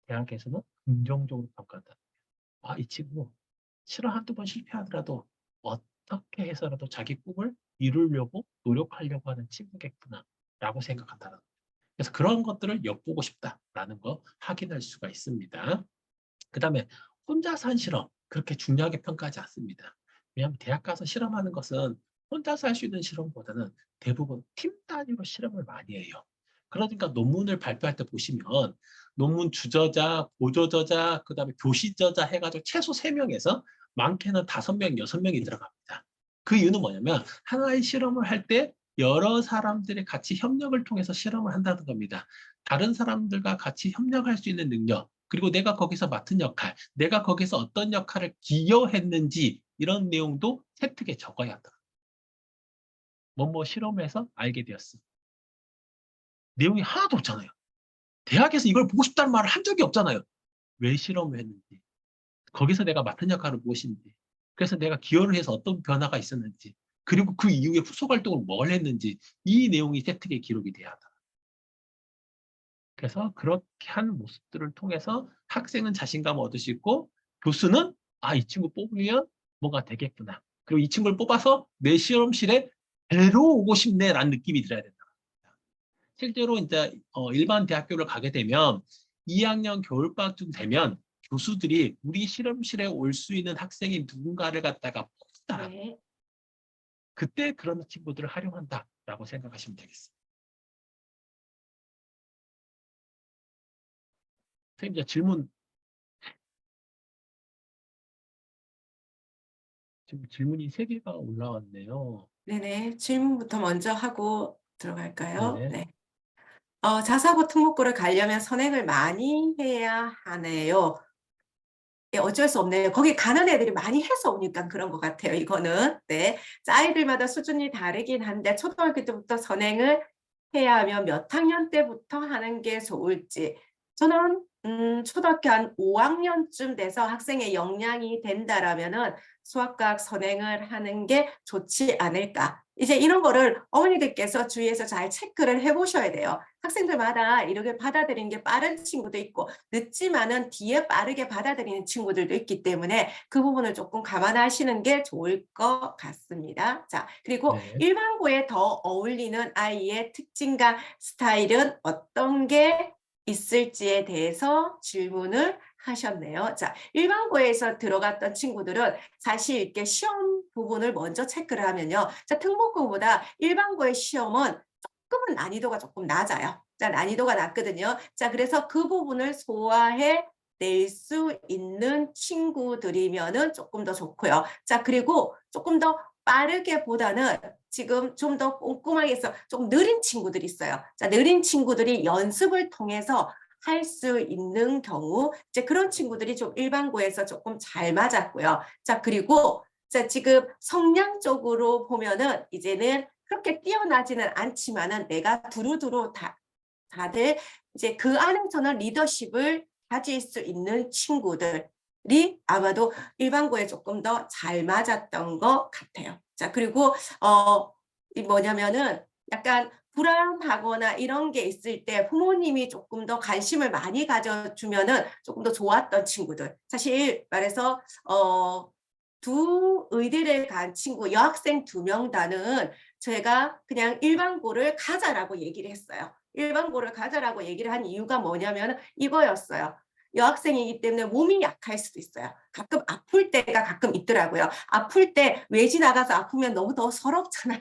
대학에서는 긍정적으로 평가한다. 아, 이 친구 실험 한두 번 실패하더라도 어떻게 해서라도 자기 꿈을 이루려고 노력하려고 하는 친구겠구나 라고 생각한다는 거예요. 그래서 그런 것들을 엿보고 싶다라는 거 확인할 수가 있습니다. 그 다음에 혼자서 한 실험 그렇게 중요하게 평가하지 않습니다. 왜냐하면 대학 가서 실험하는 것은 혼자서 할 수 있는 실험보다는 대부분 팀 단위로 실험을 많이 해요. 그러니까 논문을 발표할 때 보시면 논문 주저자, 보조저자, 그 다음에 교시저자 해가지고 최소 3명에서 많게는 5명, 6명이 들어갑니다. 그 이유는 뭐냐면 하나의 실험을 할 때 여러 사람들이 같이 협력을 통해서 실험을 한다는 겁니다. 다른 사람들과 같이 협력할 수 있는 능력, 그리고 내가 거기서 맡은 역할, 내가 거기서 어떤 역할을 기여했는지 이런 내용도 세특에 적어야 한다. 뭐뭐 실험에서 알게 되었어. 내용이 하나도 없잖아요. 대학에서 이걸 보고 싶다는 말을 한 적이 없잖아요. 왜 실험을 했는지, 거기서 내가 맡은 역할은 무엇인지, 그래서 내가 기여를 해서 어떤 변화가 있었는지, 그리고 그 이후에 후속 활동을 뭘 했는지 이 내용이 세특에 기록이 돼야 한다. 그래서 그렇게 한 모습들을 통해서 학생은 자신감을 얻을 수 있고 교수는 아, 이 친구 뽑으면 뭐가 되겠구나. 그리고 이 친구를 뽑아서 내 실험실에 데려오고 싶네라는 느낌이 들어야 된다. 실제로 이제 일반 대학교를 가게 되면 2학년 겨울방학쯤 되면 교수들이 우리 실험실에 올 수 있는 학생이 누군가를 갖다가 뽑다. 네. 그때 그런 친구들을 활용한다라고 생각하시면 되겠습니다. 선생님, 이제 지금 질문이 3개가 올라왔네요. 네네. 질문부터 먼저 하고 들어갈까요? 네네. 네. 자사고 특목고를 가려면 선행을 많이 해야 하네요. 예, 어쩔 수 없네요. 거기 가는 애들이 많이 해서 오니까 그런 것 같아요, 이거는. 네. 자, 아이들마다 수준이 다르긴 한데 초등학교 때부터 선행을 해야 하면 몇 학년 때부터 하는 게 좋을지. 저는 초등학교 한 5학년쯤 돼서 학생의 역량이 된다라면은 수학과학 선행을 하는 게 좋지 않을까. 이제 이런 거를 어머니들께서 주위에서 잘 체크를 해보셔야 돼요. 학생들마다 이렇게 받아들이는 게 빠른 친구도 있고 늦지만은 뒤에 빠르게 받아들이는 친구들도 있기 때문에 그 부분을 조금 감안하시는 게 좋을 것 같습니다. 자, 그리고 네. 일반고에 더 어울리는 아이의 특징과 스타일은 어떤 게 있을지에 대해서 질문을 하셨네요. 자, 일반고에서 들어갔던 친구들은 사실 이렇게 시험 부분을 먼저 체크를 하면요. 자, 특목고보다 일반고의 시험은 조금은 난이도가 조금 낮아요. 자, 난이도가 낮거든요. 자, 그래서 그 부분을 소화해 낼 수 있는 친구들이면은 조금 더 좋고요. 자, 그리고 조금 더 빠르게 보다는 지금 좀 더 꼼꼼하게 해서 좀 느린 친구들이 있어요. 자, 느린 친구들이 연습을 통해서 할 수 있는 경우, 이제 그런 친구들이 좀 일반고에서 조금 잘 맞았고요. 자, 그리고 자, 지금 성향적으로 보면은 이제는 그렇게 뛰어나지는 않지만은 내가 두루두루 다들 이제 그 안에서는 리더십을 가질 수 있는 친구들이 아마도 일반고에 조금 더 잘 맞았던 것 같아요. 자, 그리고 이 뭐냐면은 약간 불안하거나 이런 게 있을 때 부모님이 조금 더 관심을 많이 가져주면은 조금 더 좋았던 친구들. 사실 말해서 두 의대를 간 친구, 여학생 2명 다는 제가 그냥 일반고를 가자라고 얘기를 했어요. 일반고를 가자라고 얘기를 한 이유가 뭐냐면 이거였어요. 여학생이기 때문에 몸이 약할 수도 있어요. 가끔 아플 때가 가끔 있더라고요. 아플 때 외지 나가서 아프면 너무 더 서럽잖아요.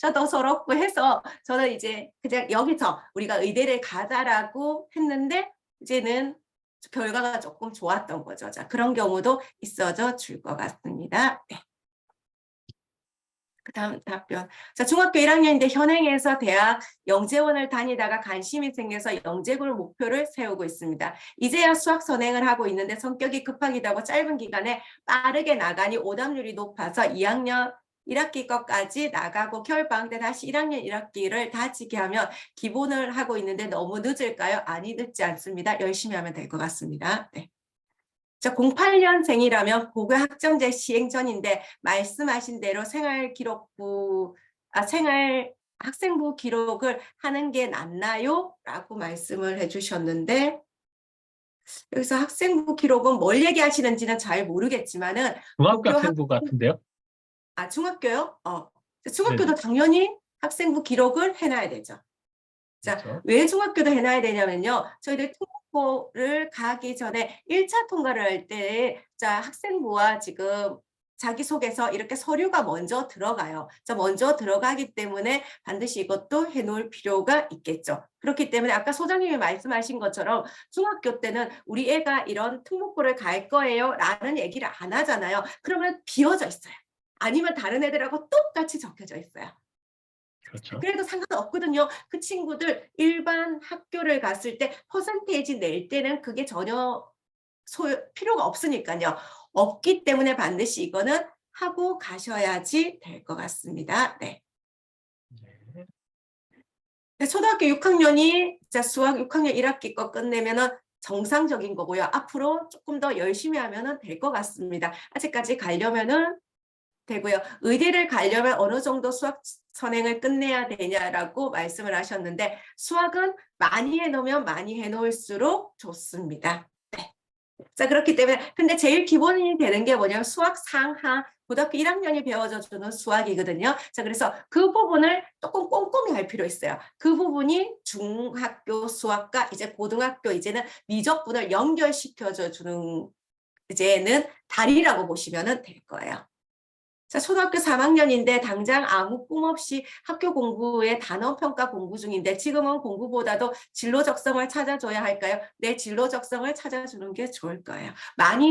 저 더 서럽고 해서 저는 이제 그냥 여기서 우리가 의대를 가자라고 했는데 이제는 결과가 조금 좋았던 거죠. 자, 그런 경우도 있어져 줄 것 같습니다. 네. 그다음 답변. 자, 중학교 1학년인데 현행에서 대학 영재원을 다니다가 관심이 생겨서 영재고를 목표를 세우고 있습니다. 이제야 수학 선행을 하고 있는데 성격이 급하기도 하고 짧은 기간에 빠르게 나가니 오답률이 높아서 2학년 1학기 것까지 나가고 겨울방학 때 다시 1학년 1학기를 다지게 하면 기본을 하고 있는데 너무 늦을까요? 아니, 늦지 않습니다. 열심히 하면 될 것 같습니다. 네. 자, 08년생이라면 고교 학점제 시행 전인데 말씀하신 대로 학생부 기록을 하는 게 낫나요? 라고 말씀을 해주셨는데 여기서 학생부 기록은 뭘 얘기하시는지는 잘 모르겠지만은 중학교 고교 학생부 같은데요? 중학교요? 네네. 중학교도 당연히 학생부 기록을 해놔야 되죠. 자, 그렇죠. 왜 중학교도 해놔야 되냐면요. 저희들 통보를 가기 전에 1차 통과를 할 때, 자, 학생부와 지금 자기소개서 이렇게 서류가 먼저 들어가요. 자, 먼저 들어가기 때문에 반드시 이것도 해놓을 필요가 있겠죠. 그렇기 때문에 아까 소장님이 말씀하신 것처럼 중학교 때는 우리 애가 이런 특목고를 갈 거예요 라는 얘기를 안 하잖아요. 그러면 비워져 있어요. 아니면 다른 애들하고 똑같이 적혀져 있어요. 그렇죠. 그래도 상관없거든요. 그 친구들 일반 학교를 갔을 때 퍼센테이지 낼 때는 그게 전혀 필요가 없으니까요. 없기 때문에 반드시 이거는 하고 가셔야지 될 것 같습니다. 네. 네. 초등학교 6학년이 수학 6학년 1학기 거 끝내면은 정상적인 거고요. 앞으로 조금 더 열심히 하면은 될 것 같습니다. 아직까지 가려면은 되고요. 의대를 가려면 어느 정도 수학 선행을 끝내야 되냐라고 말씀을 하셨는데 수학은 많이 해놓으면 많이 해놓을수록 좋습니다. 네. 자, 그렇기 때문에 근데 제일 기본이 되는 게 뭐냐면 수학 상하 고등학교 1학년이 배워져 주는 수학이거든요. 자, 그래서 그 부분을 조금 꼼꼼히 할 필요 있어요. 그 부분이 중학교 수학과 이제 고등학교 이제는 미적분을 연결시켜줘 주는 이제는 다리라고 보시면 될 거예요. 자, 초등학교 3학년인데 당장 아무 꿈 없이 학교 공부에 단원 평가 공부 중인데 지금은 공부보다도 진로 적성을 찾아줘야 할까요? 내 진로 적성을 찾아주는 게 좋을 거예요.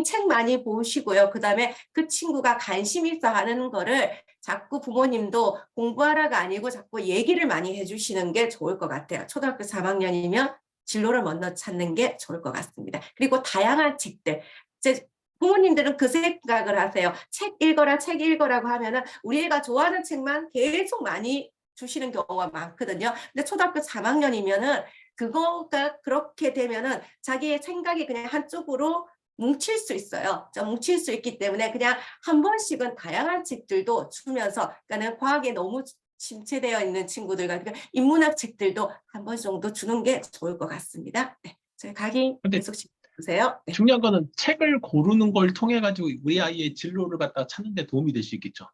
책 많이 보시고요. 그다음에 그 친구가 관심 있어 하는 거를 자꾸 부모님도 공부하라가 아니고 자꾸 얘기를 많이 해주시는 게 좋을 것 같아요. 초등학교 3학년이면 진로를 먼저 찾는 게 좋을 것 같습니다. 그리고 다양한 책들. 이제 부모님들은 그 생각을 하세요. 책 읽어라, 책 읽어라고 하면은 우리 애가 좋아하는 책만 계속 많이 주시는 경우가 많거든요. 근데 초등학교 3학년이면은 그거가 그렇게 되면은 자기의 생각이 그냥 한쪽으로 뭉칠 수 있어요. 뭉칠 수 있기 때문에 그냥 한 번씩은 다양한 책들도 주면서, 그러니까는 과학에 너무 침체되어 있는 친구들 같은 인문학 책들도 한 번 정도 주는 게 좋을 것 같습니다. 네, 저희 강의 근데 계속 보세요. 네. 중요한 거는 책을 고르는 걸 통해 가지고 우리 아이의 진로를 갖다 찾는 데 도움이 될 수 있겠죠.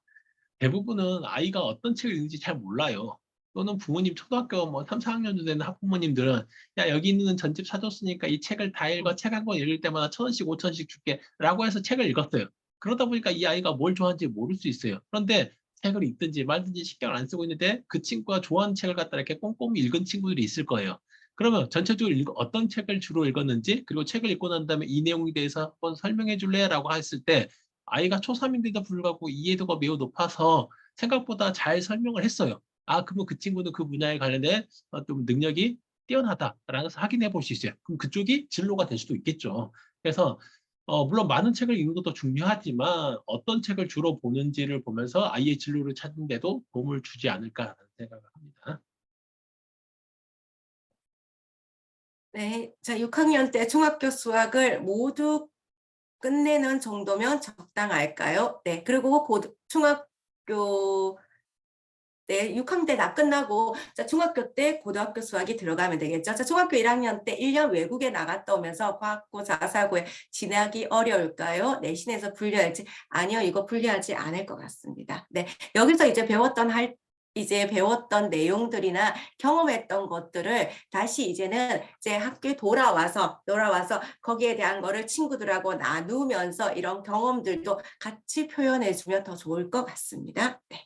대부분은 아이가 어떤 책을 읽는지 잘 몰라요. 또는 부모님 초등학교 뭐 3, 4학년 되는 학부모님들은 야 여기 있는 전집 사줬으니까 이 책을 다 읽어. 책 한 권 읽을 때마다 1,000원씩 5,000원씩 줄게 라고 해서 책을 읽었어요. 그러다 보니까 이 아이가 뭘 좋아하는지 모를 수 있어요. 그런데 책을 읽든지 말든지 신경을 안 쓰고 있는데 그 친구가 좋아하는 책을 갖다 이렇게 꼼꼼히 읽은 친구들이 있을 거예요. 그러면 전체적으로 어떤 책을 주로 읽었는지, 그리고 책을 읽고 난 다음에 이 내용에 대해서 한번 설명해 줄래? 라고 했을 때 아이가 초3인데도 불구하고 이해도가 매우 높아서 생각보다 잘 설명을 했어요. 아, 그러면 그 친구는 그 분야에 관련된 좀 능력이 뛰어나다라는 것을 확인해 볼 수 있어요. 그럼 그쪽이 진로가 될 수도 있겠죠. 그래서 물론 많은 책을 읽는 것도 중요하지만 어떤 책을 주로 보는지를 보면서 아이의 진로를 찾는 데도 도움을 주지 않을까라는 생각을 합니다. 네, 자, 6학년 때 중학교 수학을 모두 끝내는 정도면 적당할까요? 네, 그리고 중학교 때 6학년 때 다 끝나고 자, 중학교 때 고등학교 수학이 들어가면 되겠죠. 자, 중학교 1학년 때 1년 외국에 나갔다 오면서 과학고 자사고에 진학이 어려울까요? 내신에서 불리할지? 아니요, 이거 불리하지 않을 것 같습니다. 네, 여기서 이제 배웠던 내용들이나 경험했던 것들을 다시 이제는 학교에 돌아와서 거기에 대한 거를 친구들하고 나누면서 이런 경험들도 같이 표현해주면 더 좋을 것 같습니다. 네.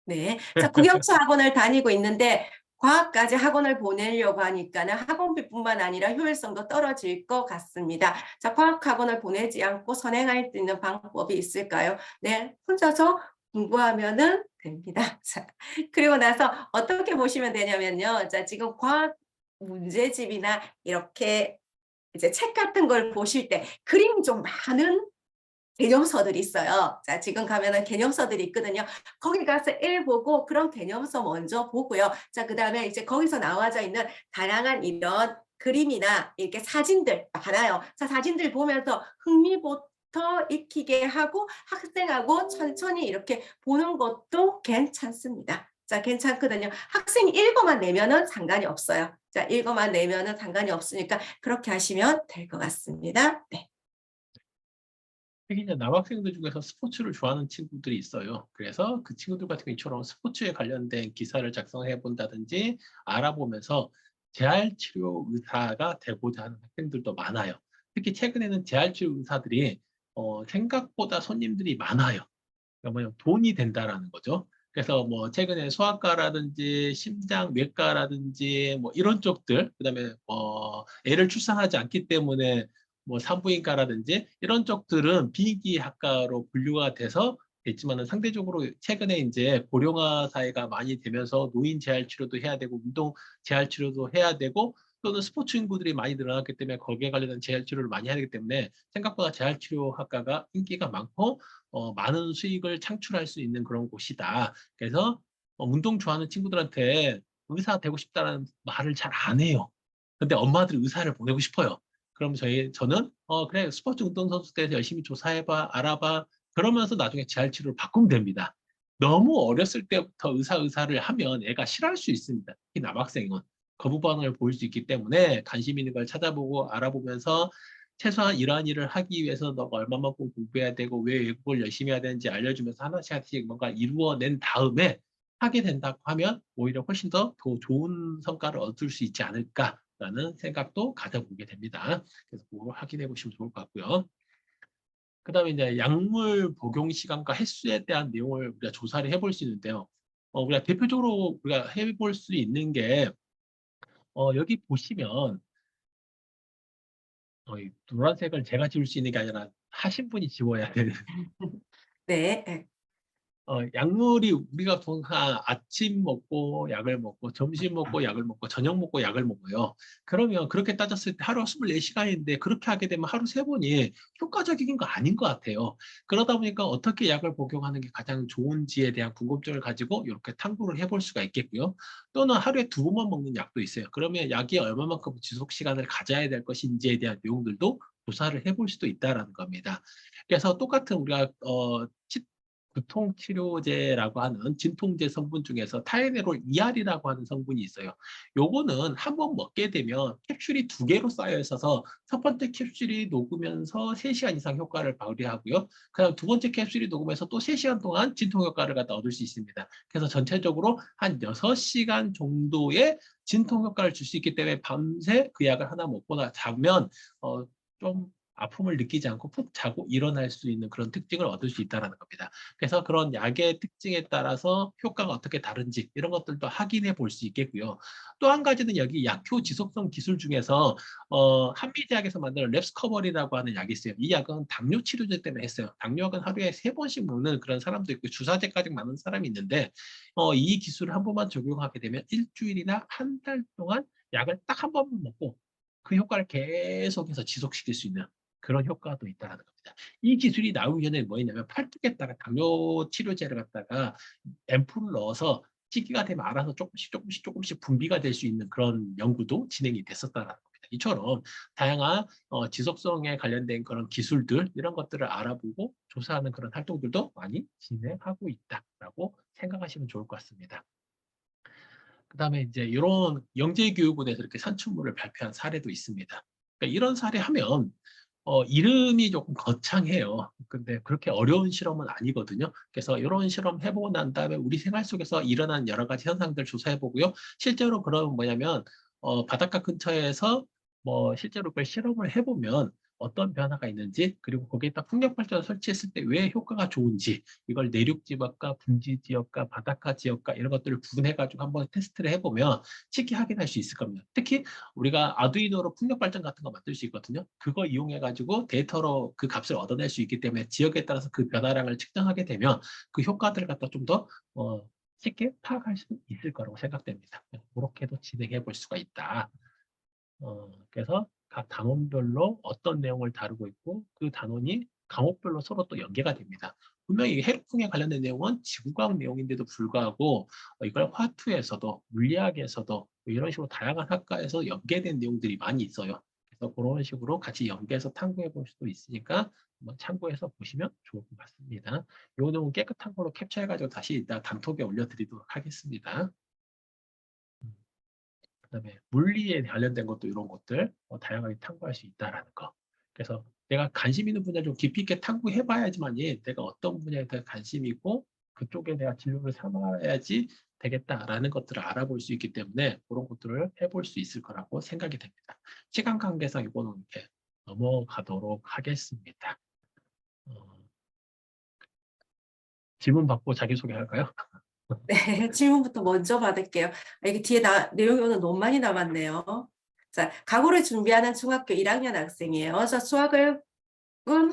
네. 자, 국영수 학원을 다니고 있는데 과학까지 학원을 보내려고 하니까는 학원비뿐만 아니라 효율성도 떨어질 것 같습니다. 자, 과학 학원을 보내지 않고 선행할 수 있는 방법이 있을까요? 네, 혼자서 공부하면은 됩니다. 자, 그리고 나서 어떻게 보시면 되냐면요. 자, 지금 과학 문제집이나 이렇게 이제 책 같은 걸 보실 때 그림이 좀 많은 개념서들이 있어요. 자, 지금 가면은 개념서들이 있거든요. 거기 가서 읽어보고 그런 개념서 먼저 보고요. 자, 그다음에 이제 거기서 나와져 있는 다양한 이런 그림이나 이렇게 사진들 많아요. 자, 사진들 보면서 흥미부터 익히게 하고 학생하고 천천히 이렇게 보는 것도 괜찮습니다. 자, 괜찮거든요. 학생이 읽어만 내면은 상관이 없어요. 자, 읽어만 내면은 상관이 없으니까 그렇게 하시면 될 것 같습니다. 네. 특히 이제 남학생들 중에서 스포츠를 좋아하는 친구들이 있어요. 그래서 그 친구들 같은 경우 이처럼 스포츠에 관련된 기사를 작성해 본다든지 알아보면서 재활치료 의사가 되고자 하는 학생들도 많아요. 특히 최근에는 재활치료 의사들이 생각보다 손님들이 많아요. 그러니까 뭐냐면 돈이 된다라는 거죠. 그래서 뭐 최근에 소아과라든지 심장외과라든지 뭐 이런 쪽들, 그다음에 애를 출산하지 않기 때문에 뭐 산부인과라든지 이런 쪽들은 비인기학과로 분류가 돼서 있지만은 상대적으로 최근에 이제 고령화 사회가 많이 되면서 노인 재활 치료도 해야 되고 운동 재활 치료도 해야 되고 또는 스포츠 인구들이 많이 늘어났기 때문에 거기에 관련된 재활 치료를 많이 해야 되기 때문에 생각보다 재활 치료 학과가 인기가 많고 많은 수익을 창출할 수 있는 그런 곳이다. 그래서 운동 좋아하는 친구들한테 의사 되고 싶다는 말을 잘 안 해요. 근데 엄마들이 의사를 보내고 싶어요. 그럼 저는 그래 스포츠 운동선수 돼서 열심히 조사해봐, 알아봐. 그러면서 나중에 재활치료를 바꾸면 됩니다. 너무 어렸을 때부터 의사를 하면 애가 싫어할 수 있습니다. 특히 남학생은 거부 반응을 보일 수 있기 때문에 관심 있는 걸 찾아보고 알아보면서 최소한 이러한 일을 하기 위해서 너가 얼마만큼 공부해야 되고 왜 외국어를 열심히 해야 되는지 알려주면서 하나씩 하나씩 뭔가 이루어낸 다음에 하게 된다고 하면 오히려 훨씬 더 좋은 성과를 얻을 수 있지 않을까라는 생각도 가져보게 됩니다. 그래서 그거 확인해 보시면 좋을 것 같고요. 그 다음에 이제 약물 복용 시간과 횟수에 대한 내용을 우리가 조사를 해볼 수 있는데요. 우리가 대표적으로 우리가 해볼 수 있는 게 여기 보시면 이 노란색을 제가 지울 수 있는 게 아니라 하신 분이 지워야 되는 네. 예. 약물이 우리가 보통 아침 먹고 약을 먹고 점심 먹고 약을 먹고 저녁 먹고 약을 먹어요. 그러면 그렇게 따졌을 때 하루 24시간인데 그렇게 하게 되면 하루 3번이 효과적인 거 아닌 것 같아요. 그러다 보니까 어떻게 약을 복용하는 게 가장 좋은지에 대한 궁금증을 가지고 이렇게 탐구를 해볼 수가 있겠고요. 또는 하루에 2번만 먹는 약도 있어요. 그러면 약이 얼마만큼 지속 시간을 가져야 될 것인지에 대한 내용들도 조사를 해볼 수도 있다라는 겁니다. 그래서 똑같은 우리가 두통치료제라고 하는 진통제 성분 중에서 타이레놀 ER이라고 하는 성분이 있어요. 요거는 한 번 먹게 되면 캡슐이 2개로 쌓여 있어서 첫 번째 캡슐이 녹으면서 3시간 이상 효과를 발휘하고요. 그다음 두 번째 캡슐이 녹으면서 또 3시간 동안 진통 효과를 갖다 얻을 수 있습니다. 그래서 전체적으로 한 6시간 정도의 진통 효과를 줄 수 있기 때문에 밤새 그 약을 하나 먹고 자면 좀 아픔을 느끼지 않고 푹 자고 일어날 수 있는 그런 특징을 얻을 수 있다는 겁니다. 그래서 그런 약의 특징에 따라서 효과가 어떻게 다른지 이런 것들도 확인해 볼 수 있겠고요. 또 한 가지는 여기 약효 지속성 기술 중에서 한미대학에서 만든 랩스커버리라고 하는 약이 있어요. 이 약은 당뇨 치료제 때문에 했어요. 당뇨약은 하루에 3번씩 먹는 그런 사람도 있고 주사제까지 맞는 사람이 있는데 이 기술을 한 번만 적용하게 되면 일주일이나 한 달 동안 약을 딱 한 번만 먹고 그 효과를 계속해서 지속시킬 수 있는 그런 효과도 있다는 겁니다. 이 기술이 나오기 전에 뭐였냐면 팔뚝에다가 당뇨 치료제를 갖다가 앰플을 넣어서 시기가 되면 알아서 조금씩 분비가 될 수 있는 그런 연구도 진행이 됐었다는 겁니다. 이처럼 다양한 지속성에 관련된 그런 기술들 이런 것들을 알아보고 조사하는 그런 활동들도 많이 진행하고 있다라고 생각하시면 좋을 것 같습니다. 그다음에 이제 이런 영재교육원에서 이렇게 산출물을 발표한 사례도 있습니다. 그러니까 이런 사례 하면 이름이 조금 거창해요. 근데 그렇게 어려운 실험은 아니거든요. 그래서 이런 실험 해보고 난 다음에 우리 생활 속에서 일어난 여러 가지 현상들 조사해 보고요. 실제로 그런 뭐냐면 바닷가 근처에서 뭐 실제로 그 실험을 해보면 어떤 변화가 있는지, 그리고 거기에다 풍력발전을 설치했을 때 왜 효과가 좋은지, 이걸 내륙 지역과 분지 지역과 바닷가 지역과 이런 것들을 구분해가지고 한번 테스트를 해보면 쉽게 확인할 수 있을 겁니다. 특히 우리가 아두이노로 풍력발전 같은 거 만들 수 있거든요. 그거 이용해가지고 데이터로 그 값을 얻어낼 수 있기 때문에 지역에 따라서 그 변화량을 측정하게 되면 그 효과들을 갖다 좀 더 쉽게 파악할 수 있을 거라고 생각됩니다. 그렇게도 진행해 볼 수가 있다. 그래서 각 단원별로 어떤 내용을 다루고 있고 그 단원이 과목별로 서로 또 연계가 됩니다. 분명히 해력풍에 관련된 내용은 지구과학 내용인데도 불구하고 이걸 화투에서도 물리학에서도 뭐 이런 식으로 다양한 학과에서 연계된 내용들이 많이 있어요. 그래서 그런 식으로 같이 연계해서 탐구해 볼 수도 있으니까 한번 참고해서 보시면 좋을 것 같습니다. 이 내용은 깨끗한 걸로 캡처해가지고 다시 이따 단톡에 올려드리도록 하겠습니다. 그다음에 물리에 관련된 것도 이런 것들 다양하게 탐구할 수 있다라는 거. 그래서 내가 관심 있는 분야를 좀 깊이 있게 탐구해봐야지만이 내가 어떤 분야에 대해 관심이 있고 그쪽에 내가 진로를 삼아야지 되겠다라는 것들을 알아볼 수 있기 때문에 그런 것들을 해볼 수 있을 거라고 생각이 됩니다. 시간 관계상 이거는 이렇게 넘어가도록 하겠습니다. 질문 받고 자기소개할까요? 네, 질문부터 먼저 받을게요. 이게 뒤에 내용이 오늘 너무 많이 남았네요. 자, 과거를 준비하는 중학교 1학년 학생이에요. 그래서 수학은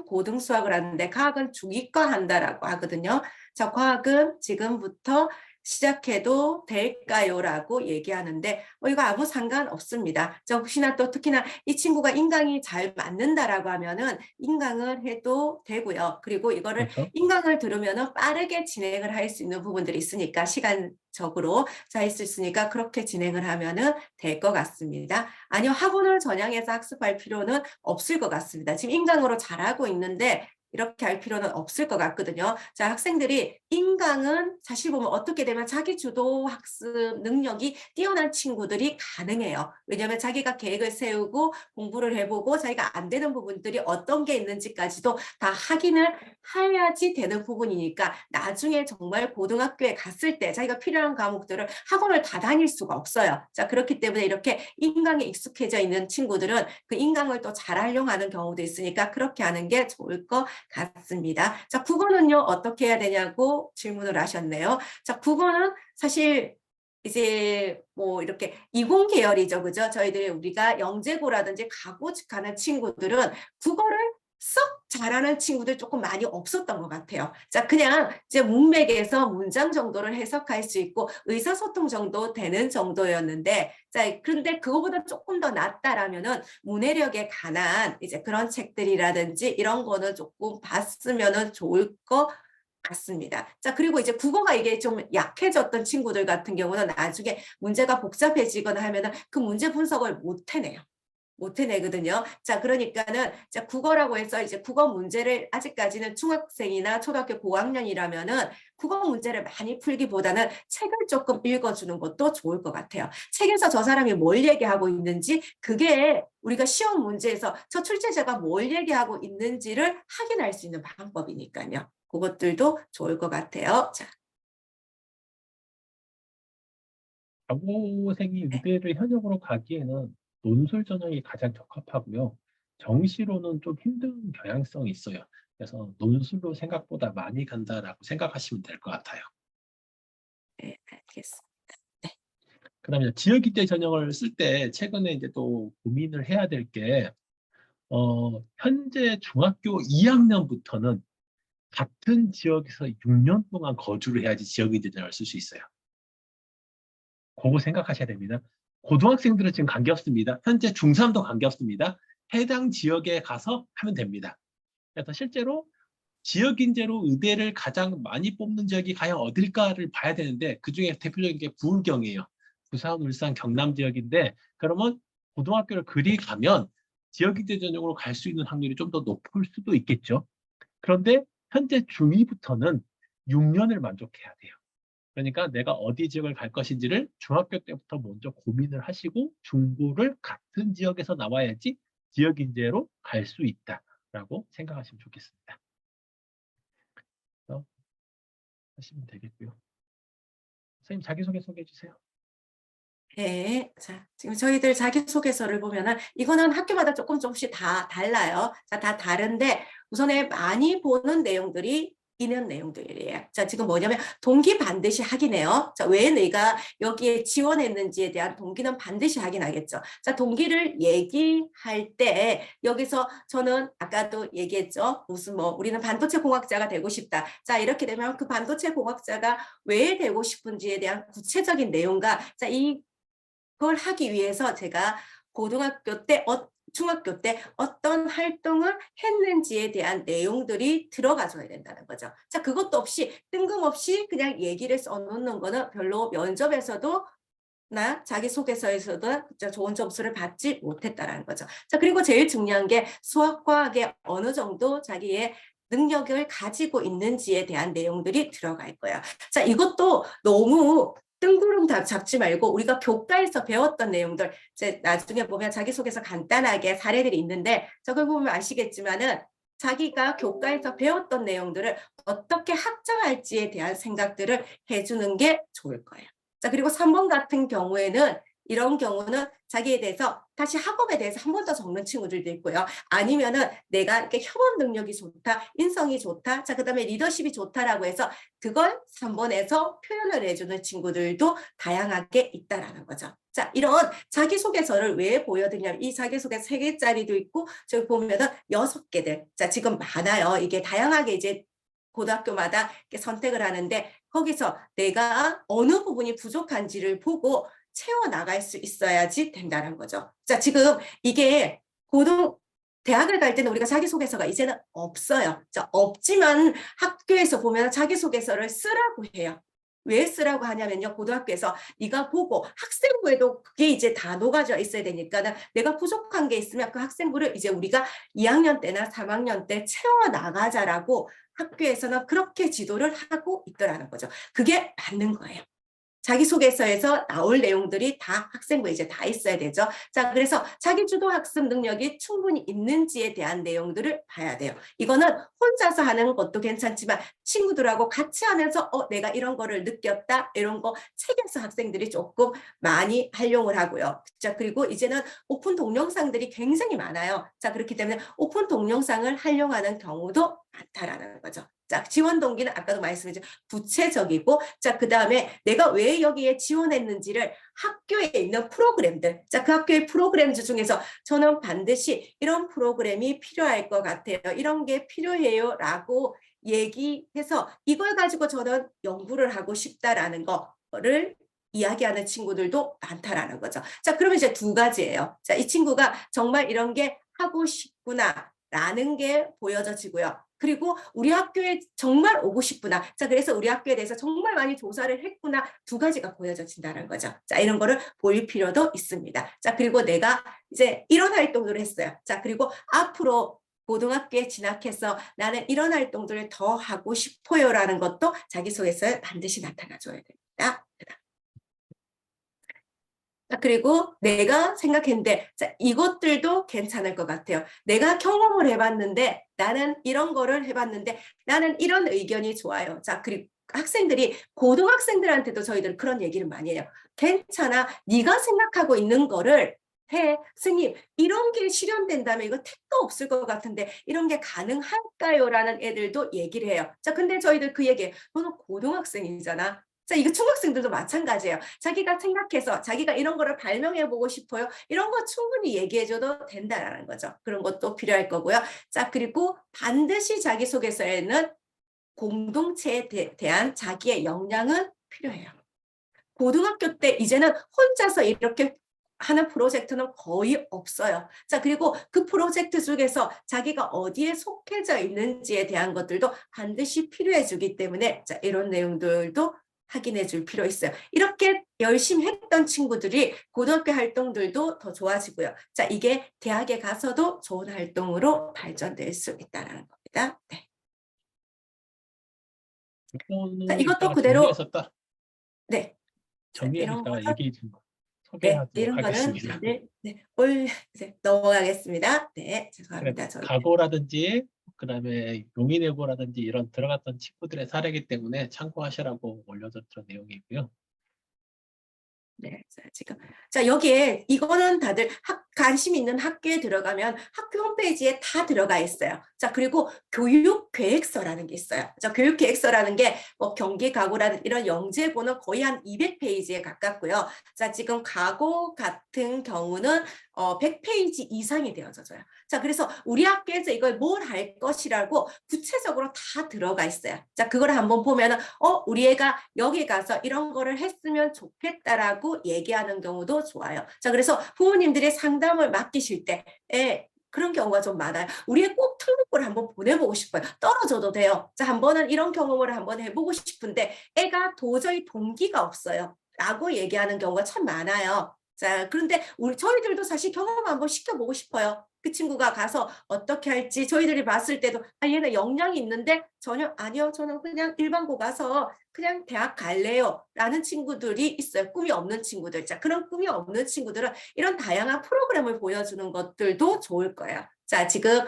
고등 수학을 하는데 과학은 중2과 한다라고 하거든요. 자, 과학은 지금부터 시작해도 될까요?라고 얘기하는데 이거 아무 상관없습니다. 자, 혹시나 또 특히나 이 친구가 인강이 잘 맞는다라고 하면은 인강을 해도 되고요. 그리고 이거를 그렇죠? 인강을 들으면은 빠르게 진행을 할 수 있는 부분들이 있으니까 시간적으로 자 있을 수 있으니까 그렇게 진행을 하면은 될 것 같습니다. 아니요, 학원을 전향해서 학습할 필요는 없을 것 같습니다. 지금 인강으로 잘하고 있는데 이렇게 할 필요는 없을 것 같거든요. 자, 학생들이 인강은 사실 보면 어떻게 되면 자기 주도 학습 능력이 뛰어난 친구들이 가능해요. 왜냐하면 자기가 계획을 세우고 공부를 해보고 자기가 안 되는 부분들이 어떤 게 있는지까지도 다 확인을 해야지 되는 부분이니까 나중에 정말 고등학교에 갔을 때 자기가 필요한 과목들을 학원을 다 다닐 수가 없어요. 자, 그렇기 때문에 이렇게 인강에 익숙해져 있는 친구들은 그 인강을 또 잘 활용하는 경우도 있으니까 그렇게 하는 게 좋을 것 같습니다. 자, 국어는요, 어떻게 해야 되냐고 질문을 하셨네요. 자, 국어는 사실 이제 뭐 이렇게 이공 계열이죠. 그죠? 저희들이 우리가 영재고라든지 가고직하는 친구들은 국어를 썩 잘하는 친구들 조금 많이 없었던 것 같아요. 자, 그냥 이제 문맥에서 문장 정도를 해석할 수 있고 의사소통 정도 되는 정도였는데, 자, 그런데 그거보다 조금 더 낫다라면은 문해력에 관한 이제 그런 책들이라든지 이런 거는 조금 봤으면은 좋을 것 같습니다. 자, 그리고 이제 국어가 이게 좀 약해졌던 친구들 같은 경우는 나중에 문제가 복잡해지거나 하면은 그 문제 분석을 못 해내요. 못 해내거든요. 자, 그러니까는 자, 국어라고 해서 이제 국어 문제를 아직까지는 중학생이나 초등학교 고학년이라면은 국어 문제를 많이 풀기보다는 책을 조금 읽어주는 것도 좋을 것 같아요. 책에서 저 사람이 뭘 얘기하고 있는지 그게 우리가 시험 문제에서 저 출제자가 뭘 얘기하고 있는지를 확인할 수 있는 방법이니까요. 그것들도 좋을 것 같아요. 자, 과고생이 네. 의대를 현역으로 가기에는 논술 전형이 가장 적합하고요. 정시로는 좀 힘든 경향성이 있어요. 그래서 논술로 생각보다 많이 간다라고 생각하시면 될 것 같아요. 네, 알겠습니다. 그다음에 지역이대 전형을 쓸 때 최근에 이제 또 고민을 해야 될 게, 현재 중학교 2학년부터는 같은 지역에서 6년 동안 거주를 해야지 지역이대 전형을 쓸 수 있어요. 그거 생각하셔야 됩니다. 고등학생들은 지금 관계없습니다. 현재 중3도 관계없습니다. 해당 지역에 가서 하면 됩니다. 그래서 실제로 지역 인재로 의대를 가장 많이 뽑는 지역이 과연 어딜까를 봐야 되는데 그중에 대표적인 게 부울경이에요. 부산, 울산, 경남 지역인데 그러면 고등학교를 그리 가면 지역 인재 전형으로 갈 수 있는 확률이 좀 더 높을 수도 있겠죠. 그런데 현재 중2부터는 6년을 만족해야 돼요. 그러니까 내가 어디 지역을 갈 것인지를 중학교 때부터 먼저 고민을 하시고 중고를 같은 지역에서 나와야지 지역 인재로 갈 수 있다라고 생각하시면 좋겠습니다. 그래서 하시면 되겠고요. 선생님 자기소개 소개해 주세요. 네. 자, 지금 저희들 자기소개서를 보면은 이거는 학교마다 조금씩 다 달라요. 자, 다 다른데 우선에 많이 보는 내용들이 이런 내용들이에요. 자, 지금 뭐냐면 동기 반드시 확인해요. 자, 왜 내가 여기에 지원했는지에 대한 동기는 반드시 확인하겠죠. 자, 동기를 얘기할 때 여기서 저는 아까도 얘기했죠. 무슨 뭐 우리는 반도체 공학자가 되고 싶다. 자, 이렇게 되면 그 반도체 공학자가 왜 되고 싶은지에 대한 구체적인 내용과 자, 그걸 하기 위해서 제가 고등학교 때, 중학교 때 어떤 활동을 했는지에 대한 내용들이 들어가줘야 된다는 거죠. 자, 그것도 없이 뜬금없이 그냥 얘기를 써놓는 거는 별로 면접에서도 나 자기소개서에서도 좋은 점수를 받지 못했다라는 거죠. 자, 그리고 제일 중요한 게 수학, 과학에 어느 정도 자기의 능력을 가지고 있는지에 대한 내용들이 들어갈 거예요. 자, 이것도 너무 뜬구름 잡지 말고 우리가 교과에서 배웠던 내용들, 이제 나중에 보면 자기소개서 간단하게 사례들이 있는데 저걸 보면 아시겠지만은 자기가 교과에서 배웠던 내용들을 어떻게 학정할지에 대한 생각들을 해주는 게 좋을 거예요. 자, 그리고 3번 같은 경우에는 이런 경우는 자기에 대해서 다시 학업에 대해서 한 번 더 적는 친구들도 있고요. 아니면은 내가 이렇게 협업 능력이 좋다, 인성이 좋다, 자, 그다음에 리더십이 좋다라고 해서 그걸 3번에서 표현을 해주는 친구들도 다양하게 있다라는 거죠. 자, 이런 자기소개서를 왜 보여드리냐면 이 자기소개 3개짜리도 있고 저기 보면은 6개들. 자, 지금 많아요. 이게 다양하게 이제 고등학교마다 이렇게 선택을 하는데 거기서 내가 어느 부분이 부족한지를 보고 채워나갈 수 있어야지 된다는 거죠. 자, 지금 이게 대학을 갈 때는 우리가 자기소개서가 이제는 없어요. 자, 없지만 학교에서 보면 자기소개서를 쓰라고 해요. 왜 쓰라고 하냐면요. 고등학교에서 네가 보고 학생부에도 그게 이제 다 녹아져 있어야 되니까 내가 부족한 게 있으면 그 학생부를 이제 우리가 2학년 때나 3학년 때 채워나가자라고 학교에서는 그렇게 지도를 하고 있더라는 거죠. 그게 맞는 거예요. 자기소개서에서 나올 내용들이 다 학생부에 이제 다 있어야 되죠. 자, 그래서 자기주도 학습 능력이 충분히 있는지에 대한 내용들을 봐야 돼요. 이거는 혼자서 하는 것도 괜찮지만 친구들하고 같이 하면서 내가 이런 거를 느꼈다. 이런 거 책에서 학생들이 조금 많이 활용을 하고요. 자, 그리고 이제는 오픈 동영상들이 굉장히 많아요. 자, 그렇기 때문에 오픈 동영상을 활용하는 경우도 많다라는 거죠. 자, 지원 동기는 아까도 말씀드렸죠. 구체적이고, 자, 그 다음에 내가 왜 여기에 지원했는지를 학교에 있는 프로그램들, 자, 그 학교의 프로그램 중에서 저는 반드시 이런 프로그램이 필요할 것 같아요. 이런 게 필요해요. 라고 얘기해서 이걸 가지고 저는 연구를 하고 싶다라는 거를 이야기하는 친구들도 많다라는 거죠. 자, 그러면 이제 2가지예요. 자, 이 친구가 정말 이런 게 하고 싶구나라는 게 보여져지고요. 그리고 우리 학교에 정말 오고 싶구나. 자, 그래서 우리 학교에 대해서 정말 많이 조사를 했구나. 2가지가 보여져진다는 거죠. 자, 이런 거를 보일 필요도 있습니다. 자, 그리고 내가 이제 이런 활동들을 했어요. 자, 그리고 앞으로 고등학교에 진학해서 나는 이런 활동들을 더 하고 싶어요라는 것도 자기소개서에 반드시 나타나줘야 됩니다. 자, 그리고 내가 생각했는데 자, 이것들도 괜찮을 것 같아요. 내가 경험을 해봤는데 나는 이런 거를 해봤는데 나는 이런 의견이 좋아요. 자, 그리고 학생들이 고등학생들한테도 저희들 그런 얘기를 많이 해요. 괜찮아. 네가 생각하고 있는 거를 해. 스님, 이런 게 실현된다면 이거 택도 없을 것 같은데 이런 게 가능할까요? 라는 애들도 얘기를 해요. 자, 근데 저희들 그 얘기해요. 너는 고등학생이잖아. 자, 이거 중학생들도 마찬가지예요. 자기가 생각해서 자기가 이런 거를 발명해 보고 싶어요. 이런 거 충분히 얘기해 줘도 된다라는 거죠. 그런 것도 필요할 거고요. 자, 그리고 반드시 자기소개서에는 공동체에 대한 자기의 역량은 필요해요. 고등학교 때 이제는 혼자서 이렇게 하는 프로젝트는 거의 없어요. 자, 그리고 그 프로젝트 중에서 자기가 어디에 속해져 있는지에 대한 것들도 반드시 필요해 주기 때문에 자, 이런 내용들도 확인해 줄 필요 있어요. 이렇게 열심히 했던 친구들이 고등학교 활동들도 더 좋아지고요. 자, 이게 대학에 가서도 좋은 활동으로 발전될 수 있다는 겁니다. 네. 자, 이거는 이것도 이따가 그대로, 정리해서 딱 네. 자, 정리해서 이런 이따가 거는 얘기 좀 네, 소개하도록 이런 거는 하겠습니다. 네, 이제 넘어가겠습니다. 네, 그래, 죄송합니다. 각오라든지 그다음에 용인외고라든지 이런 들어갔던 친구들의 사례이기 때문에 참고하시라고 올려줬던 내용이고요. 네, 자, 지금. 자, 여기에 이거는 다들 관심 있는 학교에 들어가면 학교 홈페이지에 다 들어가 있어요. 자, 그리고 교육 계획서라는 게 있어요. 자, 교육 계획서라는 게 뭐 경기 가구라는 이런 영재고는 거의 한 200페이지에 가깝고요. 자, 지금 가고 같은 경우는 100페이지 이상이 되어져요. 자, 그래서 우리 학교에서 이걸 뭘 할 것이라고 구체적으로 다 들어가 있어요. 자, 그걸 한번 보면은 우리 애가 여기 가서 이런 거를 했으면 좋겠다라고 얘기하는 경우도 좋아요. 자, 그래서 부모님들이 상담을 맡기실 때 그런 경우가 좀 많아요. 우리 애 꼭 특목고를 한번 보내보고 싶어요. 떨어져도 돼요. 자, 한번은 이런 경험을 한번 해보고 싶은데 애가 도저히 동기가 없어요. 라고 얘기하는 경우가 참 많아요. 자, 그런데 저희들도 사실 경험 한번 시켜보고 싶어요. 그 친구가 가서 어떻게 할지 저희들이 봤을 때도 얘는 역량이 있는데 전혀 아니요. 저는 그냥 일반고 가서 그냥 대학 갈래요. 라는 친구들이 있어요. 꿈이 없는 친구들. 자, 그런 꿈이 없는 친구들은 이런 다양한 프로그램을 보여주는 것들도 좋을 거예요. 자, 지금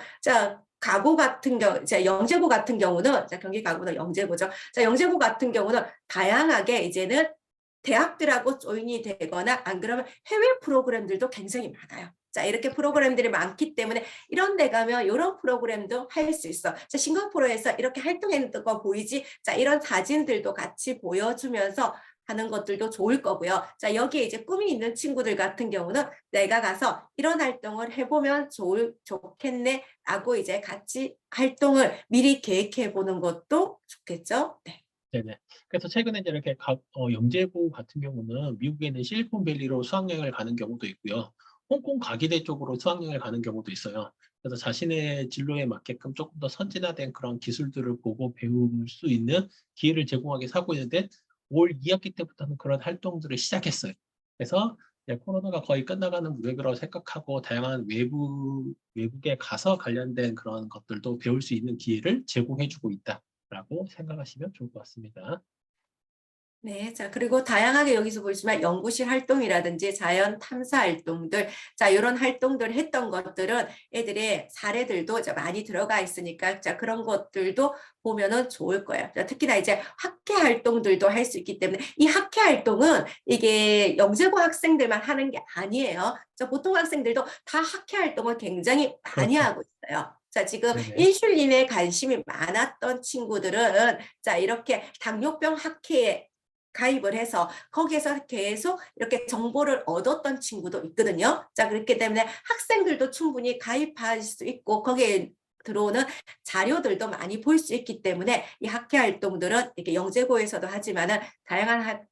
가고 같은 경우, 영재고 같은 경우는 경기 가고는 영재고죠. 자, 영재고 같은 경우는 다양하게 이제는 대학들하고 조인이 되거나 안 그러면 해외 프로그램들도 굉장히 많아요. 자, 이렇게 프로그램들이 많기 때문에 이런 데 가면 이런 프로그램도 할 수 있어. 자, 싱가포르에서 이렇게 활동했던 거 보이지? 자, 이런 사진들도 같이 보여주면서 하는 것들도 좋을 거고요. 자, 여기에 이제 꿈이 있는 친구들 같은 경우는 내가 가서 이런 활동을 해보면 좋겠네 라고 이제 같이 활동을 미리 계획해 보는 것도 좋겠죠. 네. 네네. 그래서 최근에 이제 이렇게 영재고 같은 경우는 미국에 있는 실리콘밸리로 수학여행을 가는 경우도 있고요. 홍콩 가기대 쪽으로 수학여행을 가는 경우도 있어요. 그래서 자신의 진로에 맞게끔 조금 더 선진화된 그런 기술들을 보고 배울 수 있는 기회를 제공하기 하고 있는데 올 2학기 때부터는 그런 활동들을 시작했어요. 그래서 코로나가 거의 끝나가는 무렵이라고 생각하고 다양한 외국에 가서 관련된 그런 것들도 배울 수 있는 기회를 제공해주고 있다라고 생각하시면 좋을 것 같습니다. 네, 자, 그리고 다양하게 여기서 보시면 연구실 활동이라든지 자연 탐사 활동들, 자, 이런 활동들 했던 것들은 애들의 사례들도 많이 들어가 있으니까, 자, 그런 것들도 보면은 좋을 거예요. 자, 특히나 이제 학회 활동들도 할 수 있기 때문에 이 학회 활동은 이게 영재고 학생들만 하는 게 아니에요. 자, 보통 학생들도 다 학회 활동을 굉장히 많이 그렇죠. 하고 있어요. 자, 지금 네네. 인슐린에 관심이 많았던 친구들은 자, 이렇게 당뇨병 학회에 가입을 해서 거기에서 계속 이렇게 정보를 얻었던 친구도 있거든요. 자, 그렇기 때문에 학생들도 충분히 가입할 수 있고 거기에 들어오는 자료들도 많이 볼 수 있기 때문에 이 학회 활동들은 이렇게 영재고에서도 하지만은 다양한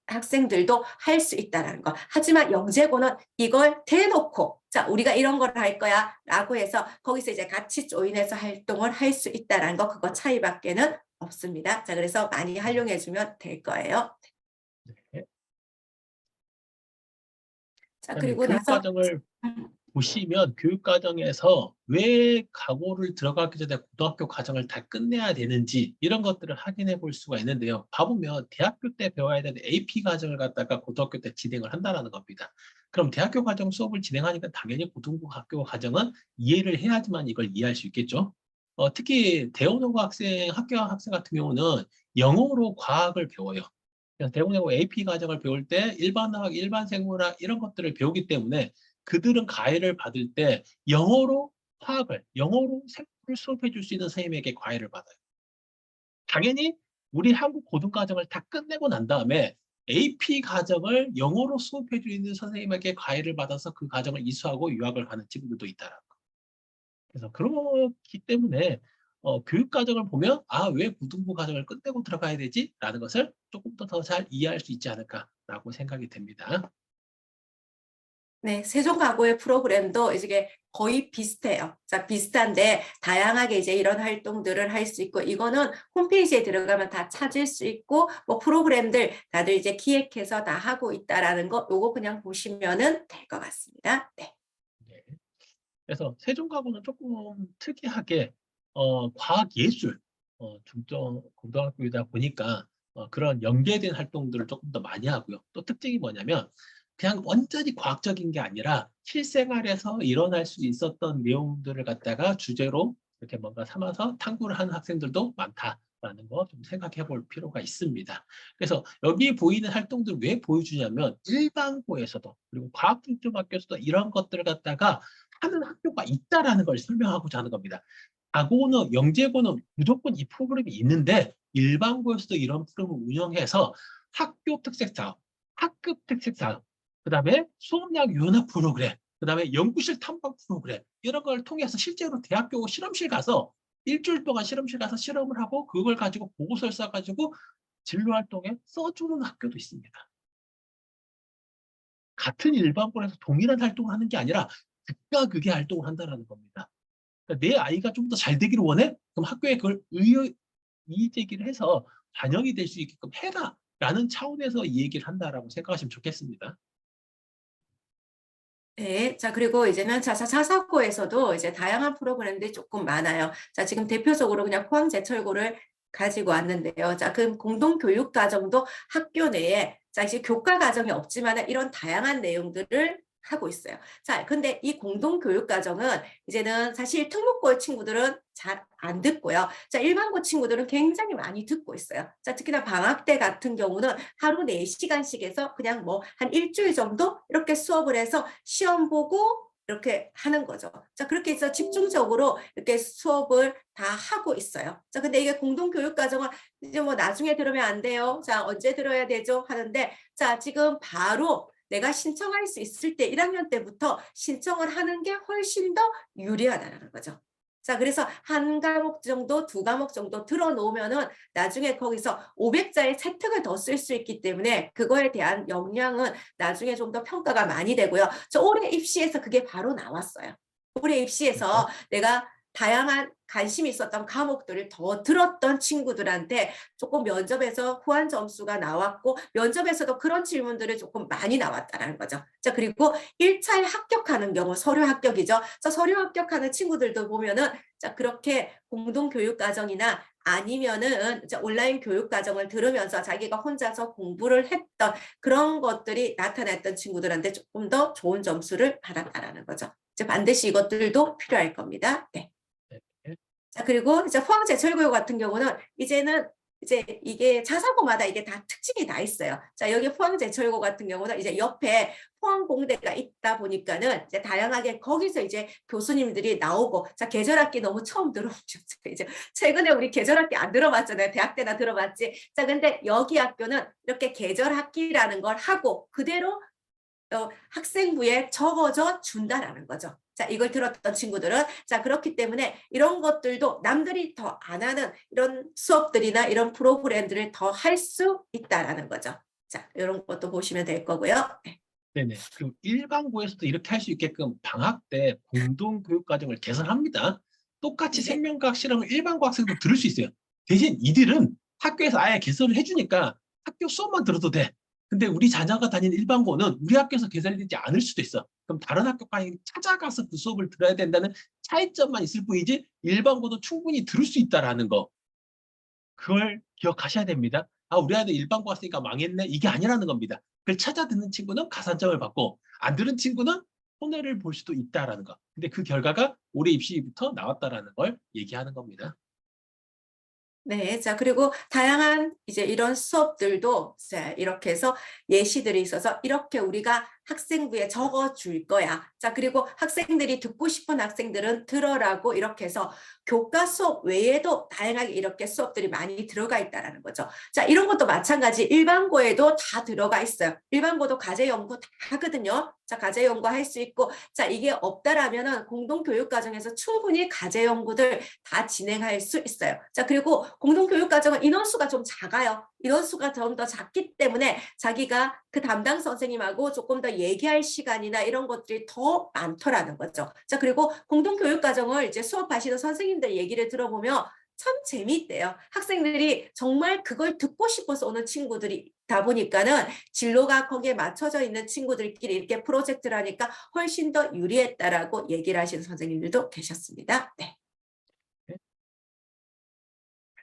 학생들도 할 수 있다는 거. 하지만 영재고는 이걸 대놓고 자, 우리가 이런 걸 할 거야 라고 해서 거기서 이제 같이 조인해서 활동을 할 수 있다는 거 그거 차이밖에는 없습니다. 자, 그래서 많이 활용해 주면 될 거예요. 네. 자, 그다음에 그리고 교육 나서 과정을 보시면 교육 과정에서 왜 과고를 들어가기 전에 고등학교 과정을 다 끝내야 되는지 이런 것들을 확인해 볼 수가 있는데요. 봐보면 대학교 때 배워야 되는 AP 과정을 갖다가 고등학교 때 진행을 한다는 겁니다. 그럼 대학교 과정 수업을 진행하니까 당연히 고등학교 과정은 이해를 해야지만 이걸 이해할 수 있겠죠. 특히 대원어고 학교 학생 같은 경우는 영어로 과학을 배워요. 그래서 대원어고 AP 과정을 배울 때 일반화학, 일반생물학 이런 것들을 배우기 때문에 그들은 과외를 받을 때 영어로 영어로 생물을 수업해 줄 수 있는 선생님에게 과외를 받아요. 당연히 우리 한국 고등과정을 다 끝내고 난 다음에 AP 과정을 영어로 수업해 줄 있는 선생님에게 과외를 받아서 그 과정을 이수하고 유학을 가는 친구들도 있다라는 거. 그래서 그렇기 때문에 교육 과정을 보면 왜 고등부 과정을 끝내고 들어가야 되지? 라는 것을 조금 더 잘 이해할 수 있지 않을까라고 생각이 됩니다. 네, 세종가구의 프로그램도 이게 거의 비슷해요. 자, 비슷한데 다양하게 이제 이런 활동들을 할 수 있고 이거는 홈페이지에 들어가면 다 찾을 수 있고 뭐 프로그램들 다들 이제 기획해서 다 하고 있다라는 거 요거 그냥 보시면은 될 것 같습니다. 네. 네. 그래서 세종가구는 조금 특이하게 과학예술 중점 고등학교이다 보니까 그런 연계된 활동들을 조금 더 많이 하고요. 또 특징이 뭐냐면 그냥 완전히 과학적인 게 아니라 실생활에서 일어날 수 있었던 내용들을 갖다가 주제로 이렇게 뭔가 삼아서 탐구를 하는 학생들도 많다. 라는 거 좀 생각해 볼 필요가 있습니다. 그래서 여기 보이는 활동들을 왜 보여주냐면 일반고에서도 그리고 과학중점학교에서도 이런 것들을 갖다가 하는 학교가 있다라는 걸 설명하고자 하는 겁니다. 가고는 영재고는 무조건 이 프로그램이 있는데 일반고에서도 이런 프로그램을 운영해서 학교 특색 사업, 학급 특색 사업, 그다음에 수업량 유연화 프로그램, 그다음에 연구실 탐방 프로그램 이런 걸 통해서 실제로 대학교 실험실 가서 일주일 동안 실험실 가서 실험을 하고 그걸 가지고 보고서를 써가지고 진로 활동에 써주는 학교도 있습니다. 같은 일반고에서 동일한 활동을 하는 게 아니라 극과 극의 활동을 한다는 겁니다. 그러니까 내 아이가 좀 더 잘 되기를 원해? 그럼 학교에 그걸 이의 제기를 해서 반영이 될 수 있게끔 해라라는 차원에서 이 얘기를 한다라고 생각하시면 좋겠습니다. 네. 자, 그리고 이제는 자사고에서도 이제 다양한 프로그램들이 조금 많아요. 자, 지금 대표적으로 그냥 포항제철고를 가지고 왔는데요. 자, 그럼 공동교육과정도 학교 내에 자, 이제 교과 과정이 없지만은 이런 다양한 내용들을 하고 있어요. 자, 근데 이 공동교육과정은 이제는 사실 특목고 친구들은 잘 안 듣고요. 자, 일반고 친구들은 굉장히 많이 듣고 있어요. 자, 특히나 방학 때 같은 경우는 하루 4시간씩 해서 그냥 뭐 한 일주일 정도 이렇게 수업을 해서 시험 보고 이렇게 하는 거죠. 자, 그렇게 해서 집중적으로 이렇게 수업을 다 하고 있어요. 자, 근데 이게 공동교육과정은 이제 뭐 나중에 들으면 안 돼요. 자, 언제 들어야 되죠? 하는데, 자, 지금 바로 내가 신청할 수 있을 때 1학년 때부터 신청을 하는 게 훨씬 더 유리하다는 거죠. 자, 그래서 한 과목 정도, 두 과목 정도 들어놓으면은 나중에 거기서 500자의 세특을 더 쓸 수 있기 때문에 그거에 대한 역량은 나중에 좀 더 평가가 많이 되고요. 저 올해 입시에서 그게 바로 나왔어요. 올해 입시에서 내가 다양한 관심이 있었던 과목들을 더 들었던 친구들한테 조금 면접에서 후한 점수가 나왔고 면접에서도 그런 질문들이 조금 많이 나왔다는 거죠. 자, 그리고 1차에 합격하는 경우 서류 합격이죠. 자, 서류 합격하는 친구들도 보면은 자, 그렇게 공동교육과정이나 아니면은 이제 온라인 교육과정을 들으면서 자기가 혼자서 공부를 했던 그런 것들이 나타났던 친구들한테 조금 더 좋은 점수를 받았다라는 거죠. 이제 반드시 이것들도 필요할 겁니다. 네. 네. 자, 그리고 이제 포항제철고요 같은 경우는 이제는 이제 이게 자사고마다 이게 다 특징이 다 있어요. 자, 여기 포항제철고 같은 경우는 이제 옆에 포항공대가 있다 보니까는 이제 다양하게 거기서 이제 교수님들이 나오고, 자, 계절학기 너무 처음 들어보셨죠? 이제 최근에 우리 계절학기 안 들어봤잖아요. 대학 때나 들어봤지. 자, 근데 여기 학교는 이렇게 계절학기라는 걸 하고 그대로 학생부에 적어져 준다라는 거죠. 자, 이걸 들었던 친구들은 자, 그렇기 때문에 이런 것들도 남들이 더 안 하는 이런 수업들이나 이런 프로그램들을 더 할 수 있다라는 거죠. 자, 이런 것도 보시면 될 거고요. 네. 네네. 그리고 일반고에서도 이렇게 할 수 있게끔 방학 때 공동교육과정을 개설합니다. 똑같이 네. 생명과학 실험을 일반고 학생도 들을 수 있어요. 대신 이들은 학교에서 아예 개설을 해주니까 학교 수업만 들어도 돼. 근데 우리 자녀가 다니는 일반고는 우리 학교에서 개설되지 않을 수도 있어. 그럼 다른 학교까지 찾아가서 그 수업을 들어야 된다는 차이점만 있을 뿐이지 일반고도 충분히 들을 수 있다라는 거. 그걸 기억하셔야 됩니다. 아, 우리 아이들 일반고 왔으니까 망했네. 이게 아니라는 겁니다. 그걸 찾아 듣는 친구는 가산점을 받고 안 들은 친구는 손해를 볼 수도 있다라는 거. 근데 그 결과가 올해 입시부터 나왔다라는 걸 얘기하는 겁니다. 네, 자, 그리고 다양한 이제 이런 수업들도 이렇게 해서 예시들이 있어서 이렇게 우리가 학생부에 적어 줄 거야. 자, 그리고 학생들이 듣고 싶은 학생들은 들어라고 이렇게 해서 교과 수업 외에도 다양하게 이렇게 수업들이 많이 들어가 있다라는 거죠. 자, 이런 것도 마찬가지 일반고에도 다 들어가 있어요. 일반고도 과제 연구 다 하거든요. 자, 과제 연구 할 수 있고, 자, 이게 없다라면은 공동교육과정에서 충분히 과제 연구들 다 진행할 수 있어요. 자, 그리고 공동교육과정은 인원수가 좀 작아요. 인원수가 좀 더 작기 때문에 자기가 그 담당 선생님하고 조금 더 얘기할 시간이나 이런 것들이 더 많더라는 거죠. 자, 그리고 공동교육과정을 이제 수업하시는 선생님들 얘기를 들어보면 참 재미있대요. 학생들이 정말 그걸 듣고 싶어서 오는 친구들이다 보니까는 진로가 거기에 맞춰져 있는 친구들끼리 이렇게 프로젝트를 하니까 훨씬 더 유리했다라고 얘기를 하시는 선생님들도 계셨습니다. 네.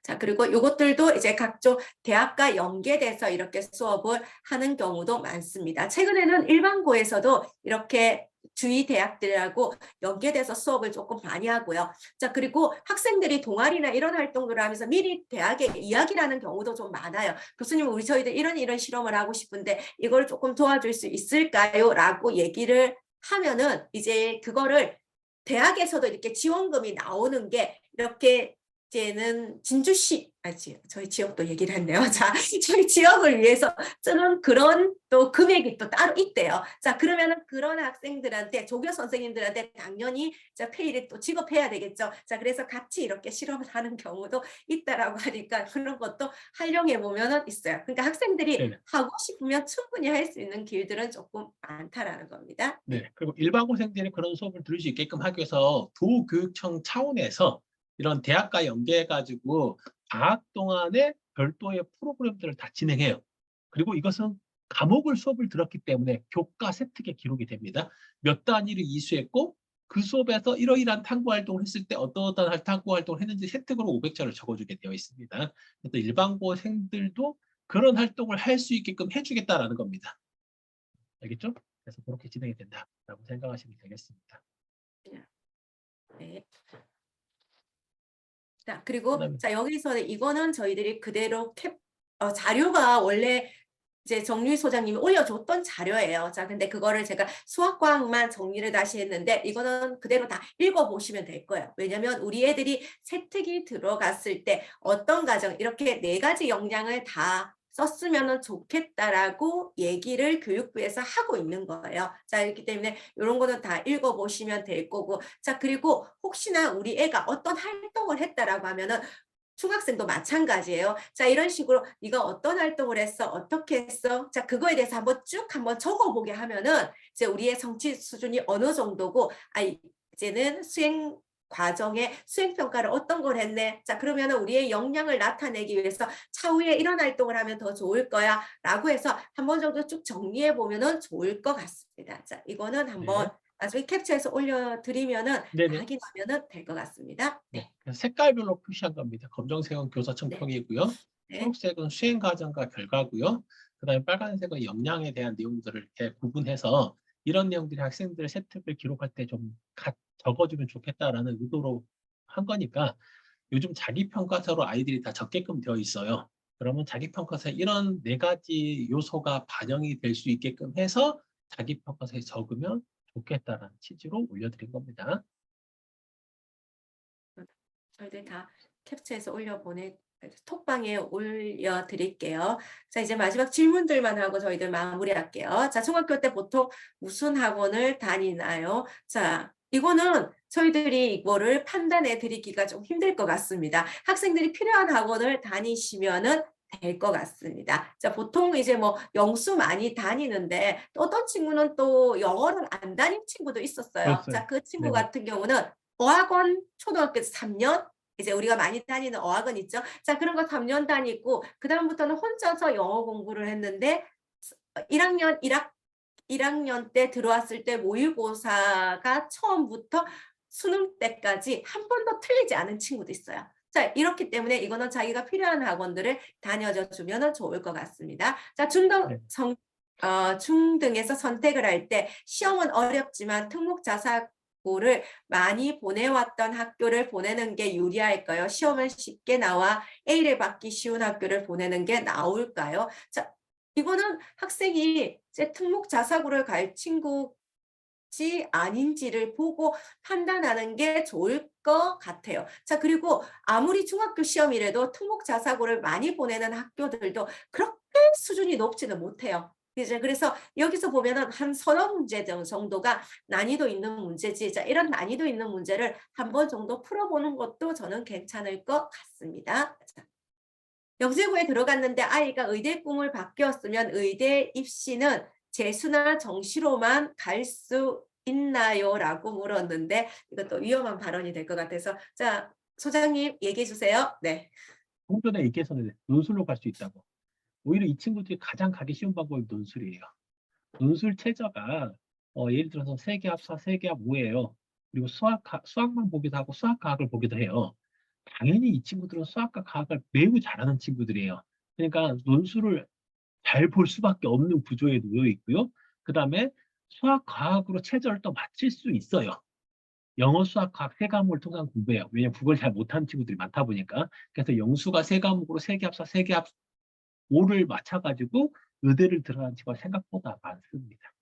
자, 그리고 이것들도 이제 각종 대학과 연계돼서 이렇게 수업을 하는 경우도 많습니다. 최근에는 일반고에서도 이렇게 주위 대학들하고 연계돼서 수업을 조금 많이 하고요. 자, 그리고 학생들이 동아리나 이런 활동들을 하면서 미리 대학에 이야기를 하는 경우도 좀 많아요. 교수님, 저희들 이런 실험을 하고 싶은데 이걸 조금 도와줄 수 있을까요? 라고 얘기를 하면은 이제 그거를 대학에서도 이렇게 지원금이 나오는 게 이렇게 이제는 진주시, 저희 지역도 얘기를 했네요. 자, 저희 지역을 위해서 쓰는 그런 또 금액이 또 따로 있대요. 자, 그러면은 그런 학생들한테, 조교 선생님들한테 당연히 페이를 또 지급해야 되겠죠. 자, 그래서 같이 이렇게 실험을 하는 경우도 있다라고 하니까 그런 것도 활용해 보면은 있어요. 그러니까 학생들이 네네. 하고 싶으면 충분히 할 수 있는 길들은 조금 많다라는 겁니다. 네. 그리고 일반고생들이 그런 수업을 들을 수 있게끔 하기 위해서 도교육청 차원에서 이런 대학과 연계해가지고 방학 동안에 별도의 프로그램들을 다 진행해요. 그리고 이것은 과목을 수업을 들었기 때문에 교과 세특에 기록이 됩니다. 몇 단위를 이수했고 그 수업에서 이러이러한 탐구 활동을 했을 때 어떠어떠한 탐구 활동을 했는지 세특으로 500자를 적어주게 되어 있습니다. 그래서 일반고생들도 그런 활동을 할 수 있게끔 해주겠다라는 겁니다. 알겠죠? 그래서 그렇게 진행이 된다라고 생각하시면 되겠습니다. 네. 자, 그리고 그다음에 자, 여기서는 이거는 저희들이 그대로 자료가 원래 이제 정유희 소장님이 올려줬던 자료예요. 자, 근데 그거를 제가 수학과학만 정리를 다시 했는데 이거는 그대로 다 읽어보시면 될 거예요. 왜냐면 우리 애들이 세특이 들어갔을 때 어떤 과정, 이렇게 4가지 역량을 다 썼으면 좋겠다라고 얘기를 교육부에서 하고 있는 거예요. 자, 이렇기 때문에 이런 거는 다 읽어보시면 될 거고. 자, 그리고 혹시나 우리 애가 어떤 활동을 했다라고 하면은 중학생도 마찬가지예요. 자, 이런 식으로 네가 어떤 활동을 했어? 어떻게 했어? 자, 그거에 대해서 한번 적어보게 하면은 이제 우리의 성취 수준이 어느 정도고, 이제는 수행 과정에 수행평가를 어떤 걸 했네. 자, 그러면은 우리의 역량을 나타내기 위해서 차후에 이런 활동을 하면 더 좋을 거야. 라고 해서 한 번 정도 쭉 정리해 보면은 좋을 것 같습니다. 자, 이거는 한번 네. 나중에 캡처해서 올려드리면은 네네. 확인하면은 될 것 같습니다. 네. 네. 그래서 색깔별로 표시한 겁니다. 검정색은 교사 네. 청평이고요. 네. 초록색은 수행 과정과 결과고요. 그다음에 빨간색은 역량에 대한 내용들을 이렇게 구분해서 이런 내용들이 학생들의 세특을 기록할 때 좀 적어주면 좋겠다라는 의도로 한 거니까 요즘 자기평가서로 아이들이 다 적게끔 되어 있어요. 그러면 자기평가서에 이런 4가지 요소가 반영이 될 수 있게끔 해서 자기평가서에 적으면 좋겠다라는 취지로 올려드린 겁니다. 저희들 다 캡처해서 톡방에 올려드릴게요. 자, 이제 마지막 질문들만 하고 저희들 마무리할게요. 자, 중학교 때 보통 무슨 학원을 다니나요? 자, 이거는 저희들이 이거를 판단해 드리기가 좀 힘들 것 같습니다. 학생들이 필요한 학원을 다니시면은 될 것 같습니다. 자, 보통 이제 뭐 영수 많이 다니는데 또 어떤 친구는 또 영어를 안 다닌 친구도 있었어요. 그렇어요. 자, 그 친구 네네. 같은 경우는 어학원 초등학교에서 3년, 이제 우리가 많이 다니는 어학원 있죠. 자, 그런 거 3년 다니고 그다음부터는 혼자서 영어 공부를 했는데 1학년 1학년 때 들어왔을 때 모의고사가 처음부터 수능 때까지 한 번도 틀리지 않은 친구도 있어요. 자, 이렇기 때문에 이거는 자기가 필요한 학원들을 다녀줘 주면 좋을 것 같습니다. 자, 네. 중등에서 선택을 할 때 시험은 어렵지만 특목자사고를 많이 보내왔던 학교를 보내는 게 유리할까요? 시험은 쉽게 나와 A를 받기 쉬운 학교를 보내는 게 나을까요? 자, 이거는 학생이 이제 특목자사고를 갈 친구지 아닌지를 보고 판단하는 게 좋을 것 같아요. 자, 그리고 아무리 중학교 시험이라도 특목자사고를 많이 보내는 학교들도 그렇게 수준이 높지는 못해요. 이제 그래서 여기서 보면은 한 서너 문제 정도가 난이도 있는 문제지. 자, 이런 난이도 있는 문제를 한 번 정도 풀어보는 것도 저는 괜찮을 것 같습니다. 자, 영재고에 들어갔는데 아이가 의대 꿈을 바뀌었으면 의대 입시는 재수나 정시로만 갈 수 있나요? 라고 물었는데 이것도 위험한 발언이 될 것 같아서 자, 소장님 얘기해 주세요. 네. 좀 전에 얘기했었는데 논술로 갈 수 있다고. 오히려 이 친구들이 가장 가기 쉬운 방법이 논술이에요. 논술 최저가 예를 들어서 세계합 4, 세계합 5예요. 그리고 수학만 보기도 하고 수학과학을 보기도 해요. 당연히 이 친구들은 수학과 과학을 매우 잘하는 친구들이에요. 그러니까 논술을 잘 볼 수밖에 없는 구조에 놓여 있고요. 그다음에 수학, 과학으로 최저를 또 맞출 수 있어요. 영어, 수학, 과학 세 과목을 통한 공부예요. 왜냐면 국어를 잘 못하는 친구들이 많다 보니까. 그래서 영수가 세 과목으로 세 개 합사, 세 개 합, 5를 맞춰가지고 의대를 들어간 친구가 생각보다 많습니다.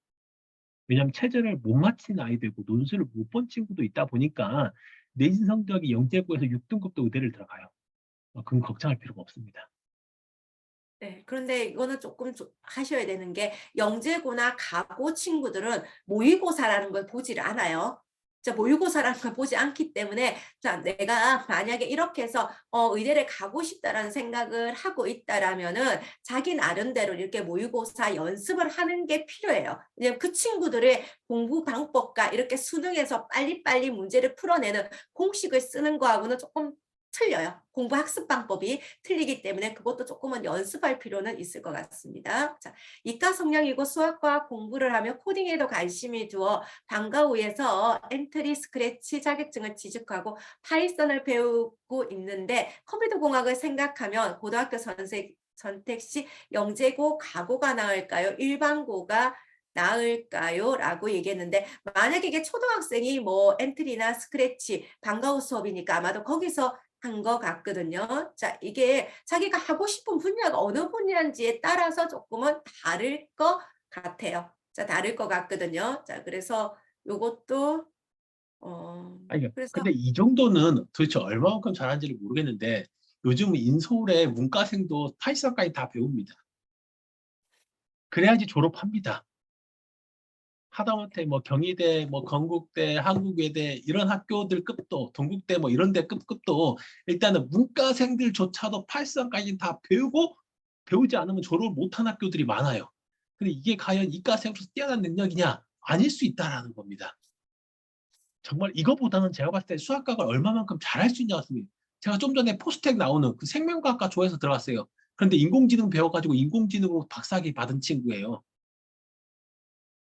왜냐하면 체제를 못 맞힌 아이들고 논술을 못 본 친구도 있다 보니까 내신 성적이 0.9에서 6등급도 의대를 들어가요. 그건 걱정할 필요가 없습니다. 네. 그런데 이거는 조금 하셔야 되는 게 영재고나 가고 친구들은 모의고사라는 걸 보지를 않아요. 자, 모의고사라는 걸 보지 않기 때문에 자, 내가 만약에 이렇게 해서 의대를 가고 싶다라는 생각을 하고 있다라면은 자기 나름대로 이렇게 모의고사 연습을 하는 게 필요해요. 왜냐면 그 친구들의 공부 방법과 이렇게 수능에서 빨리빨리 문제를 풀어내는 공식을 쓰는 거하고는 조금 틀려요. 공부 학습 방법이 틀리기 때문에 그것도 조금은 연습할 필요는 있을 것 같습니다. 자, 이과 성향이고 수학과 공부를 하며 코딩에도 관심이 두어 방과후에서 엔트리 스크래치 자격증을 취득하고 파이썬을 배우고 있는데 컴퓨터 공학을 생각하면 고등학교 선택 시 영재고 가고가 나을까요? 일반고가 나을까요? 라고 얘기했는데 만약에 이게 초등학생이 뭐 엔트리나 스크래치 방과후 수업이니까 아마도 거기서 한 것 같거든요. 자, 이게 자기가 하고 싶은 분야가 어느 분야인지에 따라서 조금은 다를 것 같아요. 자, 다를 것 같거든요. 자, 그래서 요것도 아니, 그래서 근데 이 정도는 도대체 얼마만큼 잘하는지를 모르겠는데 요즘 인서울의 문과생도 파이썬까지 다 배웁니다. 그래야지 졸업합니다. 하다못해 뭐 경희대, 뭐 건국대, 한국외대 이런 학교들 급도, 동국대 뭐 이런 데 급도 일단은 문과생들조차도 파이썬까지 다 배우고 배우지 않으면 졸업을 못한 학교들이 많아요. 근데 이게 과연 이과생으로서 뛰어난 능력이냐? 아닐 수 있다라는 겁니다. 정말 이거보다는 제가 봤을 때 수학과를 얼마만큼 잘할 수 있냐고 했습니다. 제가 좀 전에 포스텍 나오는 그 생명과학과 조에서 들어갔어요. 그런데 인공지능 배워가지고 인공지능으로 박사학위 받은 친구예요.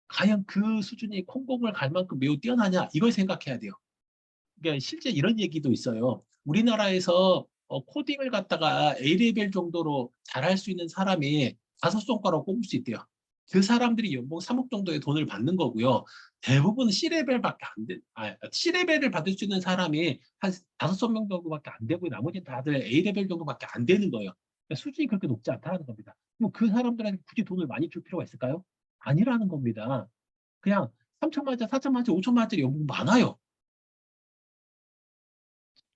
과연 그 수준이 콩고물 갈 만큼 매우 뛰어나냐 이걸 생각해야 돼요. 그러니까 실제 이런 얘기도 있어요. 우리나라에서 코딩을 갖다가 A레벨 정도로 잘할 수 있는 사람이 5손가락 꼽을 수 있대요. 그 사람들이 연봉 3억 정도의 돈을 받는 거고요. 대부분 C레벨밖에 안 돼. C레벨을 받을 수 있는 사람이 한 5명 정도밖에 안 되고 나머지는 다들 A레벨 정도밖에 안 되는 거예요. 그러니까 수준이 그렇게 높지 않다는 겁니다. 그럼 그 사람들한테 굳이 돈을 많이 줄 필요가 있을까요? 아니라는 겁니다. 그냥 3천만 원짜리, 4천만 원짜리, 5천만 원짜리 연봉 많아요.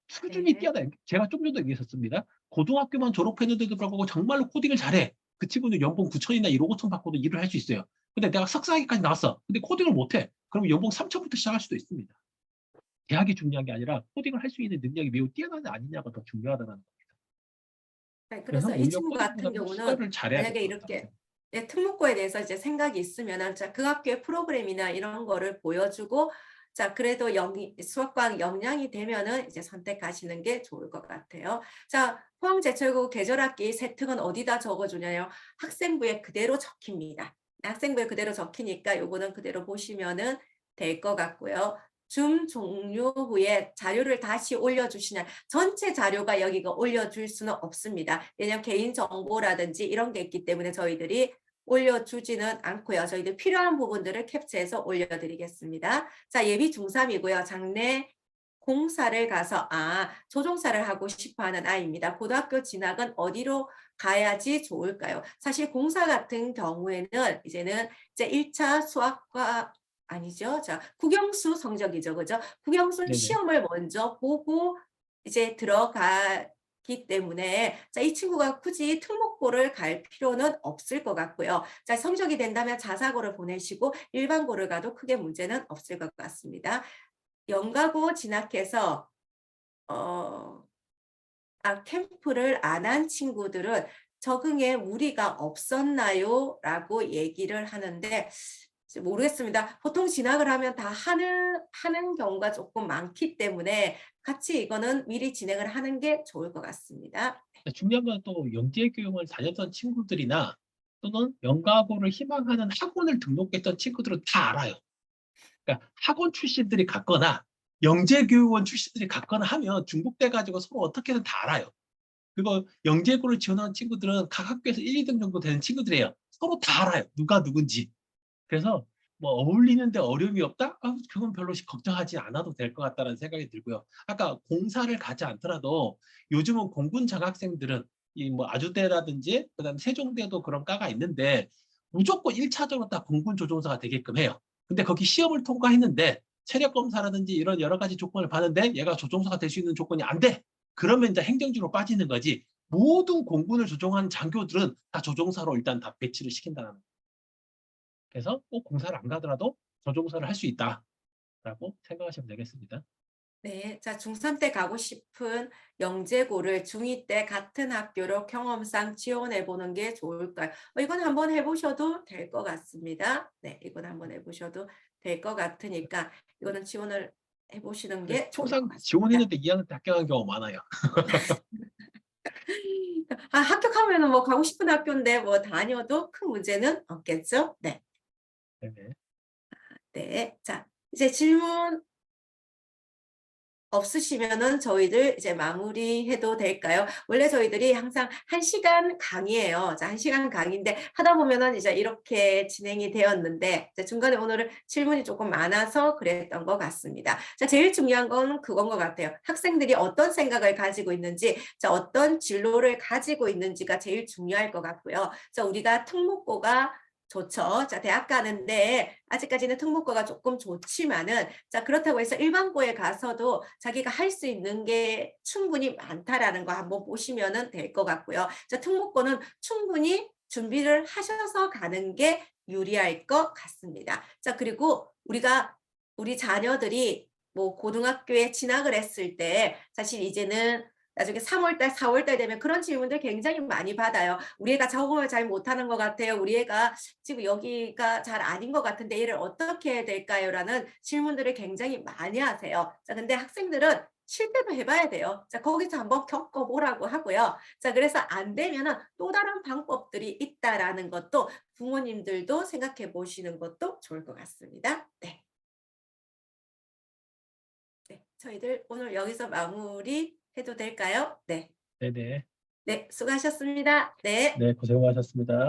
수준이 네. 뛰어나요. 제가 좀 전에 얘기했었습니다. 고등학교만 졸업했는데도 불구하고 정말로 코딩을 잘해. 그 친구는 연봉 9천이나 1억 5천 받고도 일을 할 수 있어요. 근데 내가 석사학위까지 나왔어. 근데 코딩을 못해. 그럼 연봉 3천부터 시작할 수도 있습니다. 대학이 중요한 게 아니라 코딩을 할 수 있는 능력이 매우 뛰어나냐 아니냐가 더 중요하다는 겁니다. 네, 그래서 그래서 이 오히려 친구 같은 코딩보다는 경우는 수학을 잘해야 될 만약에 것 같다고 이렇게 생각합니다. 네, 특목고에 대해서 이제 생각이 있으면은 자, 그 학교의 프로그램이나 이런 거를 보여주고 자, 그래도 수학과학 역량이 되면은 이제 선택하시는 게 좋을 것 같아요. 자, 포항제철고 계절학기 세특은 어디다 적어주냐요? 학생부에 그대로 적힙니다. 학생부에 그대로 적히니까 요거는 그대로 보시면은 될 것 같고요. 줌 종료 후에 자료를 다시 올려주시냐. 전체 자료가 여기가 올려줄 수는 없습니다. 왜냐하면 개인정보라든지 이런 게 있기 때문에 저희들이 올려주지는 않고요. 저희들 필요한 부분들을 캡처해서 올려드리겠습니다. 자, 예비 중3이고요. 장래 공사를 가서 조종사를 하고 싶어하는 아이입니다. 고등학교 진학은 어디로 가야지 좋을까요? 사실 공사 같은 경우에는 이제는 이제 1차 수학과 아니죠. 자, 국영수 성적이죠. 그죠? 국영수는 네네. 시험을 먼저 보고 이제 들어가기 때문에 자, 이 친구가 굳이 특목고를 갈 필요는 없을 것 같고요. 자, 성적이 된다면 자사고를 보내시고 일반고를 가도 크게 문제는 없을 것 같습니다. 연가고 진학해서 어, 캠프를 안 한 친구들은 적응에 무리가 없었나요? 라고 얘기를 하는데 모르겠습니다. 보통 진학을 하면 다 하는 경우가 조금 많기 때문에 같이 이거는 미리 진행을 하는 게 좋을 것 같습니다. 중요한 건 또 영재 교육을 다녔던 친구들이나 또는 연가고를 희망하는 학원을 등록했던 친구들은 다 알아요. 그러니까 학원 출신들이 갔거나 영재교육원 출신들이 갔거나 하면 중복돼 가지고 서로 어떻게든 다 알아요. 그리고 영재고를 지원하는 친구들은 각 학교에서 1, 2등 정도 되는 친구들이에요. 서로 다 알아요. 누가 누군지. 그래서 뭐 어울리는데 어려움이 없다? 그건 별로 걱정하지 않아도 될 것 같다는 생각이 들고요. 아까 공사를 가지 않더라도 요즘은 공군 장학생들은 이 뭐 아주대라든지 그다음에 세종대도 그런 과가 있는데 무조건 1차적으로 다 공군 조종사가 되게끔 해요. 근데 거기 시험을 통과했는데 체력 검사라든지 이런 여러 가지 조건을 봤는데 얘가 조종사가 될 수 있는 조건이 안 돼. 그러면 이제 행정주로 빠지는 거지. 모든 공군을 조종하는 장교들은 다 조종사로 일단 다 배치를 시킨다는 거예요. 그래서 꼭 공사를 안 가더라도 조종사를 할 수 있다라고 생각하시면 되겠습니다. 네, 자, 중3 때 가고 싶은 영재고를 중2 때 같은 학교로 경험상 지원해 보는 게 좋을까요? 이건 한번 해보셔도 될 것 같습니다. 네, 이건 한번 해보셔도 될 것 같으니까 이거는 지원을 해보시는 게 좋을 것 통상 같습니다. 지원했는데 2학년 때 합격한 경우가 많아요. 합격하면은 뭐 가고 싶은 학교인데 뭐 다녀도 큰 문제는 없겠죠? 네, 네네. 네. 자, 이제 질문 없으시면은 저희들 이제 마무리해도 될까요? 원래 저희들이 항상 1시간 강의예요. 자, 1시간 강의인데 하다 보면은 이제 이렇게 진행이 되었는데 이제 중간에 오늘은 질문이 조금 많아서 그랬던 것 같습니다. 자, 제일 중요한 건 그건 것 같아요. 학생들이 어떤 생각을 가지고 있는지, 자, 어떤 진로를 가지고 있는지가 제일 중요할 것 같고요. 자, 우리가 특목고가 좋죠. 자, 대학 가는데 아직까지는 특목고가 조금 좋지만은 자, 그렇다고 해서 일반고에 가서도 자기가 할 수 있는 게 충분히 많다라는 거 한번 보시면은 될 것 같고요. 자, 특목고는 충분히 준비를 하셔서 가는 게 유리할 것 같습니다. 자, 그리고 우리 자녀들이 뭐 고등학교에 진학을 했을 때 사실 이제는 나중에 3월 달, 4월 달 되면 그런 질문들 굉장히 많이 받아요. 우리 애가 적응을 잘 못하는 것 같아요. 우리 애가 지금 여기가 잘 아닌 것 같은데 얘를 어떻게 해야 될까요? 라는 질문들을 굉장히 많이 하세요. 자, 근데 학생들은 실패도 해봐야 돼요. 자, 거기서 한번 겪어보라고 하고요. 자, 그래서 안 되면은 또 다른 방법들이 있다라는 것도 부모님들도 생각해 보시는 것도 좋을 것 같습니다. 네. 네. 저희들 오늘 여기서 마무리 해도 될까요? 네. 네네. 네. 수고하셨습니다. 네. 네, 고생 많으셨습니다.